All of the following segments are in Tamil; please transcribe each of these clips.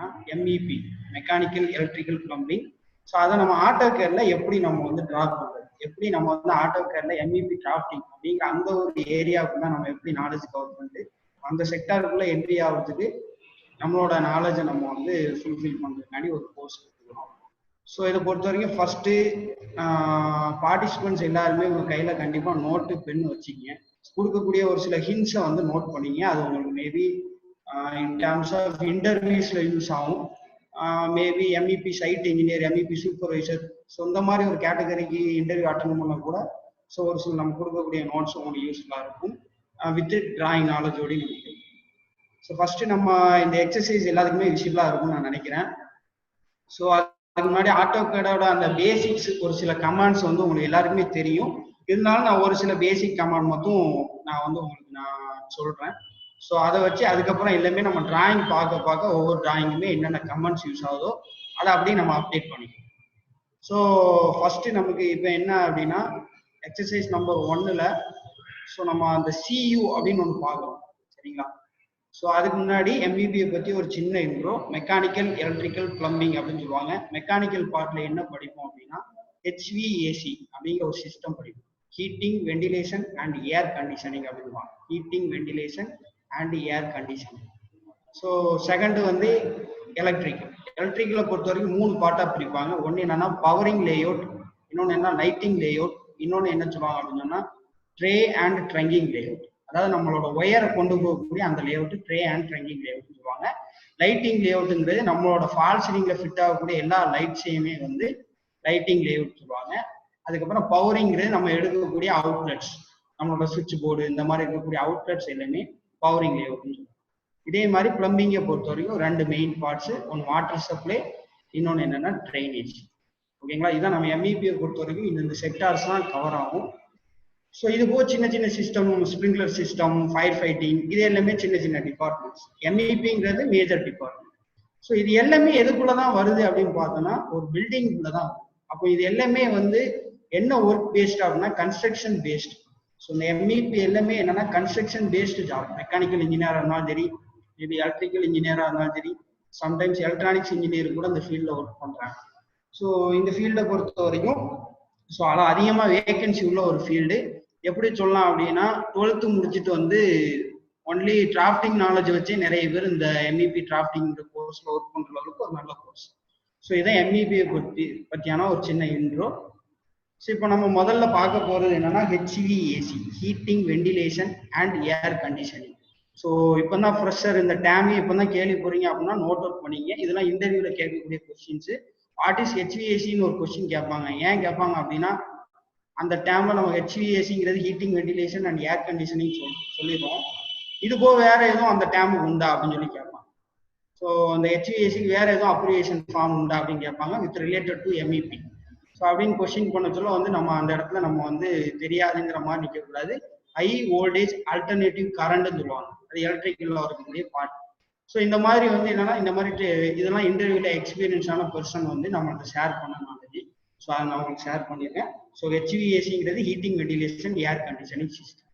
அப்படின்னா MEP, mechanical electrical plumbing. So அதை நம்ம ஆட்டோகேட்ல எப்படி நம்ம வந்து டிரா பண்றது, எப்படி நம்ம வந்து ஆட்டோகேட்ல எம்இபி டிராஃப்டிங் அப்படிங்கிற அந்த ஒரு ஏரியாவுக்குள்ள நம்ம எப்படி நாலேஜ் கவர் பண்ணிட்டு அந்த செக்டாருக்குள்ள என்ட்ரி ஆகிறதுக்கு நம்மளோட நாலேஜை நம்ம வந்து ஃபுல்ஃபில் பண்ணுறதுக்காண்டி ஒரு கோர்ஸ் எடுத்துக்கிறோம். ஸோ இதை பொறுத்த வரைக்கும் ஃபர்ஸ்ட்டு பார்ட்டிசிபென்ட்ஸ் எல்லாருமே உங்கள் கையில் கண்டிப்பாக நோட்டு பென் வச்சுக்கிங்க. கொடுக்கக்கூடிய ஒரு சில ஹிண்ட்ஸை வந்து நோட் பண்ணிங்க. அது உங்களுக்கு மேபி இன் டேர்ம்ஸ் ஆஃப் இன்டர்வியூஸில் யூஸ் ஆகும். Maybe MEP site engineer, MEP supervisor, so இந்த மாதிரி ஒரு கேட்டகரிக்கு இன்டர்வியூ அட்டன் பண்ண கூட ஸோ ஒரு சில நம்ம கொடுக்கக்கூடிய நோட்ஸ் உங்களுக்கு யூஸ்ஃபுல்லாக இருக்கும் வித் டிராயிங் நாலேஜோடு நினைக்கிறேன். ஸோ ஃபர்ஸ்ட் நம்ம இந்த எக்ஸசைஸ் எல்லாத்துக்குமே விசிபிளாக இருக்கும்னு நான் நினைக்கிறேன். ஸோ அதுக்கு முன்னாடி ஆட்டோகேடோட அந்த பேசிக்ஸ் ஒரு சில கமாண்ட்ஸ் வந்து உங்களுக்கு எல்லாருக்குமே தெரியும். இருந்தாலும் நான் ஒரு சில பேசிக் கமாண்ட் மட்டும் நான் வந்து உங்களுக்கு நான் சொல்றேன். ஸோ அதை வச்சு அதுக்கப்புறம் எல்லாமே நம்ம டிராயிங் பார்க்க பார்க்க ஒவ்வொரு டிராயிங்குமே என்னென்ன கமெண்ட்ஸ் யூஸ் ஆகுதோ அதை அப்படியே நம்ம அப்டேட் பண்ணிக்கணும். ஸோ ஃபர்ஸ்ட் நமக்கு இப்போ என்ன அப்படின்னா எக்ஸசைஸ் நம்பர் 1ல் ஸோ நம்ம அந்த சியூ அப்படின்னு ஒன்று பார்க்குறோம், சரிங்களா? ஸோ அதுக்கு முன்னாடி எம்இபியை பற்றி ஒரு சின்ன இன்ட்ரோ. மெக்கானிக்கல் எலக்ட்ரிக்கல் பிளம்பிங் அப்படின்னு சொல்லுவாங்க. மெக்கானிக்கல் பார்ட்டில் என்ன படிப்போம் அப்படின்னா ஹெச்விஏசி அப்படிங்கிற ஒரு சிஸ்டம் படிப்போம். Heating, ventilation and air conditioning அப்படின்னு. Heating, ventilation and air conditioning. So second வந்து எலக்ட்ரிக்கலை பொறுத்த வரைக்கும் 3 பார்ட்டாக பிரிப்பாங்க. ஒன்று என்னன்னா பவரிங் லேஅவுட், இன்னொன்று என்ன லைட்டிங் லேஅவுட், இன்னொன்று என்ன சொல்லுவாங்க அப்படின்னு சொன்னா ட்ரே அண்ட் ட்ரங்கிங் லேஅவுட். அதாவது நம்மளோட ஒயரை கொண்டு போகக்கூடிய அந்த layout tray and trunking layout சொல்லுவாங்க. லைட்டிங் லேஅவுட்ங்கிறது நம்மளோட ஃபால் சீலிங்ல ஃபிட் ஆகக்கூடிய எல்லா லைட்ஸையுமே வந்து லைட்டிங் லேஅவுட் சொல்லுவாங்க. அதுக்கப்புறம் பவரிங்கிறது நம்ம எடுக்கக்கூடிய அவுட்லெட்ஸ், நம்மளோட சுவிட்ச் போர்டு இந்த மாதிரி இருக்கக்கூடிய அவுட்லெட்ஸ் எல்லாமே பவரிங் லேஅவுட்னு சொல்லுவாங்க. இதே மாதிரி பிளம்பிங்கை பொறுத்த வரைக்கும் 2 மெயின் பார்ட்ஸ், ஒன்று வாட்டர் சப்ளை, இன்னொன்று என்னன்னா ட்ரைனேஜ். ஓகேங்களா? இதான் நம்ம எம்இபியை பொறுத்த வரைக்கும் இந்த செக்டார்ஸ் தான் கவர் ஆகும். ஸோ இது போக சின்ன சின்ன system, sprinkler system, fire fighting, இது எல்லாமே சின்ன சின்ன டிபார்ட்மெண்ட்ஸ். எம்இபிங்கிறது மேஜர் டிபார்ட்மெண்ட். ஸோ இது எல்லாமே எதுக்குள்ளதான் வருது அப்படின்னு பார்த்தோம்னா ஒரு பில்டிங்குள்ளதான். அப்போ இது எல்லாமே வந்து என்ன ஒர்க் பேஸ்ட் அப்படின்னா கன்ஸ்ட்ரக்ஷன் பேஸ்ட். ஸோ இந்த எம்இபி எல்லாமே என்னன்னா கன்ஸ்ட்ரக்ஷன் பேஸ்டு ஜாப். மெக்கானிக்கல் இன்ஜினியராக இருந்தாலும் சரி, மேபி எலக்ட்ரிக்கல் இன்ஜினியராக இருந்தாலும் சரி, சம்டைம்ஸ் எலக்ட்ரானிக்ஸ் இன்ஜினியர் கூட இந்த ஃபீல்டில் ஒர்க் பண்ணுறாங்க. ஸோ இந்த ஃபீல்டை பொறுத்த வரைக்கும் ஸோ அதான் அதிகமாக வேகன்சி உள்ள ஒரு ஃபீல்டு. எப்படி சொல்லலாம் அப்படின்னா 12th முடிச்சுட்டு வந்து ஒன்லி டிராஃப்டிங் நாலேஜ் வச்சு நிறைய பேர் இந்த எம்இபி டிராஃப்டிங் கோர்ஸ்ல ஒர்க் பண்ற அளவுக்கு ஒரு நல்ல கோர்ஸ். ஸோ இதான் எம்இபியை பற்றியான ஒரு சின்ன இன்ட்ரோ. ஸோ இப்போ நம்ம முதல்ல பார்க்க போறது என்னன்னா HVAC, heating, ventilation and air conditioning. So இப்போ தான் ஃப்ரெஷர் இந்த டேமே இப்போ தான் கேள்வி போறீங்க அப்படின்னா நோட் அவுட் பண்ணிங்க. இதெல்லாம் இன்டர்வியூல கேட்கக்கூடிய கொஸ்டின்ஸ். வாட் இஸ் ஹெச்விஏசின்னு ஒரு கொஸ்டின் கேட்பாங்க. ஏன் கேட்பாங்க அப்படின்னா அந்த டேம்ல நம்ம ஹெச்விஏசிங்கிறது heating, ventilation and air conditioning சொல்லிடுவோம். இது போக வேற எதுவும் அந்த டேமுக்கு உண்டா அப்படின்னு சொல்லி கேட்பாங்க. ஸோ அந்த ஹெச்விஏசிக்கு வேற எதுவும் அப்ரிவேஷன் ஃபார்ம் உண்டா அப்படின்னு கேட்பாங்க with related to MEP. So அப்படின்னு கொஸ்டின் பண்ண சொல்ல வந்து நம்ம அந்த இடத்துல நம்ம வந்து தெரியாதுங்கிற மாதிரி நிற்கக்கூடாது. ஹை வோல்டேஜ் ஆல்டர்னேட்டிவ் கரண்ட்னு சொல்லுவாங்க. அது எலக்ட்ரிக்கல்ல இருக்கக்கூடிய பார்ட். ஸோ இந்த மாதிரி வந்து என்னன்னா இந்த மாதிரி இதெல்லாம் இன்டர்வியூல எக்ஸ்பீரியன்ஸான பர்சன் வந்து நம்மள்ட்ட ஷேர் பண்ண நாலேஜ். ஸோ அதை நான் உங்களுக்கு ஷேர் பண்ணியிருக்கேன். ஸோ ஹெச்விஏசிங்கிறது heating, ventilation, air conditioning system.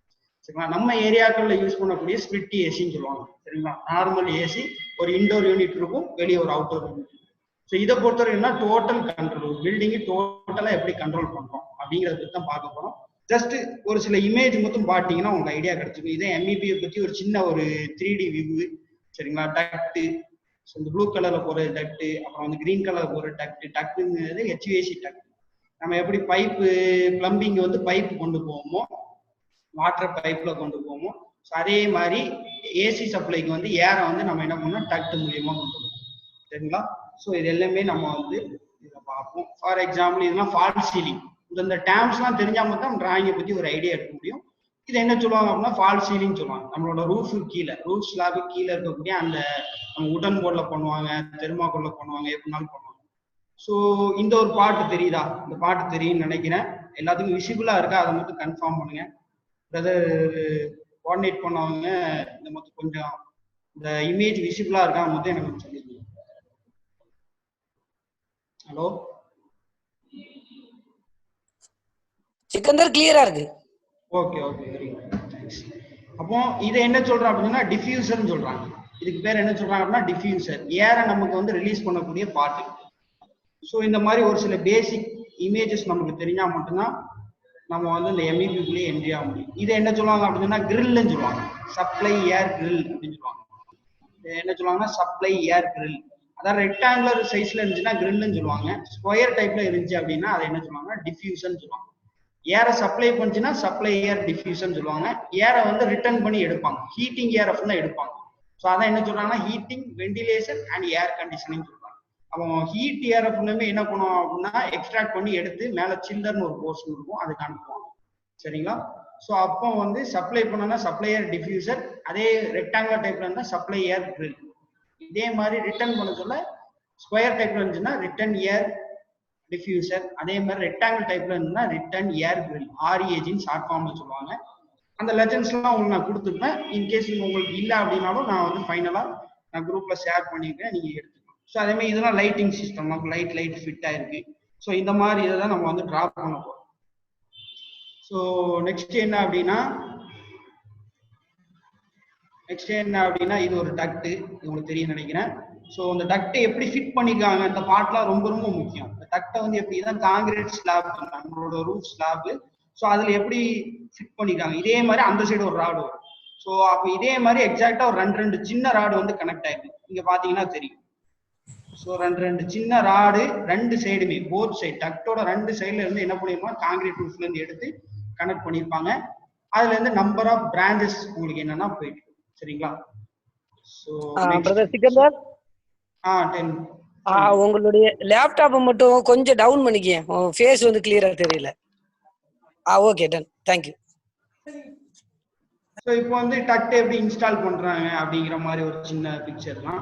சரிங்களா? நம்ம ஏரியாக்கள்ல யூஸ் பண்ணக்கூடிய ஸ்பிளிட் ஏசின்னு சொல்லுவாங்க. சரிங்களா? நார்மல் ஏசி ஒரு இன்டோர் யூனிட் இருக்கும், வெளியே ஒரு அவுட்டோர் யூனிட். ஸோ இதை பொறுத்தவரைக்கும்னா டோட்டல் கண்ட்ரோல், பில்டிங்கு டோட்டலா எப்படி கண்ட்ரோல் பண்றோம் அப்படிங்கிறத பத்தி தான் பார்க்க போறோம். ஜஸ்ட் ஒரு சில இமேஜ் மட்டும் பார்த்தீங்கன்னா உங்களுக்கு ஐடியா கிடைச்சிடும். இதே எம்இபியை பத்தி ஒரு சின்ன ஒரு 3D வியூ. சரிங்களா? டக்டு, இந்த ப்ளூ கலர்ல போற டக்டு, அப்புறம் வந்து கிரீன் கலர்ல போற டக்டுங்கிறது ஹெச்விஏசி டக்ட். நம்ம எப்படி பைப்பு பிளம்பிங் வந்து பைப் கொண்டு போவோமோ, வாட்டர் பைப்ல கொண்டு போவோமோ, அதே மாதிரி ஏசி சப்ளைக்கு வந்து ஏரை வந்து நம்ம என்ன பண்ணோம் டக்ட் மூலியமா கொண்டு போவோம். சரிங்களா? ஸோ இது எல்லாமே நம்ம வந்து இதை பார்ப்போம். ஃபார் எக்ஸாம்பிள் இதெல்லாம் ஃபால் சீலிங். இந்த டேர்ம்ஸ்லாம் தெரிஞ்சா மட்டும் டிராயிங்கை பத்தி ஒரு ஐடியா எடுக்க முடியும். இது என்ன சொல்லுவாங்க அப்படின்னா ஃபால் சீலிங் சொல்லுவாங்க. நம்மளோட ரூஃபு கீழே, ரூஃப் ஸ்லாபு கீழே இருக்கக்கூடிய அந்த நம்ம உடன் போர்ட்ல பண்ணுவாங்க, தெர்மாக்கோல்ல பண்ணுவாங்க, எப்படினாலும் பண்ணுவாங்க. ஸோ இந்த ஒரு பாட்டு தெரியுதா? இந்த பாட்டு தெரியும்னு நினைக்கிறேன். எல்லாத்துக்கும் விசிபிளா இருக்கா? அதை மட்டும் கன்ஃபார்ம் பண்ணுங்க. பிரதர் கோஆர்டினேட் பண்ணவங்க இந்த மட்டும் கொஞ்சம் இந்த இமேஜ் விசிபிளா இருக்கா மட்டும் எனக்கு சொல்லிடுங்க. ஹலோ சிக்கந்தர் கிளியரா இருக்கு. Okay okay, very good, thanks. அப்போ இதை என்ன சொல்றோம் அப்படின்னா டிஃப்யூசர்னு சொல்றாங்க. இதுக்கு பேர் என்ன சொல்றாங்க அப்படின்னா டிஃப்யூசர். ஏரை நமக்கு வந்து ரிலீஸ் பண்ணக்கூடிய பார்ட். ஸோ இந்த மாதிரி ஒரு சில பேசிக் இமேஜஸ் நமக்கு தெரிஞ்சா மட்டும்தான் நம்ம வந்து இந்த MEP-குள்ளேயே என்ட்ரி ஆக முடியும். இதை என்ன சொல்லுவாங்க அப்படின்னா கிரில்னு சொல்லுவாங்க. சப்ளை ஏர் கிரில் அப்படின்னு சொல்லுவாங்க. என்ன சொல்லுவாங்கன்னா சப்ளை ஏர் கிரில். அதாவது ரெக்டாங்குலர் சைஸ்ல இருந்துச்சுன்னா கிரில்னு சொல்லுவாங்க. ஸ்கொயர் டைப்ல இருந்துச்சு அப்படின்னா அதை என்ன சொல்லுவாங்க டிஃப்யூசன் சொல்லுவாங்க. ஏரை சப்ளை பண்ணுச்சுன்னா சப்ளை ஏர் டிஃப்யூசன் சொல்லுவாங்க. ஏரை வந்து ரிட்டர்ன் பண்ணி எடுப்பாங்க. ஹீட்டிங் ஏரை ஃபுல்லா எடுப்பாங்க. ஸோ அதான் என்ன சொல்றாங்கன்னா heating, ventilation and air conditioning சொல்றாங்க. அப்போ ஹீட் ஏரை ஃபுல்லுமே என்ன பண்ணுவோம் அப்படின்னா எக்ஸ்ட்ராக்ட் பண்ணி எடுத்து மேல சில்லர்னு ஒரு போர்ஷன் இருக்கும், அதுக்கு அனுப்புவாங்க. சரிங்களா? ஸோ அப்போ வந்து சப்ளை பண்ணோம்னா சப்ளை ஏர் டிஃப்யூசர், அதே ரெக்டாங்குலர் டைப்ல இருந்தா சப்ளை ஏர் கிரில். இதே மாதிரி ரிட்டர்ன் பண்ண சொல்ல ஸ்கொயர் டைப்ல இருந்துச்சுன்னா ரிட்டர்ன் ஏர் டிஃப்யூசர், அதே மாதிரி ரெக்டாங்கிள் டைப்ல இருந்துன்னா ரிட்டர்ன் ஏர் கிரில், REAGன்னு ஷார்ட் ஃபார்ம்ல சொல்லுவாங்க. அந்த லெஜன்ஸ்லாம் உங்களுக்கு நான் கொடுத்துருப்பேன். இன்கேஸ் உங்களுக்கு இல்லை அப்படின்னாலும் நான் வந்து ஃபைனலா நான் குரூப்ல ஷேர் பண்ணிருக்கேன், நீங்க எடுத்துக்கலாம். ஸோ அதே மாதிரி இதெல்லாம் லைட்டிங் சிஸ்டம், நமக்கு லைட் ஃபிட் ஆயிருக்கு. ஸோ இந்த மாதிரி இதை தான் நம்ம வந்து டிராப் பண்ண போறோம். ஸோ நெக்ஸ்ட் என்ன அப்படின்னா இது ஒரு டக்ட், உங்களுக்கு தெரியும் நினைக்கிறேன். ஸோ அந்த டக்டை எப்படி ஃபிட் பண்ணிருக்காங்க, இந்த பார்ட்லாம் ரொம்ப ரொம்ப முக்கியம். இந்த டக்டை வந்து எப்படி தான் காங்கிரீட் ஸ்லாப், நம்மளோட ரூஃப் ஸ்லாப், ஸோ அதுல எப்படி ஃபிட் பண்ணிருக்காங்க. இதே மாதிரி அந்த சைடு ஒரு ராடு வரும். ஸோ அப்போ இதே மாதிரி எக்ஸாக்டா ஒரு ரெண்டு சின்ன ராடு வந்து கனெக்ட் ஆயிருக்கு. இங்க பாத்தீங்கன்னா தெரியும். ஸோ ரெண்டு சின்ன ராடு ரெண்டு சைடுமே, போத் சைடு டக்டோட ரெண்டு சைடுல இருந்து என்ன பண்ணிருப்பாங்க காங்கிரீட் ரூஃப்ல இருந்து எடுத்து கனெக்ட் பண்ணிருப்பாங்க. அதுல இருந்து நம்பர் ஆஃப் பிரான்ச்சஸ் உங்களுக்கு என்னன்னா போயிட்டு. சரிங்களா? சோ பிரதர் சிக்கந்தர், 10 உங்களுடைய லேப்டாப் மட்டும் கொஞ்சம் டவுன் பண்ணிக்கங்க, ஃபேஸ் வந்து கிளியரா தெரியல. Okay, done, thank you. So இப்போ வந்து டக்ட் எப்படி இன்ஸ்டால் பண்றாங்க அப்படிங்கிற மாதிரி ஒரு சின்ன பிக்சர் தான்.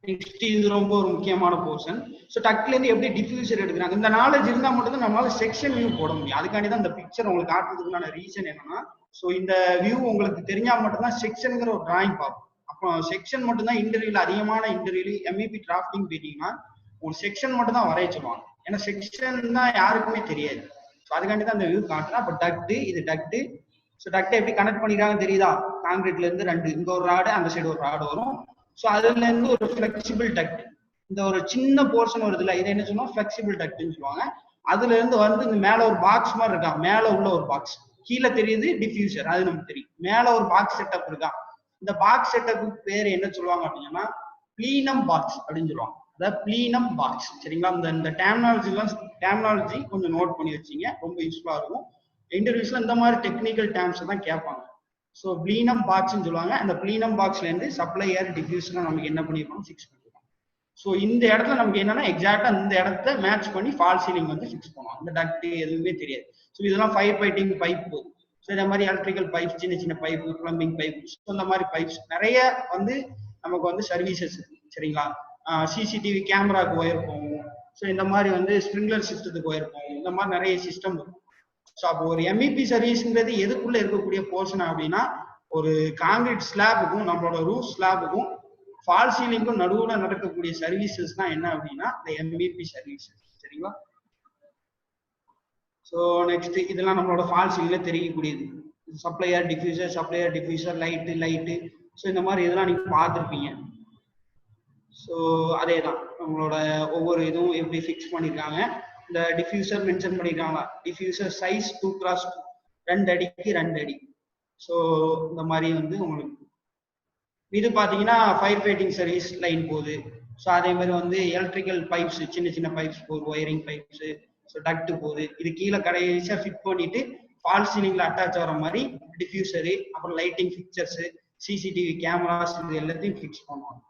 நெக்ஸ்ட் இது ரொம்ப ஒரு முக்கியமான போர்ஷன். ஸோ டக்ட்ல இருந்து எப்படி டிஃப்யூசர் எடுக்கிறாங்க, இந்த நாலேஜ் இருந்தா மட்டும் தான் நம்மளால செக்ஷன் வியூ போட முடியும். அதுக்காண்டி தான் இந்த பிக்சர் உங்களுக்கு காட்டுறதுக்கான ரீசன் என்னன்னா, ஸோ இந்த வியூ உங்களுக்கு தெரிஞ்சா மட்டும்தான் செக்ஷனுங்கிற ஒரு டிராயிங் பார்ப்போம். அப்போ செக்ஷன் மட்டும் தான் இன்டர்வியூல, அதிகமான இன்டர்வியூல MEP டிராஃப்டிங் போயிட்டீங்கன்னா உங்களுக்கு செக்ஷன் மட்டும் தான் வரைய சொல்லுவாங்க. ஏன்னா செக்ஷன் தான் யாருக்குமே தெரியாது. ஸோ அதுக்காண்டி தான் இந்த வியூ காட்டுறேன். அப்போ டக்ட், இது டக்ட். ஸோ டக்டை எப்படி கனெக்ட் பண்ணிருக்காங்க தெரியுதா? காங்கிரீட்ல இருந்து ரெண்டு, இங்க ஒரு ராடு, அந்த சைடு ஒரு ராடு வரும். ஸோ அதுல இருந்து ஒரு ஃபிளெக்சிபிள் டக்ட், இந்த ஒரு சின்ன போர்ஷன் வருது இல்ல, இதை என்ன சொல்லுவோம் ஃபிளெக்சிபிள் டக்ட்னு சொல்லுவாங்க. அதுல இருந்து வந்து இந்த மேல ஒரு பாக்ஸ் மாதிரி இருக்கா, மேல உள்ள ஒரு பாக்ஸ், கீழே தெரியுது டிஃப்யூசர், அது நமக்கு தெரியும். மேல ஒரு பாக்ஸ் செட்டப் இருக்கா, இந்த பாக்ஸ் செட்டப்புக்கு பேர் என்ன சொல்லுவாங்க அப்படின்னா ப்ளீனம் பாக்ஸ் அப்படின்னு சொல்லுவாங்க. அதாவது ப்ளீனம் பாக்ஸ். சரிங்களா? இந்த டேர்மினாலஜி கொஞ்சம் நோட் பண்ணி வச்சீங்க, ரொம்ப யூஸ்ஃபுல்லா இருக்கும். இன்டர்வியூஸ்ல இந்த மாதிரி டெக்னிக்கல் டேர்ம்ஸ் தான் கேட்பாங்க. ஸோ ப்ளீனம் பாக்ஸ்ன்னு சொல்லுவாங்க. அந்த ப்ளீனம் பாக்ஸ்ல இருந்து சப்ளை ஏர் டிஃப்யூசர் நமக்கு என்ன பண்ணிருக்கோம், ஃபிக்ஸ் பண்ணிருக்கோம். ஸோ இந்த இடத்துல நமக்கு என்னன்னா எக்ஸாக்டா இந்த இடத்த மேட்ச் பண்ணி ஃபால் சீலிங் வந்து ஃபிக்ஸ் பண்ணுவோம். இந்த டக்ட் எதுவுமே தெரியாது. ஸோ இதெல்லாம் ஃபயர் ஃபைட்டிங் பைப், ஸோ இந்த மாதிரி எலக்ட்ரிக்கல் பைப், சின்ன சின்ன பைப், பிளம்பிங் பைப், இந்த மாதிரி பைப்ஸ் நிறைய வந்து நமக்கு வந்து சர்வீசஸ் இருக்கு. சரிங்களா? CCTV கேமராக்கு ஒயர் போகும். ஸோ இந்த மாதிரி வந்து ஸ்ப்ரிங்க்லர் சிஸ்டத்துக்கு ஒயர் போகும். இந்த மாதிரி நிறைய சிஸ்டம் இருக்கும். ஸோ அப்போ ஒரு MEP சர்வீஸ்ங்கிறது எதுக்குள்ள இருக்கக்கூடிய போர்ஷன் அப்படின்னா ஒரு காங்கிரீட் ஸ்லாபுக்கும் நம்மளோட ரூஃப் ஸ்லாபுக்கும் ஃபால் சீலிங்கும் நடுவுல நடக்கக்கூடிய சர்வீசஸ் தான் என்ன அப்படின்னா இந்த MEP சர்வீசஸ். சரிங்களா? ஸோ நெக்ஸ்ட் இதெல்லாம் நம்மளோட ஃபால் சீலிங்ல தெரியக்கூடியது. Supplier diffuser, light. ஸோ இந்த மாதிரி இதெல்லாம் நீங்க பார்த்துருப்பீங்க. ஸோ அதே தான் நம்மளோட ஒவ்வொரு இதுவும் எப்படி ஃபிக்ஸ் பண்ணியிருக்காங்க. இந்த டிஃப்யூசர் மென்ஷன் பண்ணிருக்காங்களா, டிஃப்யூசர் சைஸ் 2x2, 2 அடிக்கு 2 அடி. ஸோ இந்த மாதிரி வந்து உங்களுக்கு இது பாத்தீங்கன்னா ஃபயர் ஃபைட்டிங் சர்வீஸ் லைன் போகுது. ஸோ அதே மாதிரி வந்து எலக்ட்ரிக்கல் பைப்ஸ், சின்ன சின்ன பைப்ஸ் போகுது, ஒயரிங் பைப்ஸ். ஸோ டக்ட் போகுது. இது கீழே கடைசியா ஃபிட் பண்ணிட்டு ஃபால் சீலிங்ல அட்டாச் ஆகிற மாதிரி டிஃப்யூசரு, அப்புறம் லைட்டிங் ஃபிக்சர்ஸ், CCTV கேமராஸ், இது எல்லாத்தையும் ஃபிக்ஸ் பண்ணுவாங்க.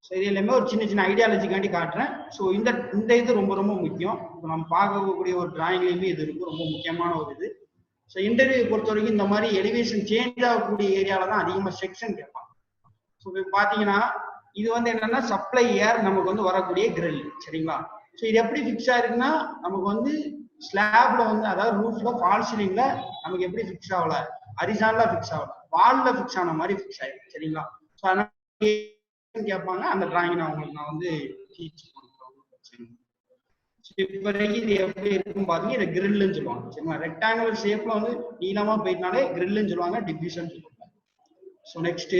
ஸோ இது எல்லாமே ஒரு சின்ன சின்ன ஐடியாலஜிக்காண்டி காட்டுறேன். ஸோ இந்த இது ரொம்ப ரொம்ப முக்கியம். இப்போ நம்ம பார்க்கக்கூடிய ஒரு டிராயிங்லேயுமே இது இருக்கும், ரொம்ப முக்கியமான ஒரு இது. ஸோ இன்டர்வியூ பொறுத்த வரைக்கும் இந்த மாதிரி எலிவேஷன் சேஞ்ச் ஆகக்கூடிய ஏரியால தான் அதிகமாக செக்ஷன் கேட்பாங்க. ஸோ இப்போ பார்த்தீங்கன்னா இது வந்து என்னன்னா சப்ளை ஏர் நமக்கு வந்து வரக்கூடிய கிரில். சரிங்களா? ஸோ இது எப்படி ஃபிக்ஸ் ஆயிருக்குன்னா நமக்கு வந்து ஸ்லாப்ல வந்து, அதாவது ரூஃப்ல ஃபால் சீலிங்ல நமக்கு எப்படி ஃபிக்ஸ் ஆகல, ஹரிசான்ல ஃபிக்ஸ் ஆகல, வால்ல ஃபிக்ஸ் ஆன மாதிரி ஃபிக்ஸ் ஆயிருக்கு. சரிங்களா? ஸோ அதனால கேட்பாங்க. அந்த டிராயிங் நான் உங்களுக்கு வந்து டீச் பண்றேன். இது எப்படி இருக்கும் பாத்தீங்க, இதை கிரில்னு சொல்லுவாங்க. சரிங்களா? ரெக்டாங்குலர் ஷேப்ல வந்து நீளமா போயிட்டாலே கிரில்னு சொல்லுவாங்க, டிஃப்யூசன் சொல்லுவாங்க. ஸோ நெக்ஸ்ட்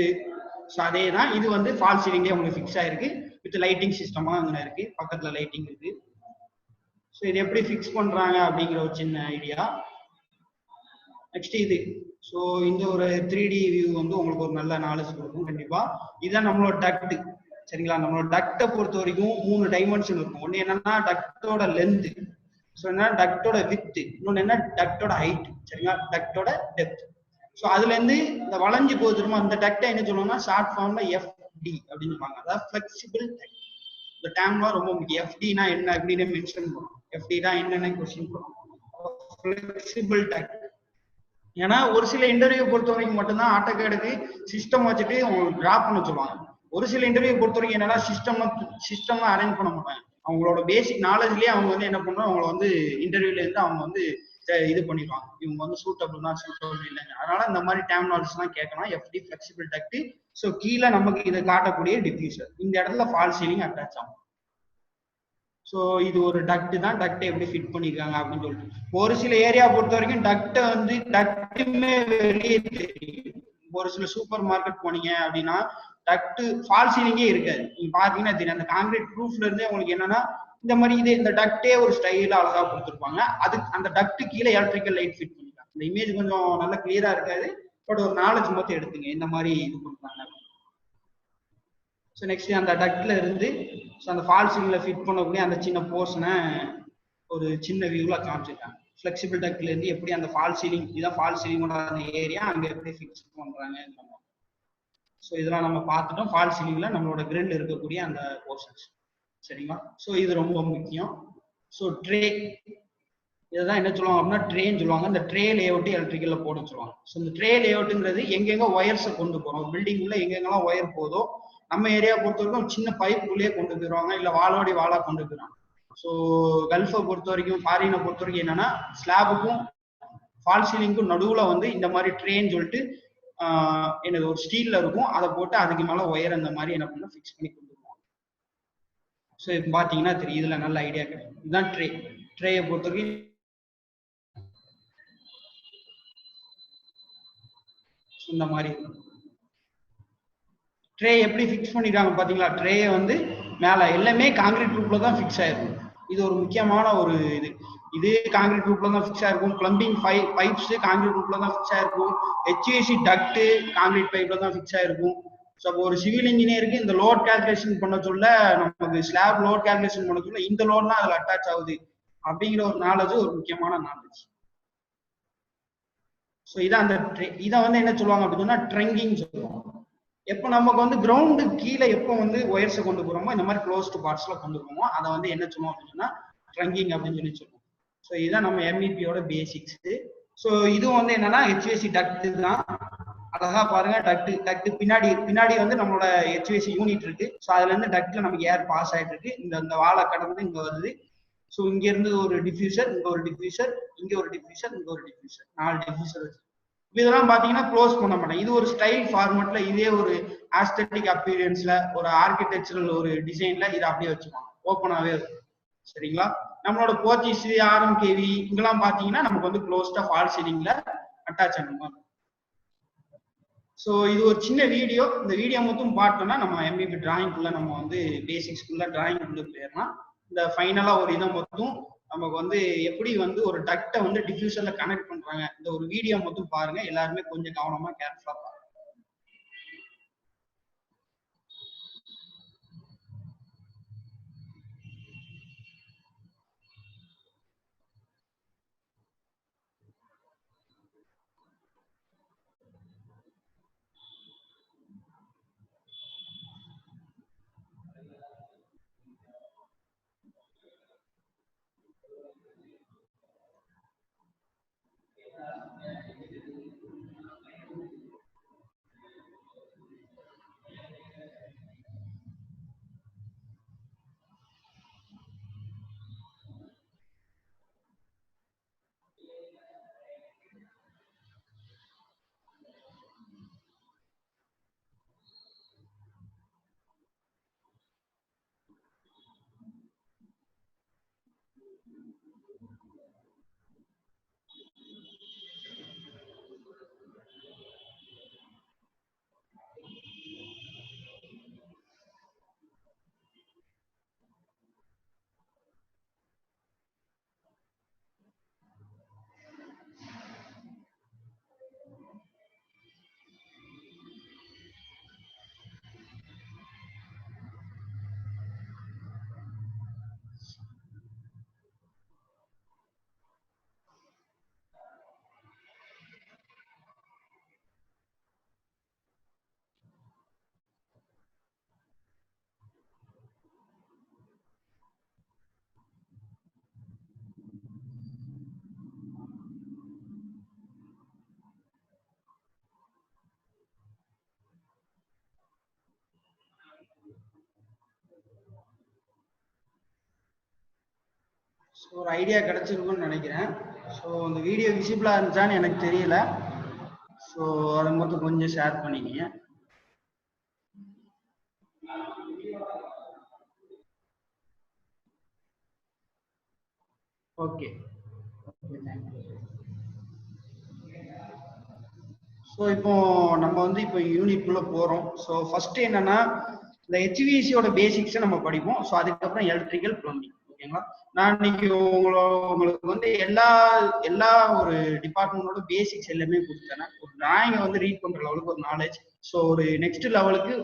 ஸோ அதே தான் இது வந்து ஃபால் சீலிங்கே உங்களுக்கு ஃபிக்ஸ் ஆயிருக்கு வித் லைட்டிங் சிஸ்டமா அங்கே இருக்கு, பக்கத்துல லைட்டிங் இருக்கு. ஸோ இது எப்படி ஃபிக்ஸ் பண்றாங்க அப்படிங்கிற ஒரு சின்ன ஐடியா. நெக்ஸ்ட் இது, ஸோ இந்த ஒரு 3D வியூ வந்து உங்களுக்கு ஒரு நல்ல நாலேஜ் கொடுக்கும் கண்டிப்பா. இதுதான் நம்மளோட டக்ட், சரிங்களா? நம்மளோட டக்டை பொறுத்த வரைக்கும் 3 டைமென்ஷன் இருக்கும். ஒன்று என்னன்னா டக்டோட லென்த், ஸோ என்ன டக்டோட வித், இன்னொன்று என்ன டக்டோட ஹைட், சரிங்களா? டக்டோட டெப்த். ஸோ அதுல இருந்து இந்த வளைஞ்சு போதுமா அந்த டக்டை என்ன சொல்லுவாங்கன்னா ஷார்ட் ஃபார்ம்ல எஃப்டி அப்படின்னு சொல்லுவாங்க. அதாவது ஃபிளெக்சிபிள் டக்ட். இந்த டேம்லாம் ரொம்ப முக்கியம். எஃப்டினா என்ன அப்படின்னு மென்ஷன் பண்ணும். எஃப்டினா என்னென்ன கொஸ்டின் பண்ணும். Flexible duct. ஏன்னா ஒரு சில இன்டர்வியூ பொறுத்த வரைக்கும் மட்டும்தான் ஆட்டோகேடுக்கு சிஸ்டம் வச்சுட்டு உங்களுக்கு டிராப் பண்ண சொல்லுவாங்க. ஒரு சில இன்டர்வியூ பொறுத்த வரைக்கும் என்னன்னா சிஸ்டம் அரேஞ்ச் பண்ண மாட்டாங்க. அவங்களோட பேசிக் நாலேஜ்லயே அவங்க வந்து என்ன பண்றாங்க, அவங்கள வந்து இன்டர்வியூல இருந்து அவங்க வந்து இது பண்ணிடுவாங்க. இவங்க வந்து சூட்டபிள் தான், சூட்டபிள் இல்லைங்க. அதனால இந்த மாதிரி டேர்மினாலஜிஸ் எல்லாம் கேட்கணும். FD flexible duct. ஸோ கீழே நமக்கு இதை காட்டக்கூடிய டிஃப்யூசர், இந்த இடத்துல ஃபால் சீலிங் அட்டாச் ஆகும். ஸோ இது ஒரு டக்ட் தான். டக்ட் எப்படி ஃபிட் பண்ணிருக்காங்க அப்படின்னு சொல்லிட்டு ஒரு சில ஏரியா பொறுத்த வரைக்கும் டக்டை வந்து டக்டுமே வெளியே தெரியும். ஒரு சில சூப்பர் மார்க்கெட் போனீங்க அப்படின்னா டக்ட் ஃபால் சீலிங்கே இருக்காது. நீங்க பாத்தீங்கன்னா தெரியும், அந்த காங்கிரீட் ப்ரூஃப்ல இருந்தே உங்களுக்கு என்னன்னா இந்த மாதிரி இது இந்த டக்டே ஒரு ஸ்டைல அழகா கொடுத்துருப்பாங்க. அது அந்த டக்ட் கீழே எலக்ட்ரிக்கல் லைட் ஃபிட் பண்ணிருக்காங்க. இந்த இமேஜ் கொஞ்சம் நல்லா கிளியரா இருக்காது, பட் ஒரு நாலேஜ் மொத்தம் எடுத்துங்க இந்த மாதிரி இது பண்றாங்க. ஸோ நெக்ஸ்ட் அந்த டக்ட்ல இருந்து ஸோ அந்த ஃபால் சீலிங்ல ஃபிட் பண்ணக்கூடிய அந்த சின்ன போர்ஷனை ஒரு சின்ன வியூல காமிச்சிருக்காங்க. ஃபிளெக்சிபிள் டக்ட்ல இருந்து எப்படி அந்த ஃபால் சீலிங், இதான் ஃபால் சீலிங்கோட அந்த ஏரியா, அங்க எப்படி ஃபிக்ஸ் பண்றாங்க. ஸோ இதெல்லாம் நம்ம பார்த்துட்டோம். ஃபால் சீலிங்ல நம்மளோட கிரில் இருக்கக்கூடிய அந்த போர்ஷன்ஸ், சரிங்களா? ஸோ இது ரொம்ப முக்கியம். ஸோ ட்ரே, இதுதான் என்ன சொல்லுவாங்க அப்படின்னா ட்ரேன்னு சொல்லுவாங்க. இந்த ட்ரே லேஅவுட் எலக்ட்ரிக்கல்ல போட சொல்லுவாங்க. ஸோ இந்த ட்ரே லேஅவுட்ங்கிறது எங்கெங்க ஒயர்ஸை கொண்டு போறோம், பில்டிங் உள்ள எங்கெங்கெல்லாம் ஒயர் போதோ, நம்ம ஏரியா பொறுத்த வரைக்கும் சின்ன பைப் உள்ளே கொண்டு போயிருவாங்க, இல்ல வாளோடி வாளா கொண்டு போயிருவாங்க. ஸோ கல்ஃபை பொறுத்த வரைக்கும், ஃபாரினை பொறுத்த வரைக்கும் என்னன்னா ஸ்லாபுக்கும் ஃபால் சீலிங்க்கும் நடுவுல வந்து இந்த மாதிரி ட்ரேன்னு சொல்லிட்டு எனக்கு ஒரு ஸ்டீல்ல இருக்கும், அதை போட்டு அதுக்கு மேல ஒயர் அந்த மாதிரி என்ன பண்ண ஃபிக்ஸ் பண்ணி கொண்டு போவாங்க. ஸோ இப்போ பாத்தீங்கன்னா தெரியும், இதுல நல்ல ஐடியா கிடைக்கும். இதுதான் ட்ரே. ட்ரேயை பொறுத்த வரைக்கும் இந்த மாதிரி ட்ரே எப்படி ஃபிக்ஸ் பண்ணிருக்காங்க பாத்தீங்களா? ட்ரேயை வந்து மேல எல்லாமே காங்கிரீட் ரூப்ல தான் ஃபிக்ஸ் ஆயிருக்கும். இது ஒரு முக்கியமான ஒரு இது காங்கிரீட் ரூப்ல தான் ஃபிக்ஸ் ஆயிருக்கும். பிளம்பிங் பைப்ஸ் காங்கிரீட் ரூப்ல தான் ஃபிக்ஸ் ஆயிருக்கும். ஹெச்விசி டக்ட் காங்கிரீட் பைப்ல தான் ஃபிக்ஸ் ஆயிருக்கும். ஸோ ஒரு சிவில் இன்ஜினியருக்கு இந்த லோட் கால்குலேஷன் பண்ண சொல்ல, நமக்கு ஸ்லாப் லோட் கால்குலேஷன் பண்ண சொல்ல இந்த லோட்லாம் அதுல அட்டாச் ஆகுது அப்படிங்கிற ஒரு நாலேஜ் ஒரு முக்கியமான நாலேஜ். ஸோ இதான் அந்த இதை வந்து என்ன சொல்லுவாங்க அப்படின்னு சொன்னா ட்ரெங்கிங் சொல்லுவாங்க. எப்போ நமக்கு வந்து கிரவுண்டு கீழே எப்போ வந்து ஒயர்ஸை கொண்டு போறோமோ இந்த மாதிரி க்ளோஸ்டு பார்ட்ஸ்ல கொண்டு போவோமோ அதை வந்து என்ன சொல்லுவோம் அப்படின்னா ட்ரங்கிங் அப்படின்னு சொல்லி சொல்லுவோம். ஸோ இதுதான் நம்ம எம்இபியோட பேசிக்ஸ். ஸோ இதுவும் வந்து என்னன்னா ஹெச்விசி டக்ட் தான். அழகா பாருங்க, டக்ட் பின்னாடி வந்து நம்மளோட ஹெச்விசி யூனிட் இருக்கு. ஸோ அதுல இருந்து டக்ட்ல நமக்கு ஏர் பாஸ் ஆயிட்டு இருக்கு. இந்த வாழை கடந்து இங்க வருது. ஸோ இங்க இருந்து ஒரு டிஃப்யூசர், இங்க ஒரு டிஃப்யூசர், இங்க ஒரு டிஃப்யூசர், இங்க ஒரு டிஃப்யூசர், 4 டிஃப்யூசர் வச்சு இதெல்லாம் பாத்தீங்கன்னா க்ளோஸ் பண்ண மாட்டேன். இது ஒரு ஸ்டைல் ஃபார்மேட்ல, இதே ஒரு ஆஸ்தெட்டிக் அப்பீரியன்ஸ்ல, ஒரு ஆர்கிடெக்சரல் ஒரு டிசைன்ல இதை அப்படியே வச்சுப்பாங்க, ஓப்பனாவே இருக்கும். சரிங்களா? நம்மளோட போர்ச்சுகீஸ் ஆர்எம்கேவி இங்கெல்லாம் பாத்தீங்கன்னா நமக்கு வந்து க்ளோஸ்டா ஃபால் சீலிங்ல அட்டாச் ஆகும். ஸோ இது ஒரு சின்ன வீடியோ. இந்த வீடியோ மட்டும் பார்த்தோம்னா நம்ம எம்பிபி டிராயிங்குள்ள நம்ம வந்து பேசிக்ஸ்குள்ள டிராயிங்குள்ள போயிடலாம். இந்த ஃபைனலா ஒரு இதை மட்டும் நமக்கு வந்து எப்படி வந்து ஒரு டக்டை வந்து டிஃப்யூசர்ல கனெக்ட் பண்றாங்க, இந்த ஒரு வீடியோ மட்டும் பாருங்க. எல்லாருமே கொஞ்சம் கவனமா கேர்ஃபுல்லா பாருங்க. ஸோ ஒரு ஐடியா கிடைச்சிருக்கும்னு நினைக்கிறேன். ஸோ இந்த வீடியோ விசிபிளா இருந்துச்சான்னு எனக்கு தெரியல. ஸோ அதை மட்டும் கொஞ்சம் ஷேர் பண்ணிக்கங்க. ஓகே. ஸோ இப்போ நம்ம வந்து இப்போ யூனிட்குள்ள போறோம். ஸோ ஃபர்ஸ்ட் என்னன்னா இந்த ஹெச்விசியோட பேசிக்ஸை நம்ம படிப்போம். ஸோ அதுக்கப்புறம் எலக்ட்ரிக்கல் ப்ளம்பிங். ஓகேங்களா? நான் இன்னைக்கு உங்களுக்கு வந்து எல்லா ஒரு டிபார்ட்மெண்டோட பேசிக்ஸ் எல்லாமே கொடுத்தேன். ஒரு டிராயிங்கை வந்து ரீட் பண்ற லெவலுக்கு ஒரு நாலேஜ். ஸோ ஒரு நெக்ஸ்ட் லெவலுக்கு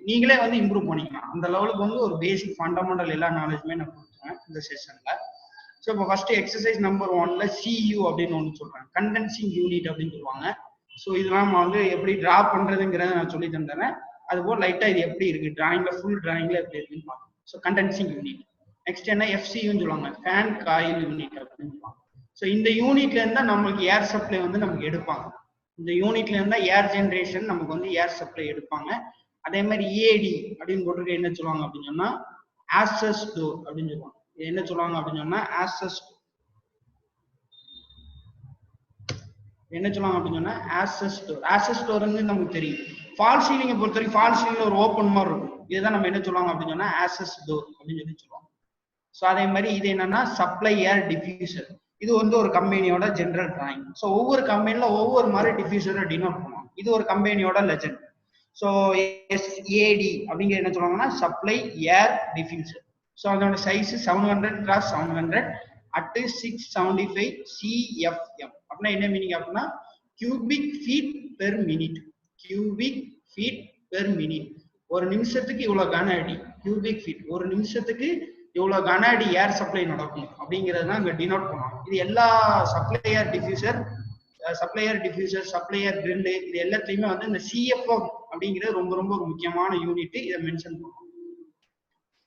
நீங்களே வந்து இம்ப்ரூவ் பண்ணிக்கலாம். அந்த லெவலுக்கு வந்து ஒரு பேசிக் ஃபண்டமெண்டல் எல்லா நாலேஜுமே நான் கொடுத்துருவேன் இந்த செஷன்ல. ஸோ இப்போ ஃபர்ஸ்ட் எக்ஸசைஸ் நம்பர் 1ல CU அப்படின்னு ஒன்று சொல்றாங்க, கண்டென்சிங் யூனிட் அப்படின்னு சொல்லுவாங்க. ஸோ இதெல்லாம் நம்ம வந்து எப்படி டிரா பண்றதுங்கிறத நான் சொல்லி தந்துறேன். அதுபோல் லைட்டா இது எப்படி இருக்கு டிராயிங்ல, ஃபுல் டிராயிங்ல எப்படி இருக்குன்னு பார்க்கலாம். So condensing unit. நெக்ஸ்ட் என்ன FCUன்னு சொல்லுவாங்க, ஃபேன் காயில் யூனிட் அப்படின்னு சொல்லுவாங்க. ஸோ இந்த யூனிட்ல இருந்தா நம்மளுக்கு ஏர் சப்ளை வந்து நமக்கு எடுப்பாங்க. இந்த யூனிட்ல இருந்தா ஏர் ஜென்ரேஷன் நமக்கு வந்து ஏர் சப்ளை எடுப்பாங்க. அதே மாதிரி EAD அப்படின்னு போட்டிருக்க என்ன சொல்லுவாங்க அப்படின்னு சொன்னா ஆக்சஸ் டோர் அப்படின்னு சொல்லுவாங்க. என்ன சொல்லுவாங்க அப்படின்னு சொன்னா ஆக்சஸ் என்ன சொல்லுவாங்க அப்படின்னு சொன்னா ஆக்சஸ் டோர். ஆக்சஸ் டோர்னு நமக்கு தெரியும். ஃபால் சீலிங்கை பொறுத்த வரைக்கும் ஃபால் சீலிங்ல ஒரு ஓப்பன் மாதிரி இருக்கும். இதுதான் நம்ம என்ன சொல்லுவாங்க அப்படின்னு சொன்னா ஆக்சஸ் டோர் அப்படின்னு சொல்லி சொல்லுவாங்க. ஸோ அதே மாதிரி இது என்னன்னா சப்ளை ஏர் டிஃப்யூசர். இது வந்து ஒரு கம்பெனியோட ஜெனரல் டிராயிங். ஸோ ஒவ்வொரு கம்பெனில ஒவ்வொரு மாதிரி டிஃப்யூசரை டினோட் பண்ணுவாங்க. இது ஒரு கம்பெனியோட லெஜெண்ட். ஸோ SAD அப்படிங்கிற என்ன சொல்லுவாங்கன்னா சப்ளை ஏர் டிஃப்யூசர். ஸோ அதோட சைஸ் 700x700 at 675 CFM. அப்படின்னா என்ன மீனிங் அப்படின்னா cubic feet per minute. Cubic feet per minute. ஒரு நிமிஷத்துக்கு இவ்வளவு கன அடி கியூபிக் ஃபீட். ஒரு நிமிஷத்துக்கு இவ்வளவு கன அடி ஏர் சப்ளை நடக்கும் அப்படிங்கிறது தான் இங்க டினோட் பண்ணுவாங்க. இது எல்லா சப்ளையர் டிஃப்யூசர், சப்ளையர் கிரில் இது எல்லாத்தையுமே வந்து இந்த CFM அப்படிங்கிறது ரொம்ப ரொம்ப ஒரு முக்கியமான யூனிட். இதை மென்ஷன் பண்ணுவோம்.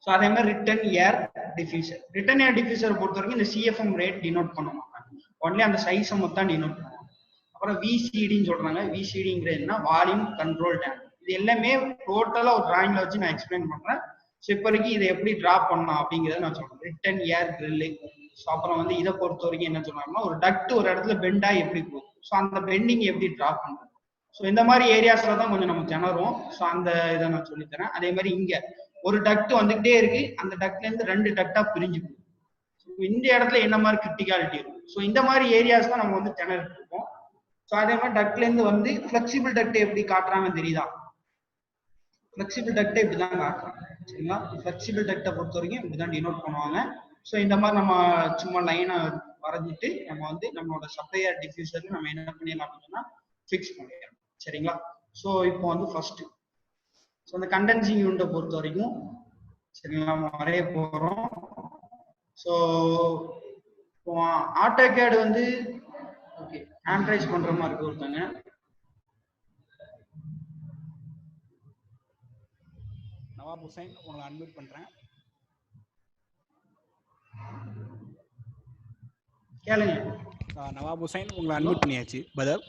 ஸோ அதே மாதிரி ரிட்டன் ஏர் டிஃப்யூசர். ரிட்டன் ஏர் டிஃப்யூசரை பொறுத்த வரைக்கும் இந்த CFM ரேட் டினோட் பண்ண மாட்டாங்க. ஒன்லி அந்த சைஸை மொத்தம் டினோட் பண்ணுவாங்க. அப்புறம் VCDன்னு சொல்றாங்க. VCDங்கிறதுனா வால்யூம் கண்ட்ரோல் டேம். இது எல்லாமே டோட்டலா ஒரு டிராயிங்ல வச்சு நான் எக்ஸ்பிளைன் பண்றேன். ஸோ இப்போ வரைக்கும் இதை எப்படி டிரா பண்ணலாம் அப்படிங்கிறத நான் சொல்றேன். Return air grill. ஸோ அப்புறம் வந்து இதை பொறுத்த வரைக்கும் என்ன சொல்றாங்கன்னா ஒரு டக்ட் ஒரு இடத்துல பெண்டா எப்படி போகும், ஸோ அந்த பெண்டிங் எப்படி டிரா பண்றது. ஸோ இந்த மாதிரி ஏரியாஸ்ல தான் கொஞ்சம் நம்ம திணறும். ஸோ அந்த இதை நான் சொல்லித்தரேன். அதே மாதிரி இங்க ஒரு டக்ட் வந்துகிட்டே இருக்கு, அந்த டக்ட்ல இருந்து 2 டக்டா பிரிஞ்சு போகும். இந்த இடத்துல என்ன மாதிரி கிரிட்டிகாலிட்டி இருக்கும். ஸோ இந்த மாதிரி ஏரியாஸ் தான் நம்ம வந்து திணறிட்டு இருக்கோம். ஸோ அதே மாதிரி டக்ட்ல இருந்து வந்து ஃபிளெக்சிபிள் டக்ட் எப்படி காட்டுறாங்க தெரியுதா? ஃபிளெக்சிபிள் டக்டை இப்படிதான் காட்டுறாங்க. சரிங்களா? ஃபிளெக்சிபிள் டக்டை பொறுத்த வரைக்கும் இப்படிதான் டினோட் பண்ணுவாங்க. ஸோ இந்த மாதிரி நம்ம சும்மா லைனை வரைஞ்சிட்டு நம்ம வந்து நம்மளோட சப்ளையர் டிஃப்யூசர்ல நம்ம என்ன பண்ணிடலாம் அப்படின்னா ஃபிக்ஸ் பண்ணிடலாம். சரிங்களா? ஸோ இப்போ வந்து ஃபர்ஸ்ட் ஸோ அந்த கண்டென்சிங் யூனிட்டை பொறுத்த வரைக்கும் சரிங்களா நம்ம வரைய போறோம். ஸோ ஆட்டோகேட் வந்து ஓகே ஹேண்ட்ரைஸ் பண்ற மாதிரி இருக்கு. ஒருத்தங்க நவாப் ஹுசைன் உங்களை அன்மியூட் பண்றேன். கேளுங்க. நவாப் ஹுசைன் உங்களை அன்மியூட் பண்ணியாச்சு. பதர்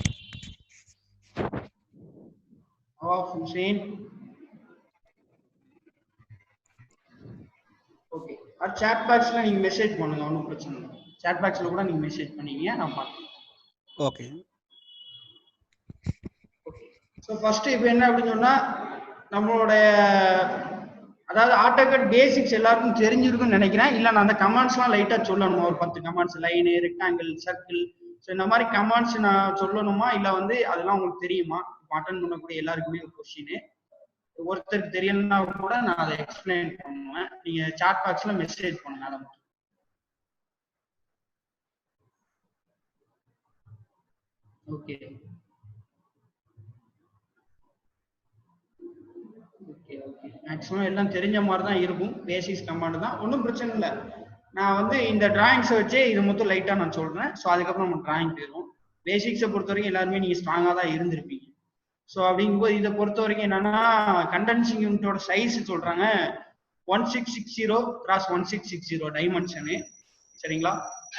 நவாப் ஹுசைன். ஓகே. சாட் பாக்ஸ்ல நீங்க மெசேஜ் பண்ணுங்க, ஒன்றும் பிரச்சனை இல்லை. சாட் பாக்ஸ்ல கூட நீங்க மெசேஜ் பண்ணீங்க, நான் பார்க்கிறேன். ஓகே. ஸோ ஃபர்ஸ்ட் இப்போ என்ன அப்படின்னு சொன்னா நம்மளோட அதாவது ஆட்டோகேட் பேசிக்ஸ் எல்லாருக்கும் தெரிஞ்சிருக்குன்னு நினைக்கிறேன். இல்லை நான் அந்த கமாண்ட்ஸ்லாம் லைட்டா சொல்லணுமா? ஒரு 10 commands, line, rectangle, circle, so இந்த மாதிரி கமாண்ட்ஸ் நான் சொல்லணுமா இல்லை வந்து அதெல்லாம் உங்களுக்கு தெரியுமா? அட்டன் பண்ணக்கூடிய எல்லாருக்குமே ஒரு கொஸ்டின். ஒருத்தருக்கு தெரியலன்னா கூட நான் அதை எக்ஸ்பிளைன் பண்ணுவேன். நீங்க சாட் பாக்ஸ்ல மெசேஜ் பண்ணுங்க. அதை மட்டும் ஓகே. மேக்ஸிமம் எல்லாம் தெரிஞ்ச மாதிரி தான் இருக்கும். பேசிக்ஸ் கமாண்ட் தான், ஒன்றும் பிரச்சனை இல்லை. நான் வந்து இந்த டிராயிங்ஸை வச்சே இது மொத்தம் லைட்டா நான் சொல்றேன். ஸோ அதுக்கப்புறம் நம்ம டிராயிங் போயிடும். பேசிக்ஸை பொறுத்த வரைக்கும் எல்லாருமே நீங்க ஸ்ட்ராங்கா தான் இருந்திருப்பீங்க. ஸோ அப்படிங்கும்போது இதை பொறுத்த வரைக்கும் என்னன்னா கண்டென்சிங் யூனிட்டோட சைஸ் சொல்றாங்க 1660x1660 டைமென்ஷனு. சரிங்களா?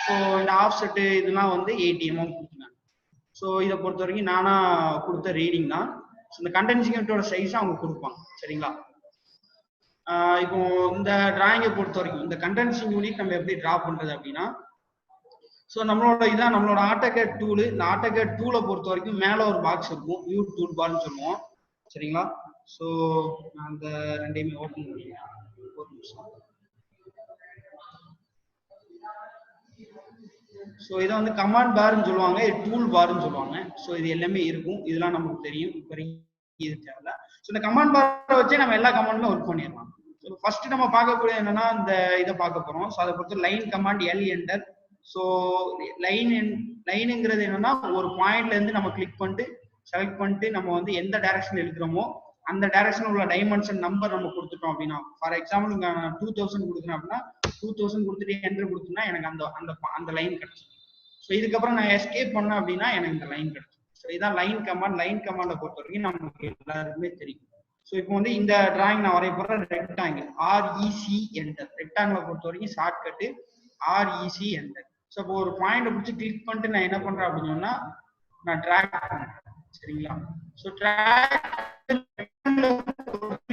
ஸோ இந்த ஆஃப் செட்டு இதெல்லாம் வந்து 80 mm கொடுத்துருக்காங்க. ஸோ இதை பொறுத்த வரைக்கும் நானா கொடுத்த ரீடிங் தான். ஸோ இந்த கண்டென்சிங் யூனிட்டோட சைஸ் அவங்க கொடுப்பாங்க. சரிங்களா? இப்போ இந்த டிராயிங்கை பொறுத்த வரைக்கும் இந்த கண்டென்சிங் யூனிட் நம்ம எப்படி டிரா பண்றது அப்படின்னா, ஸோ இதான் நம்மளோட ஆட்டோகேட் டூலு. இந்த ஆட்டோகேட் டூலை பொறுத்த வரைக்கும் மேலே ஒரு பாக்ஸ் இருக்கும், வியூ டூல் பார்னு சொல்லுவோம். சரிங்களா? ஸோ நான் அந்த ரெண்டையுமே ஓப்பன் பண்ணிக்கிறேன். ஒரு நிமிஷம். ஸோ இதை வந்து கமாண்ட் பார்னு சொல்லுவாங்க, இது டூல் பார்னு சொல்லுவாங்க. ஸோ இது எல்லாமே இருக்கும், இதெல்லாம் நமக்கு தெரியும். இப்போ இது தேவையில்ல. ஸோ இந்த கமாண்ட் பாரை வச்சே நம்ம எல்லா கமாண்டுமே ஒர்க் பண்ணிடலாம். ஸோ ஃபர்ஸ்ட் நம்ம பார்க்கக்கூடிய என்னன்னா இந்த இதை பார்க்க போறோம். ஸோ அதை பொறுத்து line command L enter. So லைனுங்கிறது என்னன்னா ஒரு பாயிண்ட்ல இருந்து நம்ம கிளிக் பண்ணிட்டு செலக்ட் பண்ணிட்டு நம்ம வந்து எந்த டைரக்ஷன் எழுதுறோமோ அந்த டைரக்ஷன் உள்ள டைமென்ஷன் நம்பர் நம்ம கொடுத்துட்டோம் அப்படின்னா, ஃபார் எக்ஸாம்பிள் நான் 2000 கொடுக்குறேன் அப்படின்னா 2000 கொடுத்துட்டு என்டர் கொடுத்தோம்னா எனக்கு அந்த லைன் கிடைச்சிடும். ஸோ இதுக்கப்புறம் நான் எஸ்கேப் பண்ணேன் அப்படின்னா எனக்கு இந்த லைன் கிடைக்கும். ஸோ இதான் லைன் கமாண்ட். லைன் கமாண்டை பொறுத்த வரைக்கும் நமக்கு எல்லாருக்குமே தெரியும். ஸோ இப்போ வந்து இந்த டிராயிங் நான் வரைய போற ரெக்டாங்கிள் ஆர்இசி என்டர். ரெக்டாங்கிளை பொறுத்த வரைக்கும் ஷார்ட்கட்டு ஆர்இசி என்டர். ஸோ இப்போ ஒரு பாயிண்ட் பிடிச்சி கிளிக் பண்ணிட்டு நான் என்ன பண்றேன் அப்படின்னு சொன்னா நான் ட்ராக் பண்றேன். சரிங்களா? ஸோ ட்ராக்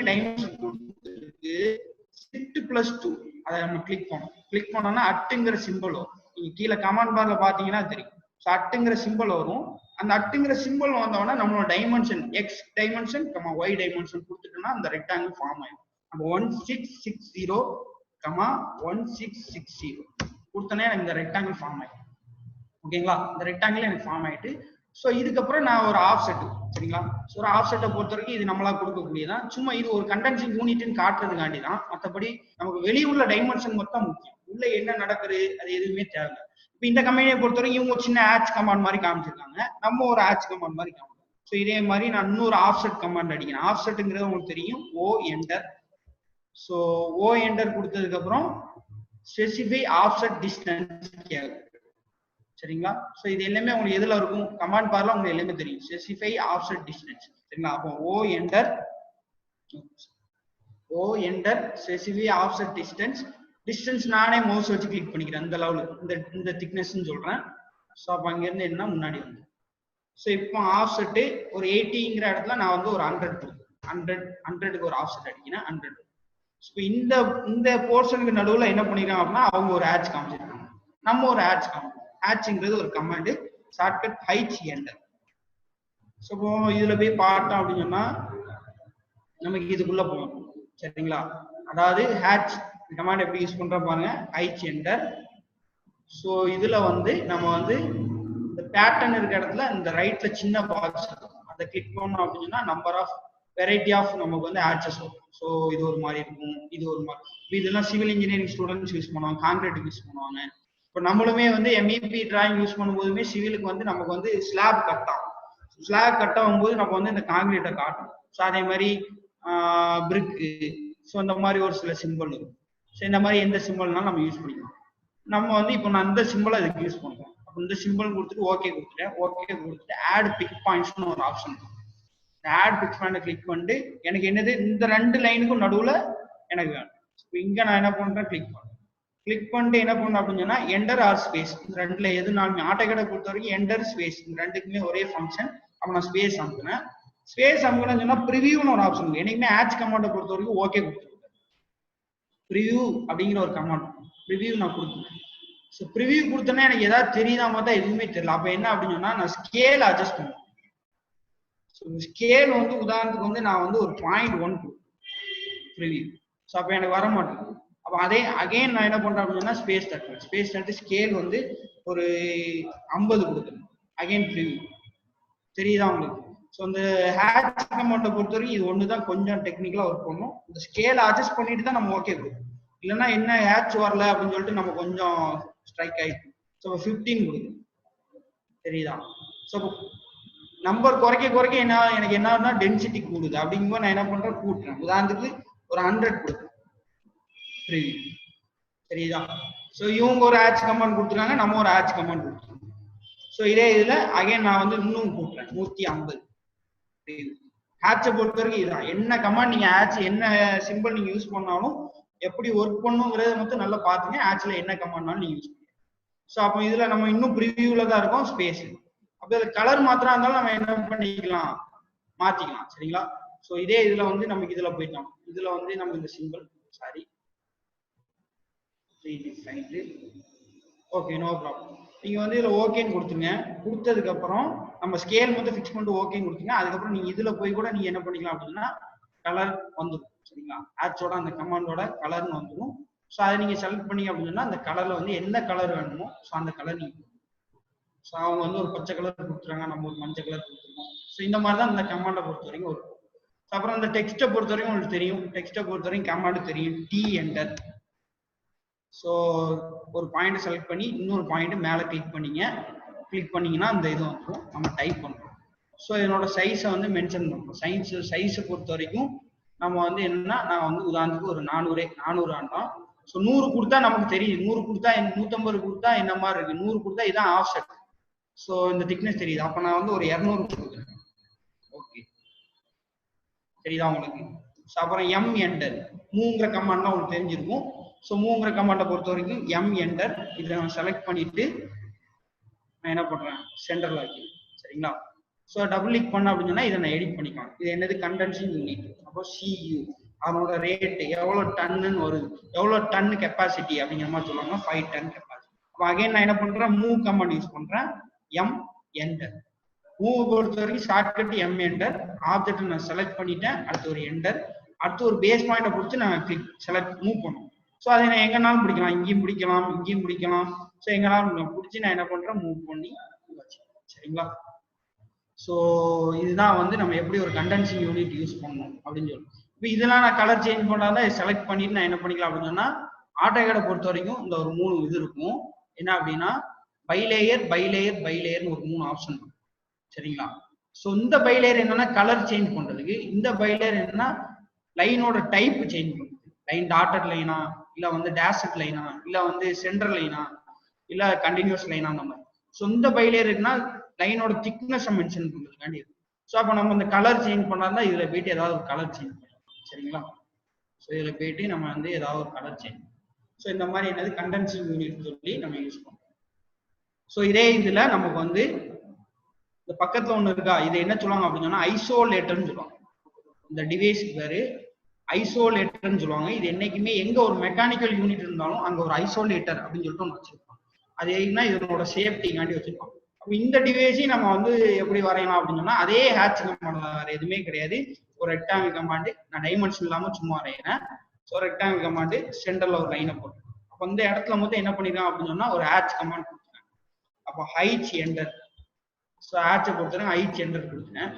டைமென்ஷன் கொடுத்துருக்கு ஷிஃப்ட் பிளஸ் 2 அதை நம்ம கிளிக் பண்ணோம். கிளிக் பண்ணோம்னா அட்டுங்கிற சிம்பிள் வரும். நீங்க கீழே கமாண்ட் பார்ல பாத்தீங்கன்னா தெரியும். ஸோ அட்டுங்கிற சிம்பிள் வரும். அந்த அட்டுங்கிற சிம்பிள் வந்தோடனே நம்மளோட dimension X dimension Y dimension கொடுத்துட்டோம்னா அந்த ரெக்டாங்கிள் ஃபார்ம் ஆயிடும். நம்ம 1660 1660 கொடுத்தோன்னே எனக்கு இந்த ரெக்டாங்கிள் ஃபார்ம் ஆயிடும். ஓகேங்களா? இந்த ரெக்டாங்கிள் எனக்கு ஃபார்ம் ஆயிட்டு ஸோ இதுக்கப்புறம் நான் ஒரு ஆஃப் செட். சரிங்களா? ஸோ ஒரு ஆஃப் செட்டை பொறுத்த வரைக்கும் இது நம்மளா கொடுக்கக்கூடியதான். சும்மா இது ஒரு கண்டென்சிங் யூனிட்னு காட்டுறதுக்காண்டி தான். மற்றபடி நமக்கு வெளியே உள்ள டைமென்ஷன் மொத்தம் முக்கியம். உள்ள என்ன நடக்குது அது எதுவுமே தேவை. இப்போ இந்த கம்பெனியை பொறுத்த வரைக்கும் இவங்க சின்ன ஆட்ச் கமாண்ட் மாதிரி காமிச்சிருக்காங்க, நம்ம ஒரு ஆட்ச் கமாண்ட் மாதிரி காமிக்கிறோம். ஸோ இதே மாதிரி நான் இன்னொரு ஆஃப் செட் கமாண்ட் அடிக்கிறேன். ஆஃப் செட்டுங்கிறது உங்களுக்கு தெரியும், ஓ என்டர். ஸோ ஓ என்டர் கொடுத்ததுக்கு அப்புறம் ஸ்பெசிஃபை ஆஃப்செட் டிஸ்டன்ஸ் கேட்கும். சரிங்களா? ஸோ இது எல்லாமே உங்களுக்கு எதுல இருக்கும்? கமாண்ட் பார்ல உங்களுக்கு எல்லாமே தெரியும், ஸ்பெசிஃபை ஆஃப்செட் டிஸ்டன்ஸ். சரிங்களா? அப்போ ஓ என்டர் ஸ்பெசிஃபை ஆஃப்செட் டிஸ்டன்ஸ் நானே மவுஸ் வச்சு கிளிக் பண்ணிக்கிறேன். அந்த லெவல் இந்த திக்னஸ் சொல்றேன். ஸோ அப்போ அங்கிருந்து என்ன முன்னாடி வந்து ஸோ இப்போ ஆஃப்செட்டு ஒரு 80ங்கிற இடத்துல நான் வந்து ஒரு 100க்கு ஒரு ஆஃப்செட் அடிக்கிறேன். 100. ஸோ இந்த போர்ஷனுக்கு நடுவில் என்ன பண்ணிருக்காங்க அப்படின்னா அவங்க ஒரு ஆட்ச் காமிச்சிருக்காங்க, நம்ம ஒரு ஆட்ச் காமிக்கிறோம். ஆட்ச்ங்கிறது ஒரு command, shortcut H enter. So இப்போ இதுல போய் பார்த்தோம் அப்படின்னு சொன்னா நமக்கு இதுக்குள்ள போகணும். சரிங்களா? அதாவது ஹேட்ச் கமாண்ட் எப்படி யூஸ் பண்ற பாருங்க, ஹைச் என்டர். ஸோ இதுல வந்து நம்ம வந்து இந்த பேட்டர்ன் இருக்க இடத்துல இந்த ரைட்ல சின்ன பாக்ஸ் அதை கிளிக் பண்ணோம் அப்படின்னு சொன்னா நம்பர் ஆஃப் வெரைட்டி ஆஃப் நமக்கு வந்து ஆட்சஸ் வரும். ஸோ இது ஒரு மாதிரி இருக்கும், இது ஒரு மாதிரி. இதெல்லாம் சிவில் இன்ஜினியரிங் ஸ்டூடெண்ட்ஸ் யூஸ் பண்ணுவாங்க, கான்கிரீட்டுக்கு யூஸ் பண்ணுவாங்க. இப்போ நம்மளுமே வந்து எம்இபி டிராயிங் யூஸ் பண்ணும்போதுமே சிவிலுக்கு வந்து நமக்கு வந்து ஸ்லாப் கட் ஆகும். ஸ்லாப் கட் ஆகும்போது நம்ம வந்து இந்த கான்கிரீட்டை காட்டும். ஸோ அதே மாதிரி பிரிக்கு, ஸோ இந்த மாதிரி ஒரு சில சிம்பிள் இருக்கும். ஸோ இந்த மாதிரி எந்த சிம்பிள்னாலும் நம்ம யூஸ் பண்ணிக்கலாம். நம்ம வந்து இப்போ நான் இந்த சிம்பிளை இதுக்கு யூஸ் பண்றோம். அப்போ இந்த சிம்பிள் கொடுத்துட்டு ஓகே கொடுத்துட்டேன். ஓகே கொடுத்துட்டு ஆட் பிக் பாயிண்ட்ஸ்னு ஒரு ஆப்ஷன் இருக்கும். ஆட் பிக் பாயிண்ட் கிளிக் பண்ணிட்டு எனக்கு என்னது இந்த 2 லைனுக்கும் நடுவுல எனக்கு வேணும். இங்க நான் என்ன பண்றேன், கிளிக் பண்ணிட்டு என்ன பண்ணணும் அப்படின்னு சொன்னா என்டர் ஆர் ஸ்பேஸ். இந்த 2ல எதுனாலுமே ஆட்டோகேட பொறுத்த வரைக்கும் என்டர் ஸ்பேஸ் இந்த 2க்குமே ஒரே ஃபங்க்ஷன். அப்போ நான் ஸ்பேஸ் அமுக்குனேன். ஸ்பேஸ் அமுக்குன்னு சொன்னா ப்ரிவியூன்னு ஒரு ஆப்ஷன் இருக்கு. என்னைக்குமே ஆட்ச் கமாண்டை பொறுத்த வரைக்கும் ஓகே கொடுத்துருக்கேன். ப்ரிவியூ அப்படிங்கிற ஒரு கமாண்ட் ப்ரிவியூ நான் கொடுத்துருக்கேன். ஸோ ப்ரிவியூ கொடுத்தோன்னா எனக்கு ஏதாவது தெரியுதா பார்த்தா எதுவுமே தெரியல. அப்போ என்ன அப்படின்னு சொன்னா நான் ஸ்கேல் அட்ஜஸ்ட் பண்ணுவேன். ஸ்கேல் வந்து உதாரணத்துக்கு வந்து நான் வந்து ஒரு 0.1 ப்ரிவியூ. ஸோ அப்போ எனக்கு வர மாட்டேங்குது. அப்போ அதே அகைன் நான் என்ன பண்றேன் அப்படின்னா ஸ்பேஸ் தட்டு ஸ்கேல் வந்து ஒரு 50 கொடுக்குறேன். அகைன் ப்ரிவியூ தெரியுதா உங்களுக்கு? ஸோ இந்த ஹேட்ச் கமாண்டை பொறுத்த வரைக்கும் இது ஒன்று தான் கொஞ்சம் டெக்னிக்கலா ஒர்க் பண்ணும். இந்த ஸ்கேல் அட்ஜஸ்ட் பண்ணிட்டு தான் நம்ம ஓகே கொடுக்கும். இல்லைன்னா என்ன ஹேட்ச் வரல அப்படின்னு சொல்லிட்டு நம்ம கொஞ்சம் ஸ்ட்ரைக் ஆயிடும். ஸோ 15 கொடுக்கும். தெரியுதா? ஸோ நம்பர் குறைக்க என்ன எனக்கு என்ன டென்சிட்டி கூடுது. அப்படிங்கும்போது நான் என்ன பண்றேன், கூட்டுறேன். உதாரணத்துக்கு ஒரு 100 கொடுக்குறேன். தெரியுதா? ஸோ இவங்க ஒரு ஆட்ச் கமாண்ட் கொடுத்துருக்காங்க, நம்ம ஒரு ஆட்ச் கமாண்ட் கொடுத்துருக்கோம். ஸோ இதே இதுல அகைன் நான் வந்து இன்னும் கூட்டுறேன் 150. ஹேட்சை பொறுத்த வரைக்கும் இதுதான். என்ன கமாண்ட் நீங்க ஆட்ச் என்ன சிம்பிள் நீங்க யூஸ் பண்ணாலும் எப்படி ஒர்க் பண்ணுங்கிறத மட்டும் நல்லா பாத்துங்க. ஆட்ச்ல என்ன கமாண்ட்னாலும் நீங்க யூஸ் பண்ணுங்க. ஸோ அப்போ இதுல நம்ம இன்னும் ப்ரிவியூல தான் இருக்கோம், ஸ்பேஸ். அப்போ இதுல கலர் மாத்திரம் இருந்தாலும் நம்ம என்ன பண்ணிக்கலாம், மாத்திக்கலாம். சரிங்களா? ஸோ இதே இதுல வந்து நமக்கு இதுல போயிட்டோம். இதுல வந்து நம்ம இந்த simple sorry okay no problem. நீங்க வந்து இதுல ஓகேன்னு கொடுத்துங்க. கொடுத்ததுக்கு அப்புறம் நம்ம ஸ்கேல் மட்டும் ஃபிக்ஸ் பண்ணிட்டு ஓகேன்னு கொடுத்தீங்க. அதுக்கப்புறம் நீங்க இதுல போய் கூட நீங்க என்ன பண்ணிக்கலாம் அப்படின்னா கலர் வந்துடும். சரிங்களா? ஆட்சோட அந்த கமாண்டோட கலர்னு வந்துடும். ஸோ அதை நீங்க செலக்ட் பண்ணீங்க அப்படின்னா அந்த கலர்ல வந்து எந்த கலர் வேணுமோ ஸோ அந்த கலர் நீங்க ஸோ அவங்க வந்து ஒரு பச்சை கலர் கொடுத்துறாங்க, நம்ம ஒரு மஞ்சள் கலர் கொடுத்துருக்கோம். ஸோ இந்த மாதிரி தான் இந்த கமாண்டை பொறுத்த வரைக்கும் வரும். அப்புறம் அந்த டெக்ஸ்ட்டை பொறுத்த வரைக்கும் உங்களுக்கு தெரியும். டெக்ஸ்ட்டை பொறுத்த வரைக்கும் கமாண்ட் தெரியும், டி என்டர். ஸோ ஒரு பாயிண்ட் செலக்ட் பண்ணி இன்னொரு பாயிண்ட் மேலே கிளிக் பண்ணீங்க. கிளிக் பண்ணீங்கன்னா அந்த இது வந்துடும், நம்ம டைப் பண்ணுறோம். ஸோ என்னோட சைஸை வந்து மென்ஷன் பண்ணுறோம். சைஸை பொறுத்த வரைக்கும் நம்ம வந்து என்னன்னா நான் வந்து உதாரணத்துக்கு ஒரு 400 ஆண்டோம். ஸோ 100 கொடுத்தா நமக்கு தெரியும், 100 கொடுத்தா 150 கொடுத்தா என்ன மாதிரி இருக்கு, 100 கொடுத்தா இதான் ஆஃப் செட். ஸோ இந்த திக்னஸ் தெரியுது. அப்போ நான் வந்து ஒரு 200 கொடுக்குறேன். ஓகே தெரியுதா உங்களுக்கு? ஸோ அப்புறம் எம் என்டர் மூங்கிற கமாண்ட்லாம் உங்களுக்கு தெரிஞ்சிருக்கும். ஸோ மூங்கிற கமாண்டை பொறுத்த வரைக்கும் எம் என்டர் இதை நான் செலக்ட் பண்ணிட்டு நான் என்ன பண்றேன் சென்டர்ல வைக்கிறேன். சரிங்களா? ஸோ டபுள் கிளிக் பண்ண அப்படின்னா இதை நான் எடிட் பண்ணிக்கலாம். இது என்னது கண்டென்சிங் யூனிட். அப்போ சியூ அதனோட ரேட் எவ்வளோ டன்னு வருது, எவ்வளோ டன் கெப்பாசிட்டி அப்படிங்கிற மாதிரி சொல்லுவாங்க. 5 டன் கெப்பாசிட்டி. அப்போ அகைன் நான் என்ன பண்றேன் மூவ் கமாண்ட் யூஸ் பண்றேன், எம் என்டர். மூவ் பொறுத்த வரைக்கும் ஷார்ட்கட் எம் என்டர். ஆப்ஜெக்ட் நான் செலக்ட் பண்ணிட்டேன், அடுத்து ஒரு என்டர், அடுத்து ஒரு பேஸ் பாயிண்டை பொறுத்து நான் கிளிக் செலக்ட் மூவ் பண்ணும். ஸோ அதை நான் எங்கனாலும் பிடிக்கலாம், இங்கேயும் பிடிக்கலாம், இங்கேயும் பிடிக்கலாம். ஸோ எங்கனாலும் பிடிச்சி நான் என்ன பண்றேன் மூவ் பண்ணி வச்சுக்கேன். சரிங்களா? ஸோ இதுதான் வந்து நம்ம எப்படி ஒரு கண்டென்சிங் யூனிட் யூஸ் பண்ணணும் அப்படின்னு சொல்லணும். இப்போ இதெல்லாம் நான் கலர் சேஞ்ச் பண்ணாதான் செலக்ட் பண்ணிட்டு நான் என்ன பண்ணிக்கலாம் அப்படின்னு சொன்னா ஆட்டோகேடை பொறுத்த வரைக்கும் இந்த ஒரு 3 இது இருக்கும். என்ன அப்படின்னா பைலேயர் பைலேயர் பைலேயர்னு ஒரு 3 ஆப்ஷன் இருக்கும். சரிங்களா? ஸோ இந்த பைலேயர் என்னன்னா கலர் சேஞ்ச் பண்றதுக்கு, இந்த பைலேயர் என்னன்னா லைனோட டைப் சேஞ்ச் பண்றது. லைன் டாட்டட் லைனா, இல்ல வந்து டேஷட் லைனா, இல்ல வந்து சென்டர் லைனா, இல்ல கண்டினியூஸ் லைனா, அந்த மாதிரி. ஸோ இந்த பைலேயர் இருக்குன்னா லைனோட திக்னஸ் மென்ஷன் பண்றதுக்காண்டி இருக்கு. ஸோ அப்போ நம்ம இந்த கலர் சேஞ்ச் பண்ணாதான் இதுல போயிட்டு ஏதாவது ஒரு கலர் சேஞ்ச் பண்ணலாம். சரிங்களா? ஸோ இதுல போயிட்டு நம்ம வந்து ஏதாவது ஒரு கலர் சேஞ்ச். ஸோ இந்த மாதிரி என்னது கண்டென்சிங் யூனிட் சொல்லி நம்ம யூஸ் பண்ணுவோம். ஸோ இதே இதுல நமக்கு வந்து இந்த பக்கத்துல ஒண்ணு இருக்கா, இது என்ன சொல்லுவாங்க அப்படின்னு சொன்னா ஐசோலேட்டர்னு சொல்லுவாங்க. இந்த டிவைஸ்க்கு பேரு ஐசோலேட்டர்னு சொல்லுவாங்க. இது என்னைக்குமே எங்க ஒரு மெக்கானிக்கல் யூனிட் இருந்தாலும் அங்க ஒரு ஐசோலேட்டர் அப்படின்னு சொல்லிட்டு ஒன்று வச்சிருப்பாங்க. அது என்ன இதனோட சேஃப்டிக்காண்டி வச்சிருப்பாங்க. அப்போ இந்த டிவைஸையும் நம்ம வந்து எப்படி வரையலாம் அப்படின்னு சொன்னா அதே ஹேட்ச் கமாண்ட் வேற எதுவுமே கிடையாது. ஒரு ரெக்டாங்கிள் கமாண்டு, நான் டைமென்ஷன் இல்லாம சும்மா வரைகிறேன். ஸோ ரெக்டாங்கிள் கமாண்டு சென்டர்ல ஒரு லைனை போட்டு அப்போ இந்த இடத்துல மட்டும் என்ன பண்ணிக்கலாம் அப்படின்னு சொன்னா ஒரு ஹேட்ச் கமாண்ட் கொடுத்துருக்கேன். அப்போ ஹைச் என்டர். ஸோ ஹேட்சை பொறுத்தவரைக்கும் ஹைச் என்டர் கொடுத்துட்டேன்.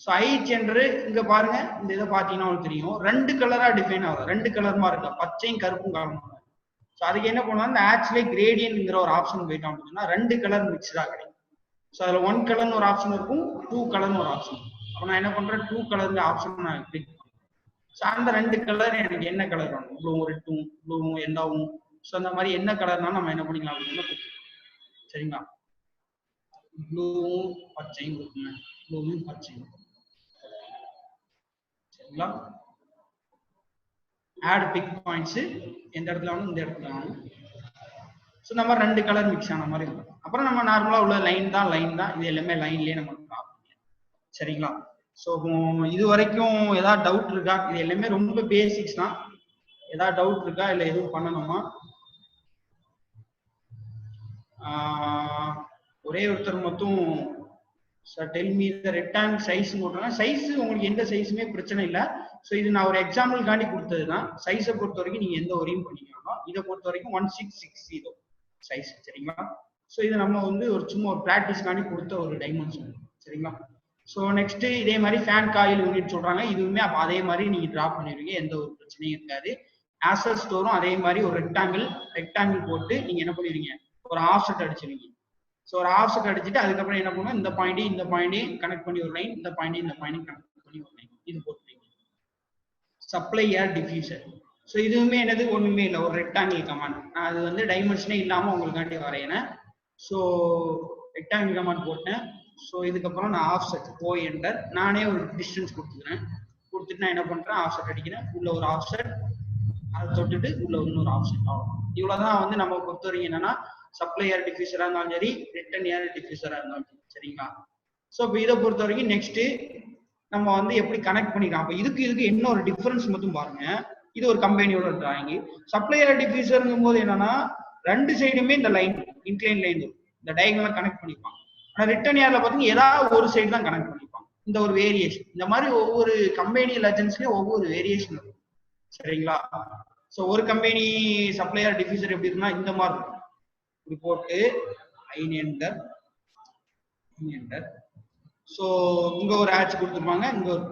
ஸோ ஹைச் என்டர் இங்க பாருங்க, இந்த இதை பார்த்தீங்கன்னா உங்களுக்கு தெரியும் 2 கலரா டிஃபைன் ஆகும். 2 கலர்மா இருக்கா, பச்சையும் கருப்பும் கலந்து. ஸோ அதுக்கு என்ன பண்ணுவோம், இந்த ஆக்சுவலி கிரேடியன்ட்ங்கிற ஒரு ஆப்ஷன் போயிட்டோம் அப்படின்னா 2 கலர் மிக்ஸ்டா கிடைக்கும். ஸோ அதில் 1 கலர்னு ஒரு ஆப்ஷன் இருக்கும், 2 கலர்னு ஒரு ஆப்ஷன். அப்போ நான் என்ன பண்றேன் 2 கலர் ஆப்ஷன் நான் கிளிக் பண்ணுறேன். ஸோ அந்த 2 கலர் எனக்கு என்ன கலர் வேணும், ப்ளூவும் ரெட்டும் ப்ளூவும் எல்லோவும். ஸோ அந்த மாதிரி என்ன கலர்னாலும் நம்ம என்ன பண்ணிக்கலாம் அப்படின்னா சரிங்களா? ப்ளூவும் பச்சையும் கொடுக்குங்க, ப்ளூவும் பச்சையும். சரிங்களா? ஆட் பிக் பாயிண்ட்ஸ் எந்த இடத்துல வேணும், இந்த இடத்துல வேணும். ஸோ நம்ம 2 கலர் மிக்ஸ் ஆன மாதிரி இருக்கும். அப்புறம் நம்ம நார்மலா உள்ள லைன் தான், இது எல்லாமே லைன்லயே நம்ம சரிங்களா? ஸோ இது வரைக்கும் ஏதாவது டவுட் இருக்கா? இது எல்லாமே ரொம்ப பேசிக்ஸ் தான். ஏதாவது டவுட் இருக்கா, இல்லை எதுவும் பண்ணணுமா? ஒரே ஒருத்தர் மட்டும் tell me the rectangle size போட்டாங்க. சைஸ் உங்களுக்கு எந்த சைஸுமே பிரச்சனை இல்லை. ஸோ இது நான் ஒரு எக்ஸாம்பிளுக்காண்டி கொடுத்தது தான். சைஸை பொறுத்த வரைக்கும் நீங்க எந்த ஒரியும் பண்ணிக்கலாம். இதை பொறுத்த வரைக்கும் 1660 சைஸ். சரிங்களா? ஸோ இது நம்ம வந்து ஒரு சும்மா ஒரு ப்ராக்டிஸ்க்காண்டி கொடுத்த ஒரு டைமென்ஷன். சரிங்களா? ஸோ நெக்ஸ்ட் இதே மாதிரி ஃபேன் காயில் யூனிட் சொல்றாங்க. இதுவுமே அப்போ அதே மாதிரி நீங்க டிரா பண்ணிடுவீங்க, எந்த ஒரு பிரச்சனையும் இருக்காது. ஆசல் ஸ்டோரும் அதே மாதிரி ஒரு ரெக்டாங்கிள் போட்டு நீங்க என்ன பண்ணிடுவீங்க, ஒரு ஆஃப்செட் அடிச்சிருவீங்க. ஸோ ஒரு ஆஃப்செட் அடிச்சுட்டு அதுக்கப்புறம் என்ன பண்ணுவோம், இந்த பாயிண்டையும் கனெக்ட் பண்ணி ஒரு லைன், இந்த பாயிண்டையும் கனெக்ட் பண்ணி ஒரு லைன், இது போட்டுருவீங்க. Supply air diffuser. ஸோ இதுவுமே என்னது ஒண்ணுமே இல்லை, ஒரு ரெக்டாங்கிள் கமாண்ட். நான் அது வந்து டைமென்ஷனே இல்லாம உங்களுக்காண்டி வரையினேன். ஸோ ரெக்டாங்கிள் கமாண்ட் போட்டேன். ஸோ இதுக்கப்புறம் நான் ஆஃப்செட் ஓ என்டர், நானே ஒரு டிஸ்டன்ஸ் கொடுத்துக்கிறேன். கொடுத்துட்டு நான் என்ன பண்றேன், ஆஃப்செட் அடிக்கிறேன். உள்ள ஒரு ஆஃப்செட், அதை தொட்டுட்டு உள்ள இன்னொரு ஆஃப்செட் ஆகும். இவ்வளவுதான் வந்து நம்ம பொறுத்த வரைக்கும் என்னன்னா சப்ளை ஏர் டிஃப்யூசரா இருந்தாலும் சரி, ரிட்டர்ன் ஏர் டிஃப்யூசரா இருந்தாலும் சரி. சரிங்களா? ஸோ இப்போ இதை பொறுத்த வரைக்கும் நெக்ஸ்ட் நம்ம வந்து எப்படி கனெக்ட் பண்ணிக்கலாம். அப்ப இதுக்கு இன்னொரு டிஃபரன்ஸ் மட்டும் பாருங்க. இது ஒரு கம்பெனியோட டிராயிங். சப்ளையர் டிஃப்யூசருங்கும் போது என்னன்னா ரெண்டு சைடுமே இந்த லைன் இன்க்ளைன் லைன் இந்த டயகனலா கனெக்ட் பண்ணிப்பாங்க. ஆனா ரிட்டர்ன் ஏர்ல பாத்தீங்கன்னா ஏதாவது ஒரு சைடு தான் கனெக்ட் பண்ணிப்பாங்க. இந்த ஒரு வேரியேஷன், இந்த மாதிரி ஒவ்வொரு கம்பெனி லெஜண்ட்ஸ்லயும் ஒவ்வொரு வேரியேஷன் இருக்கும். சரிங்களா? ஸோ ஒரு கம்பெனி சப்ளையர் டிஃப்யூசர் எப்படி இருக்குன்னா இந்த மாதிரி இருக்கும். இப்படி போட்டு லைன் என்டர் என்டர். ஸோ இங்க ஒரு ஆட்ச் கொடுத்துருப்பாங்க. இங்க ஒரு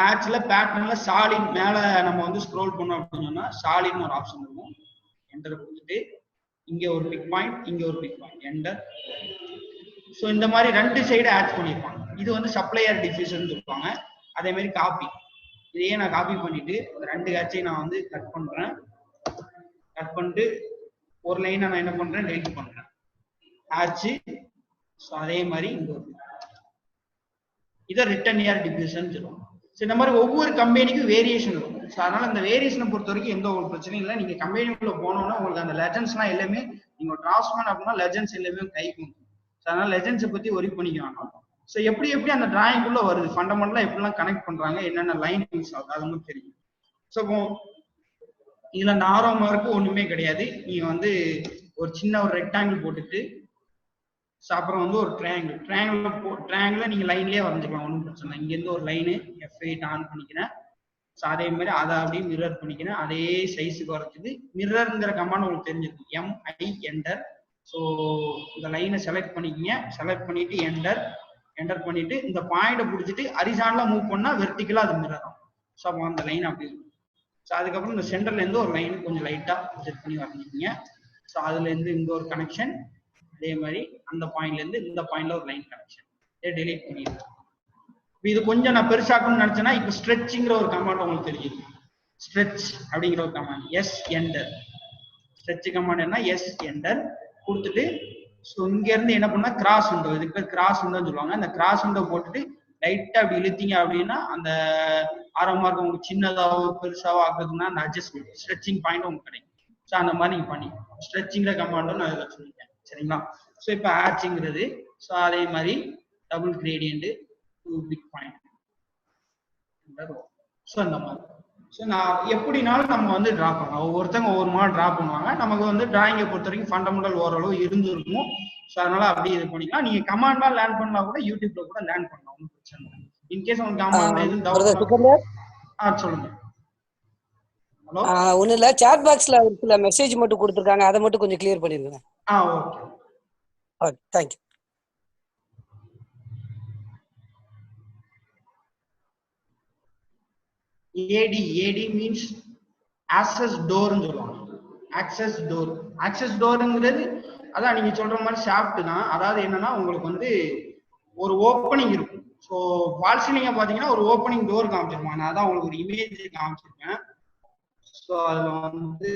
ஆட்ச்ல பேட்டர்ன்ல சாலிட் மேல நம்ம வந்து ஸ்க்ரோல் பண்ணோம் அப்படின்னு சொன்னா சாலிட்னு ஒரு ஆப்ஷன் இருக்கும். என்டர் கொடுத்துட்டு இங்க ஒரு பிக் பாயிண்ட், இங்க ஒரு பிக் பாயிண்ட், என்டர். ஸோ இந்த மாதிரி ரெண்டு சைடு ஆட் பண்ணியிருப்பாங்க. இது வந்து சப்ளையர் டிஃப்யூசர்னு சொல்லுவாங்க. அதே மாதிரி காப்பி, இதையே நான் காப்பி பண்ணிட்டு ரெண்டு ஆட்சையும் நான் வந்து கட் பண்றேன். கட் பண்ணிட்டு ஒரு லைனை நான் என்ன பண்றேன், டெலிட் பண்றேன் ஆச்சு. ஸோ அதே மாதிரி இங்க இதை ரிட்டர்ன் ஏர் டிஃப்யூசன் சொல்லுவாங்க. ஸோ இந்த மாதிரி ஒவ்வொரு கம்பெனிக்கும் வேரியேஷன் இருக்கும். ஸோ அதனால அந்த வேரியேஷனை பொறுத்த வரைக்கும் எந்த ஒரு பிரச்சனையும் இல்லை. நீங்க கம்பெனிக்குள்ள போனோம்னா உங்களுக்கு அந்த லெஜண்ட்ஸ்லாம் எல்லாமே நீங்க டிராஃப்ட்ஸ்மேன் அப்படின்னா லெஜண்ட்ஸ் எல்லாமே கைக்கு வந்துடும். ஸோ அதனால லெஜண்ட்ஸை பத்தி ஒரி பண்ணிக்க வேண்டாம். ஸோ எப்படி அந்த டிராயிங்குள்ள வருது, ஃபண்டமெண்டலா எப்படிலாம் கனெக்ட் பண்றாங்க, என்னென்ன லைன் யூஸ் ஆகுது அது வந்து தெரியும். ஸோ இதுல அந்த ஆரோ மார்க்கு ஒண்ணுமே கிடையாது. நீங்க வந்து ஒரு சின்ன ஒரு ரெக்டாங்கிள் போட்டுட்டு அப்புறம் வந்து ஒரு ட்ரையாங்கிள் நீங்க லைன்லயே வரைஞ்சிக்கலாம், ஒன்றும் பிரச்சனை இல்லை. இங்க இருந்து ஒரு லைனு F8 ஆன் பண்ணிக்கிறேன். ஸோ அதே மாதிரி அதை அப்படியே மிரர் பண்ணிக்கிறேன். அதே சைஸுக்கு வரைச்சது. மிரர்ங்கிற கமாண்ட் உங்களுக்கு தெரிஞ்சிருக்கு, MI என்டர். ஸோ இந்த லைனை செலக்ட் பண்ணிக்கிங்க. செலக்ட் பண்ணிட்டு என்டர் பண்ணிட்டு இந்த பாயிண்டை பிடிச்சிட்டு ஹரிசாண்டலா மூவ் பண்ணா வெர்டிகலா அது மிரர் ஆகும். ஸோ அப்போ அந்த லைன் அப்படி இருக்கும். ஸோ அதுக்கப்புறம் இந்த சென்டர்ல இருந்து ஒரு லைன் கொஞ்சம் லைட்டா செட் பண்ணி வரைஞ்சிக்கிங்க. ஸோ அதுல இருந்து இந்த ஒரு கனெக்ஷன், அதே மாதிரி அந்த பாயிண்ட்ல இருந்து இந்த பாயிண்ட்ல ஒரு லைன் கனெக்ஷன், இதை டெலீட் பண்ணிடுறேன். இது கொஞ்சம் நான் பெருசாக்கணும்னு நினைச்சேன்னா இப்ப ஸ்ட்ரெச்ங்கிற ஒரு கமாண்ட் உங்களுக்கு தெரியும். ஸ்ட்ரெச் அப்படிங்கிற ஒரு command, S enter. Stretch command என்ன, எஸ் என்டர் கொடுத்துட்டு ஸோ இங்க இருந்து என்ன பண்ணா கிராஸ் விண்டோ, இதுக்கு பேர் கிராஸ் விண்டோன்னு சொல்லுவாங்க. அந்த கிராஸ் விண்டோ போட்டுட்டு லைட்டா அப்படி இழுத்தீங்க அப்படின்னா அந்த ஆரம்ப மார்க் உங்களுக்கு சின்னதாவோ பெருசாவோ ஆகுதுன்னா அந்த அட்ஜஸ்ட்மெண்ட் ஸ்ட்ரெச்சிங் பாயிண்ட் உங்களுக்கு கிடைக்கும். ஸோ அந்த மாதிரி நீங்க பண்ணி ஸ்ட்ரெச்சிங்கிற கமாண்டும் நான் இதில் சொல்லிட்டேன். சரிங்களா? ஸோ இப்போ ஆட்சிங்கிறது, ஸோ அதே மாதிரி double gradient, 2 pick point. So அந்த மாதிரி ஸோ நான் எப்படினாலும் நம்ம வந்து டிரா பண்ணலாம். ஒவ்வொருத்தங்க ஒவ்வொரு மாதிரி டிரா பண்ணுவாங்க. நமக்கு வந்து டிராயிங்கை பொறுத்த வரைக்கும் ஃபண்டமெண்டல் ஓரளவு இருந்திருக்கும். ஸோ அதனால அப்படியே இது பண்ணிக்கலாம். நீங்க கமாண்டா லேர்ன் பண்ணா கூட யூடியூப்ல கூட லேர்ன் பண்ணலாம், ஒன்றும் பிரச்சனை இல்லை. இன்கேஸ் உங்களுக்கு கமாண்ட் எதுவும் டவுட் சொல்லுங்க. ஹலோ, ஒண்ணு இல்ல, சாட் பாக்ஸ்ல ஒரு சில மெசேஜ் மட்டும் கொடுத்துருக்காங்க, அதை மட்டும் கொஞ்சம் கிளியர் பண்ணிருங்க. Okay, thank you. AD means access door ன்னு சொல்லுவாங்க. access doorங்கிறது அதான் நீங்க சொல்ற மாதிரி ஷாஃப்ட் தான். அதாவது என்னன்னா உங்களுக்கு வந்து ஒரு ஓப்பனிங் இருக்கும். ஸோ ஃபால் சீலிங்க பாத்தீங்கன்னா ஒரு ஓப்பனிங் டோர் காமிச்சிருப்பாங்க. நான் அதான் உங்களுக்கு ஒரு இமேஜ் காமிச்சிருக்கேன். ஸோ அதுல வந்து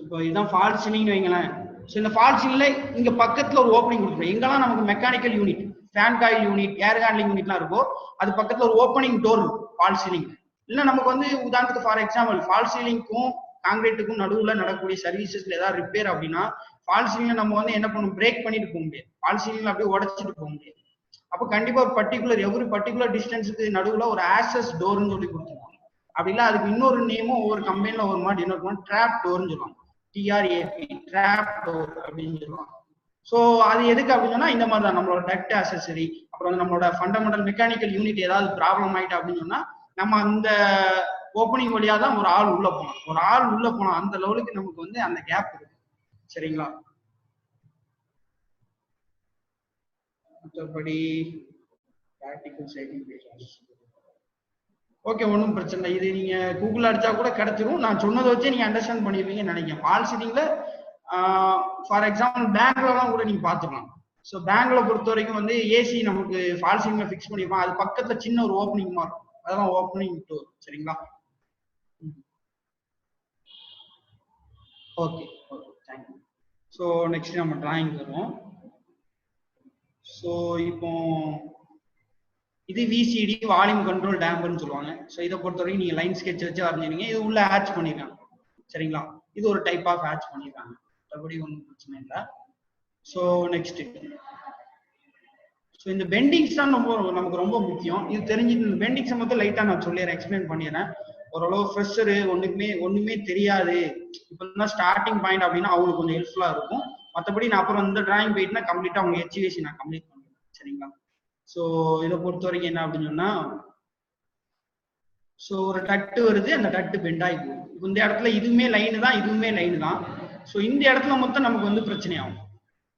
இப்போ இதுதான் ஃபால் சீலிங்னு வைங்களேன். ஸோ இந்த ஃபால் சீலிங்ல இங்க பக்கத்துல ஒரு ஓப்பனிங் கொடுத்துருவோம். எங்கெல்லாம் நமக்கு mechanical unit, fan coil unit, air handling யூனிட்லாம் இருக்கோ அது பக்கத்துல ஒரு ஓப்பனிங் டோர் இருக்கும் ஃபால் சீலிங். இல்லை நமக்கு வந்து உதாரணத்துக்கு ஃபார் எக்ஸாம்பிள் ஃபால் சீலிங்க்கும் காங்கிரீட்டுக்கும் நடுவுல நடக்கக்கூடிய சர்வீசஸ்ல ஏதாவது ரிப்பேர் அப்படின்னா ஃபால் சீலிங்ல நம்ம வந்து என்ன பண்ணும், பிரேக் பண்ணிட்டு போக முடியாது. ஃபால் சீலிங்ல அப்படியே உடச்சிட்டு போக முடியாது. அப்போ கண்டிப்பா ஒரு பர்டிகுலர் டிஸ்டன்ஸுக்கு நடுவுல ஒரு ஆக்சஸ் டோர்னு சொல்லி கொடுத்துருவாங்க. அப்படின்னா அதுக்கு இன்னொரு நேமும் ஒவ்வொரு கம்பெனில ஒரு மாதிரி இன்னொரு ட்ராப் டோர்னு சொல்லுவாங்க. TRAP, ட்ராப் டோர் அப்படின்னு சொல்லுவாங்க. ஸோ அது எதுக்கு அப்படின்னா இந்த மாதிரி தான் நம்மளோட டக்ட் அசசரி, அப்புறம் நம்மளோட ஃபண்டமெண்டல் மெக்கானிக்கல் யூனிட் ஏதாவது ப்ராப்ளம் ஆயிட்டு அப்படின்னு சொன்னா நம்ம அந்த ஓப்பனிங் வழியா தான் ஒரு ஆள் உள்ள போனோம். அந்த லெவலுக்கு நமக்கு வந்து அந்த கேப் இருக்கு. சரிங்களா? மற்றபடி ஓகே, ஒன்றும் பிரச்சனை இல்லை. இது நீங்க கூகுள் அடிச்சா கூட கிடைச்சிரும். நான் சொன்னதை வச்சு நீங்க அண்டர்ஸ்டாண்ட் பண்ணிருப்பீங்கன்னு நினைக்கிறேன். ஃபால் சீலிங்ல ஃபார் எக்ஸாம்பிள் பேங்க்லாம் கூட நீங்க பாத்துக்கலாம். ஸோ பேங்க்ல பொறுத்த வரைக்கும் வந்து ஏசி நமக்கு ஃபால் சீலிங்ல ஃபிக்ஸ் பண்ணிருப்பான். அது பக்கத்துல சின்ன ஒரு ஓப்பனிங் மாதிரி இருக்கும். அதெல்லாம் ஓப்பனிங் டோர். சரிங்களா? Okay, thank you. ஸோ நெக்ஸ்ட் நம்ம டிராயிங் வருவோம். ஸோ இப்போ இது VCD, வால்யூம் கண்ட்ரோல் டேம்பர்னு சொல்லுவாங்க. ஸோ இதை பொறுத்த வரைக்கும் நீங்க லைன் ஸ்கெட்ச் வச்சு வரைஞ்சிருங்க. இது உள்ள ஆட்ச் பண்ணிருக்காங்க. சரிங்களா? இது ஒரு டைப் ஆஃப் ஆட்ச் பண்ணிருக்காங்க. மற்றபடி ஒன்றும் பிரச்சனை இல்லை. ஸோ நெக்ஸ்ட் ஸோ இந்த பெண்டிங்ஸ் தான் நமக்கு ரொம்ப முக்கியம். இது தெரிஞ்சு இந்த பெண்டிங்ஸை மட்டும் லைட்டா நான் சொல்லிடுறேன், எக்ஸ்பிளைன் பண்ணிடுறேன். ஓரளவு ஃப்ரெஷரு ஒண்ணுமே தெரியாது, இப்போ தான் ஸ்டார்டிங் பாயிண்ட் அப்படின்னா அவங்களுக்கு கொஞ்சம் ஹெல்ப்ஃபுல்லா இருக்கும். மற்றபடி நான் அப்புறம் இந்த டிராயிங் போயிட்டுனா கம்ப்ளீட்டா அவங்க ஹெச்விஎஸ்சி நான் கம்ப்ளீட் பண்ணுவேன். சரிங்களா? ஸோ இதை பொறுத்த வரைக்கும் என்ன அப்படின்னு சொன்னா, ஸோ ஒரு டட்டு வருது, அந்த டட்டு பெண்ட் ஆகி போகுது. இப்போ இந்த இடத்துல இதுவுமே லைனு தான், இதுவுமே லைனு தான். ஸோ இந்த இடத்துல மொத்தம் நமக்கு வந்து பிரச்சனை ஆகும்.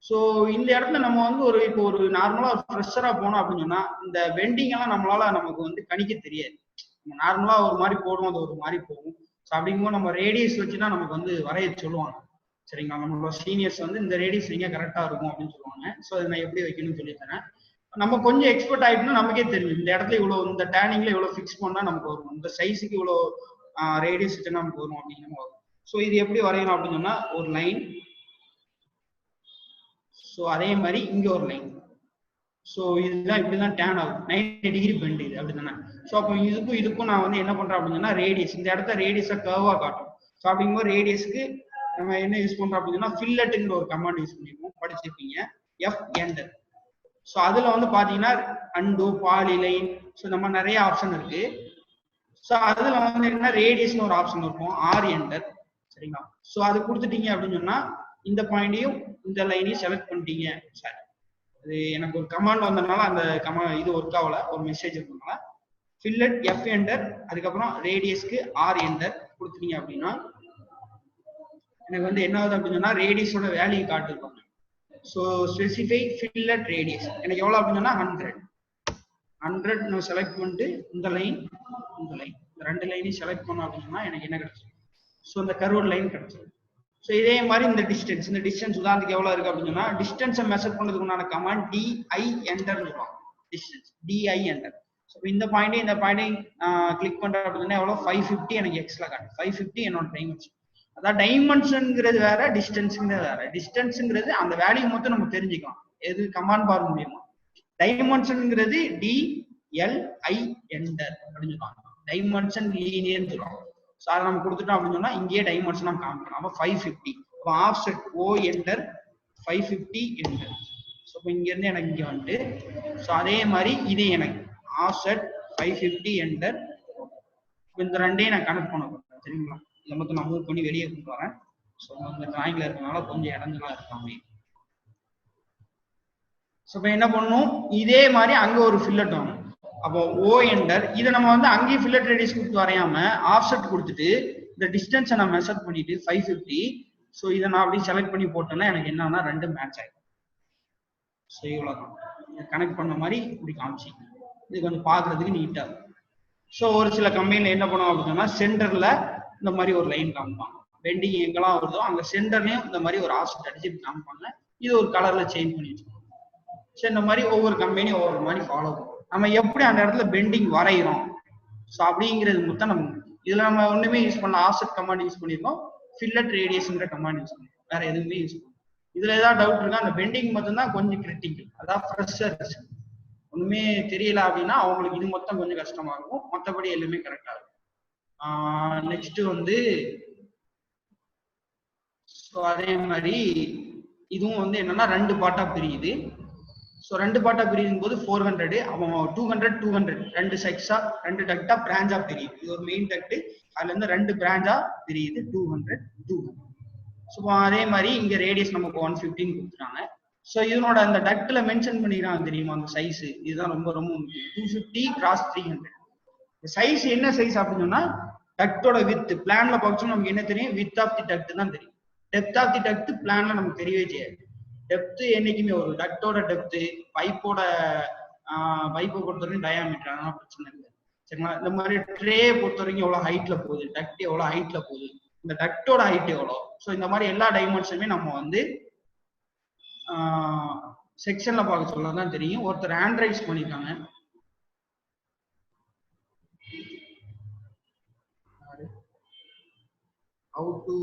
ஸோ இந்த இடத்துல நம்ம வந்து இப்போ ஒரு நார்மலா ஃப்ரெஷரா போனோம் அப்படின்னு சொன்னா இந்த பெண்டிங் எல்லாம் நம்மளால நமக்கு வந்து கணிக்க தெரியாது. நம்ம நார்மலா ஒரு மாதிரி போடுவோம், அது ஒரு மாதிரி போகும். ஸோ அப்படிங்கும்போது நம்ம ரேடியஸ் வச்சுதான் நமக்கு வந்து வரைய சொல்லுவாங்க. சரிங்களா? நம்மளோட சீனியர்ஸ் வந்து இந்த ரேடியஸ் வைங்க கரெக்டா இருக்கும் அப்படின்னு சொல்லுவாங்க. ஸோ அதை நான் எப்படி வைக்கணும்னு சொல்லி தரேன். நம்ம கொஞ்சம் எக்ஸ்பர்ட் ஆயிட்டோம்னா நமக்கே தெரியும் இந்த இடத்துல இவ்வளவு, இந்த டேனிங்ல இவ்வளவு ஃபிக்ஸ் பண்ணா நமக்கு வரும், இந்த சைஸுக்கு இவ்வளவு ரேடியஸ் வச்சு நமக்கு வரும் அப்படிங்கிற வரும். ஸோ இது எப்படி வரையணும் அப்படின்னு சொன்னா ஒரு லைன், ஸோ அதே மாதிரி இங்க ஒரு லைன். ஸோ இதுதான் இப்படிதான் டேன் ஆகும், 90 டிகிரி பெண்ட் இது அப்படிதானே. ஸோ அப்போ இதுக்கும் நான் வந்து என்ன பண்றேன் அப்படின்னு சொன்னா ரேடியஸ், இந்த இடத்த ரேடியஸை கர்வா காட்டும். ஸோ அப்படிங்கும்போது ரேடியஸ்க்கு நம்ம என்ன யூஸ் பண்றோம் அப்படின்னு சொன்னா ஃபில்லட்டுங்கிற ஒரு கமாண்ட் யூஸ் பண்ணிருக்கோம், படிச்சிருப்பீங்க, எஃப் என்டர். ஸோ அதுல வந்து பாத்தீங்கன்னா அண்டோ, பாலிலைன், ஸோ இந்த மாதிரி நிறைய ஆப்ஷன் இருக்கு. ஸோ அதுல வந்து என்ன ரேடியஸ்னு ஒரு ஆப்ஷன் இருக்கும், ஆர் என்டர். சரிங்களா? ஸோ அது கொடுத்துட்டீங்க அப்படின்னு சொன்னா இந்த பாயிண்டையும் இந்த லைனையும் செலக்ட் பண்ணிட்டீங்க. சார் அது எனக்கு ஒரு கமாண்ட் வந்ததுனால அந்த இது ஒர்க் ஆகல, ஒரு மெசேஜ் இருக்கனால ஃபில்லட் எஃப் என்டர், அதுக்கப்புறம் ரேடியஸ்க்கு ஆர் என்டர் கொடுத்துட்டீங்க அப்படின்னா எனக்கு வந்து என்ன ஆகுது அப்படின்னு சொன்னா ரேடியஸோட வேல்யூ காட்டுருப்பாங்க. ஸோ ஸ்பெசிஃபை ஃபில்லட் ரேடியஸ் எனக்கு எவ்வளோ அப்படின்னு சொன்னா 100 நான் செலக்ட் பண்ணிட்டு இந்த லைன் இந்த ரெண்டு லைனையும் செலக்ட் பண்ணோம் அப்படின்னா எனக்கு என்ன கிடைச்சிடும், ஸோ இந்த கர்வ்டு லைன் கிடைச்சிடும். ஸோ இதே மாதிரி இந்த டிஸ்டன்ஸ் உதாரணத்துக்கு எவ்வளோ இருக்கு அப்படின்னு சொன்னா டிஸ்டன்ஸை மெஷர் பண்ணதுக்கு உண்டான கமாண்ட் டிஐ என்டர்னு சொல்லுவாங்க. Distance DI enter. ஸோ இந்த பாயிண்டையும் கிளிக் பண்றேன் அப்படின்னா எவ்வளோ 550 எனக்கு எக்ஸ்ட்ரா காட்டு, 550 என்னோட டைமென்ஷன். அதான் டைமென்ஷன்ங்கிறது வேற, டிஸ்டன்ஸுங்கிறது வேற. டிஸ்டன்ஸுங்கிறது அந்த வேல்யூ மொத்தம் நம்ம தெரிஞ்சுக்கலாம் எது கமாண்ட் பார் மூலியமா. டைமென்ஷன்ங்கிறது டிஎல்ஐ என்டர் அப்படின்னு சொல்லுவாங்க, டைமென்ஷன் லீனியர்னு சொல்லுவாங்க. ஸோ அதை நம்ம கொடுத்துட்டோம் அப்படின்னு சொன்னா இங்கேயே டைமென்ஷன் நம்ம காமிக்கணும். அப்போ 550, அப்போ ஆஃப்செட் ஓ என்டர் 550 என்டர். ஸோ இப்போ இங்க இருந்து எனக்கு இங்க வந்துட்டு, ஸோ அதே மாதிரி இது எனக்கு ஆஃப்செட் 550 என்டர். இந்த ரெண்டையும் நான் கனெக்ட் பண்ண போறேன். சரிங்களா? இதை மட்டும் நான் மூவ் பண்ணி வெளியே கொண்டு வரேன். ஸோ இந்த டிராயிங்ல இருக்கனால கொஞ்சம் இடஞ்சலா இருக்காமே. ஸோ இப்போ என்ன பண்ணணும், இதே மாதிரி அங்க ஒரு ஃபில்லட் வாங்க. அப்போ ஓ என்டர், இதை நம்ம வந்து அங்கேயும் ஃபில்லட் ரேடியஸ் கொடுத்து வரையாம ஆஃப்செட் கொடுத்துட்டு இந்த டிஸ்டன்ஸை நான் மெஷர் பண்ணிட்டு 550. ஸோ இதை நான் அப்படியே செலக்ட் பண்ணி போட்டேன்னா எனக்கு என்னன்னா ரெண்டு மேட்ச் ஆகிடும். ஸோ இவ்வளோதான் கனெக்ட் பண்ண மாதிரி இப்படி காமிச்சு இது கொஞ்சம் பார்க்கறதுக்கு நீட்டா இருக்கும். ஸோ ஒரு சில கம்பெனில என்ன பண்ணுவோம் அப்படின்னா சென்டர்ல இந்த மாதிரி ஒரு லைன் காமிப்பாங்க, பெண்டிங் எங்கெல்லாம் வருதோ அங்க சென்டர்லயும் இந்த மாதிரி ஒரு ஆஃப்செட் அடிச்சு காமிப்பாங்க. இது ஒரு கலர்ல சேஞ்ச் பண்ணி வச்சுக்கோங்க. ஸோ இந்த மாதிரி ஒவ்வொரு கம்பெனியும் ஒவ்வொரு மாதிரி ஃபாலோ பண்ணுவோம். நம்ம எப்படி அந்த இடத்துல பெண்டிங் வரைகிறோம் ஸோ அப்படிங்கிறது மொத்தம் நம்ம இதுல நம்ம ஒண்ணுமே யூஸ் பண்ணல, ஆஃப்செட் கமாண்ட் யூஸ் பண்ணிருக்கோம், ஃபில்லட் ரேடியஸ்ங்கிற கமாண்ட் யூஸ் பண்ணிருக்கோம், வேற எதுவுமே யூஸ் பண்ணல. இதுல ஏதாவது டவுட் இருக்கா? அந்த பெண்டிங் மட்டும் தான் கொஞ்சம் கிரிட்டிக்கல், அதான் ஃப்ரெஷர்ஸ் ஒண்ணுமே தெரியல அப்படின்னா அவங்களுக்கு இது மொத்தம் கொஞ்சம் கஷ்டமா இருக்கும், மற்றபடி எல்லாமே கரெக்டா இருக்கும். நெக்ஸ்ட் வந்து ஸோ அதே மாதிரி இதுவும் வந்து என்னன்னா ரெண்டு பார்ட்டா பிரியுது. ஸோ ரெண்டு பார்ட்டா பிரியும் போது 400, அவன் 200 ரெண்டு செக்ஸா ரெண்டு டக்டா பிராஞ்சா பிரியுது. இது ஒரு மெயின் டக்ட், அதுல இருந்து ரெண்டு பிராஞ்சா பிரியுது 200. ஸோ அதே மாதிரி இங்க ரேடியஸ் நமக்கு 115 கொடுத்துட்டாங்க. ஸோ இதனோட அந்த டக்ட்ல மென்ஷன் பண்ணிடுறாங்க தெரியுமா அந்த சைஸ், இதுதான் ரொம்ப ரொம்ப முக்கியம். 250 x 300 சைஸ் என்ன சைஸ் அப்படின்னு சொன்னா டக்டோட வித் பிளான்ல பார்த்து நமக்கு என்ன தெரியும், வித் ஆஃப் தி டக்ட் தான் தெரியும். டெப்த் ஆஃப் தி டக்ட் பிளான்ல நமக்கு தெரியவே செய்யாது. டெப்த் என்னைக்குமே ஒரு டக்டோட டெப்த் பைப்பை பொறுத்த வரைக்கும் டயாமீட்டர், அதனால பிரச்சனை இல்லை. சரிங்களா? இந்த மாதிரி ட்ரே பொறுத்த வரைக்கும் எவ்வளவு ஹைட்ல போகுது, டக்ட் எவ்வளவு ஹைட்ல போகுது, இந்த டக்டோட ஹைட் எவ்வளோ, ஸோ இந்த மாதிரி எல்லா டைமென்ஷனுமே நம்ம வந்து செக்ஷன்ல பார்க்க சொல்லதான் தெரியும். ஒருத்தர் ஹேண்ட் ரைஸ் பண்ணிருக்காங்க, how to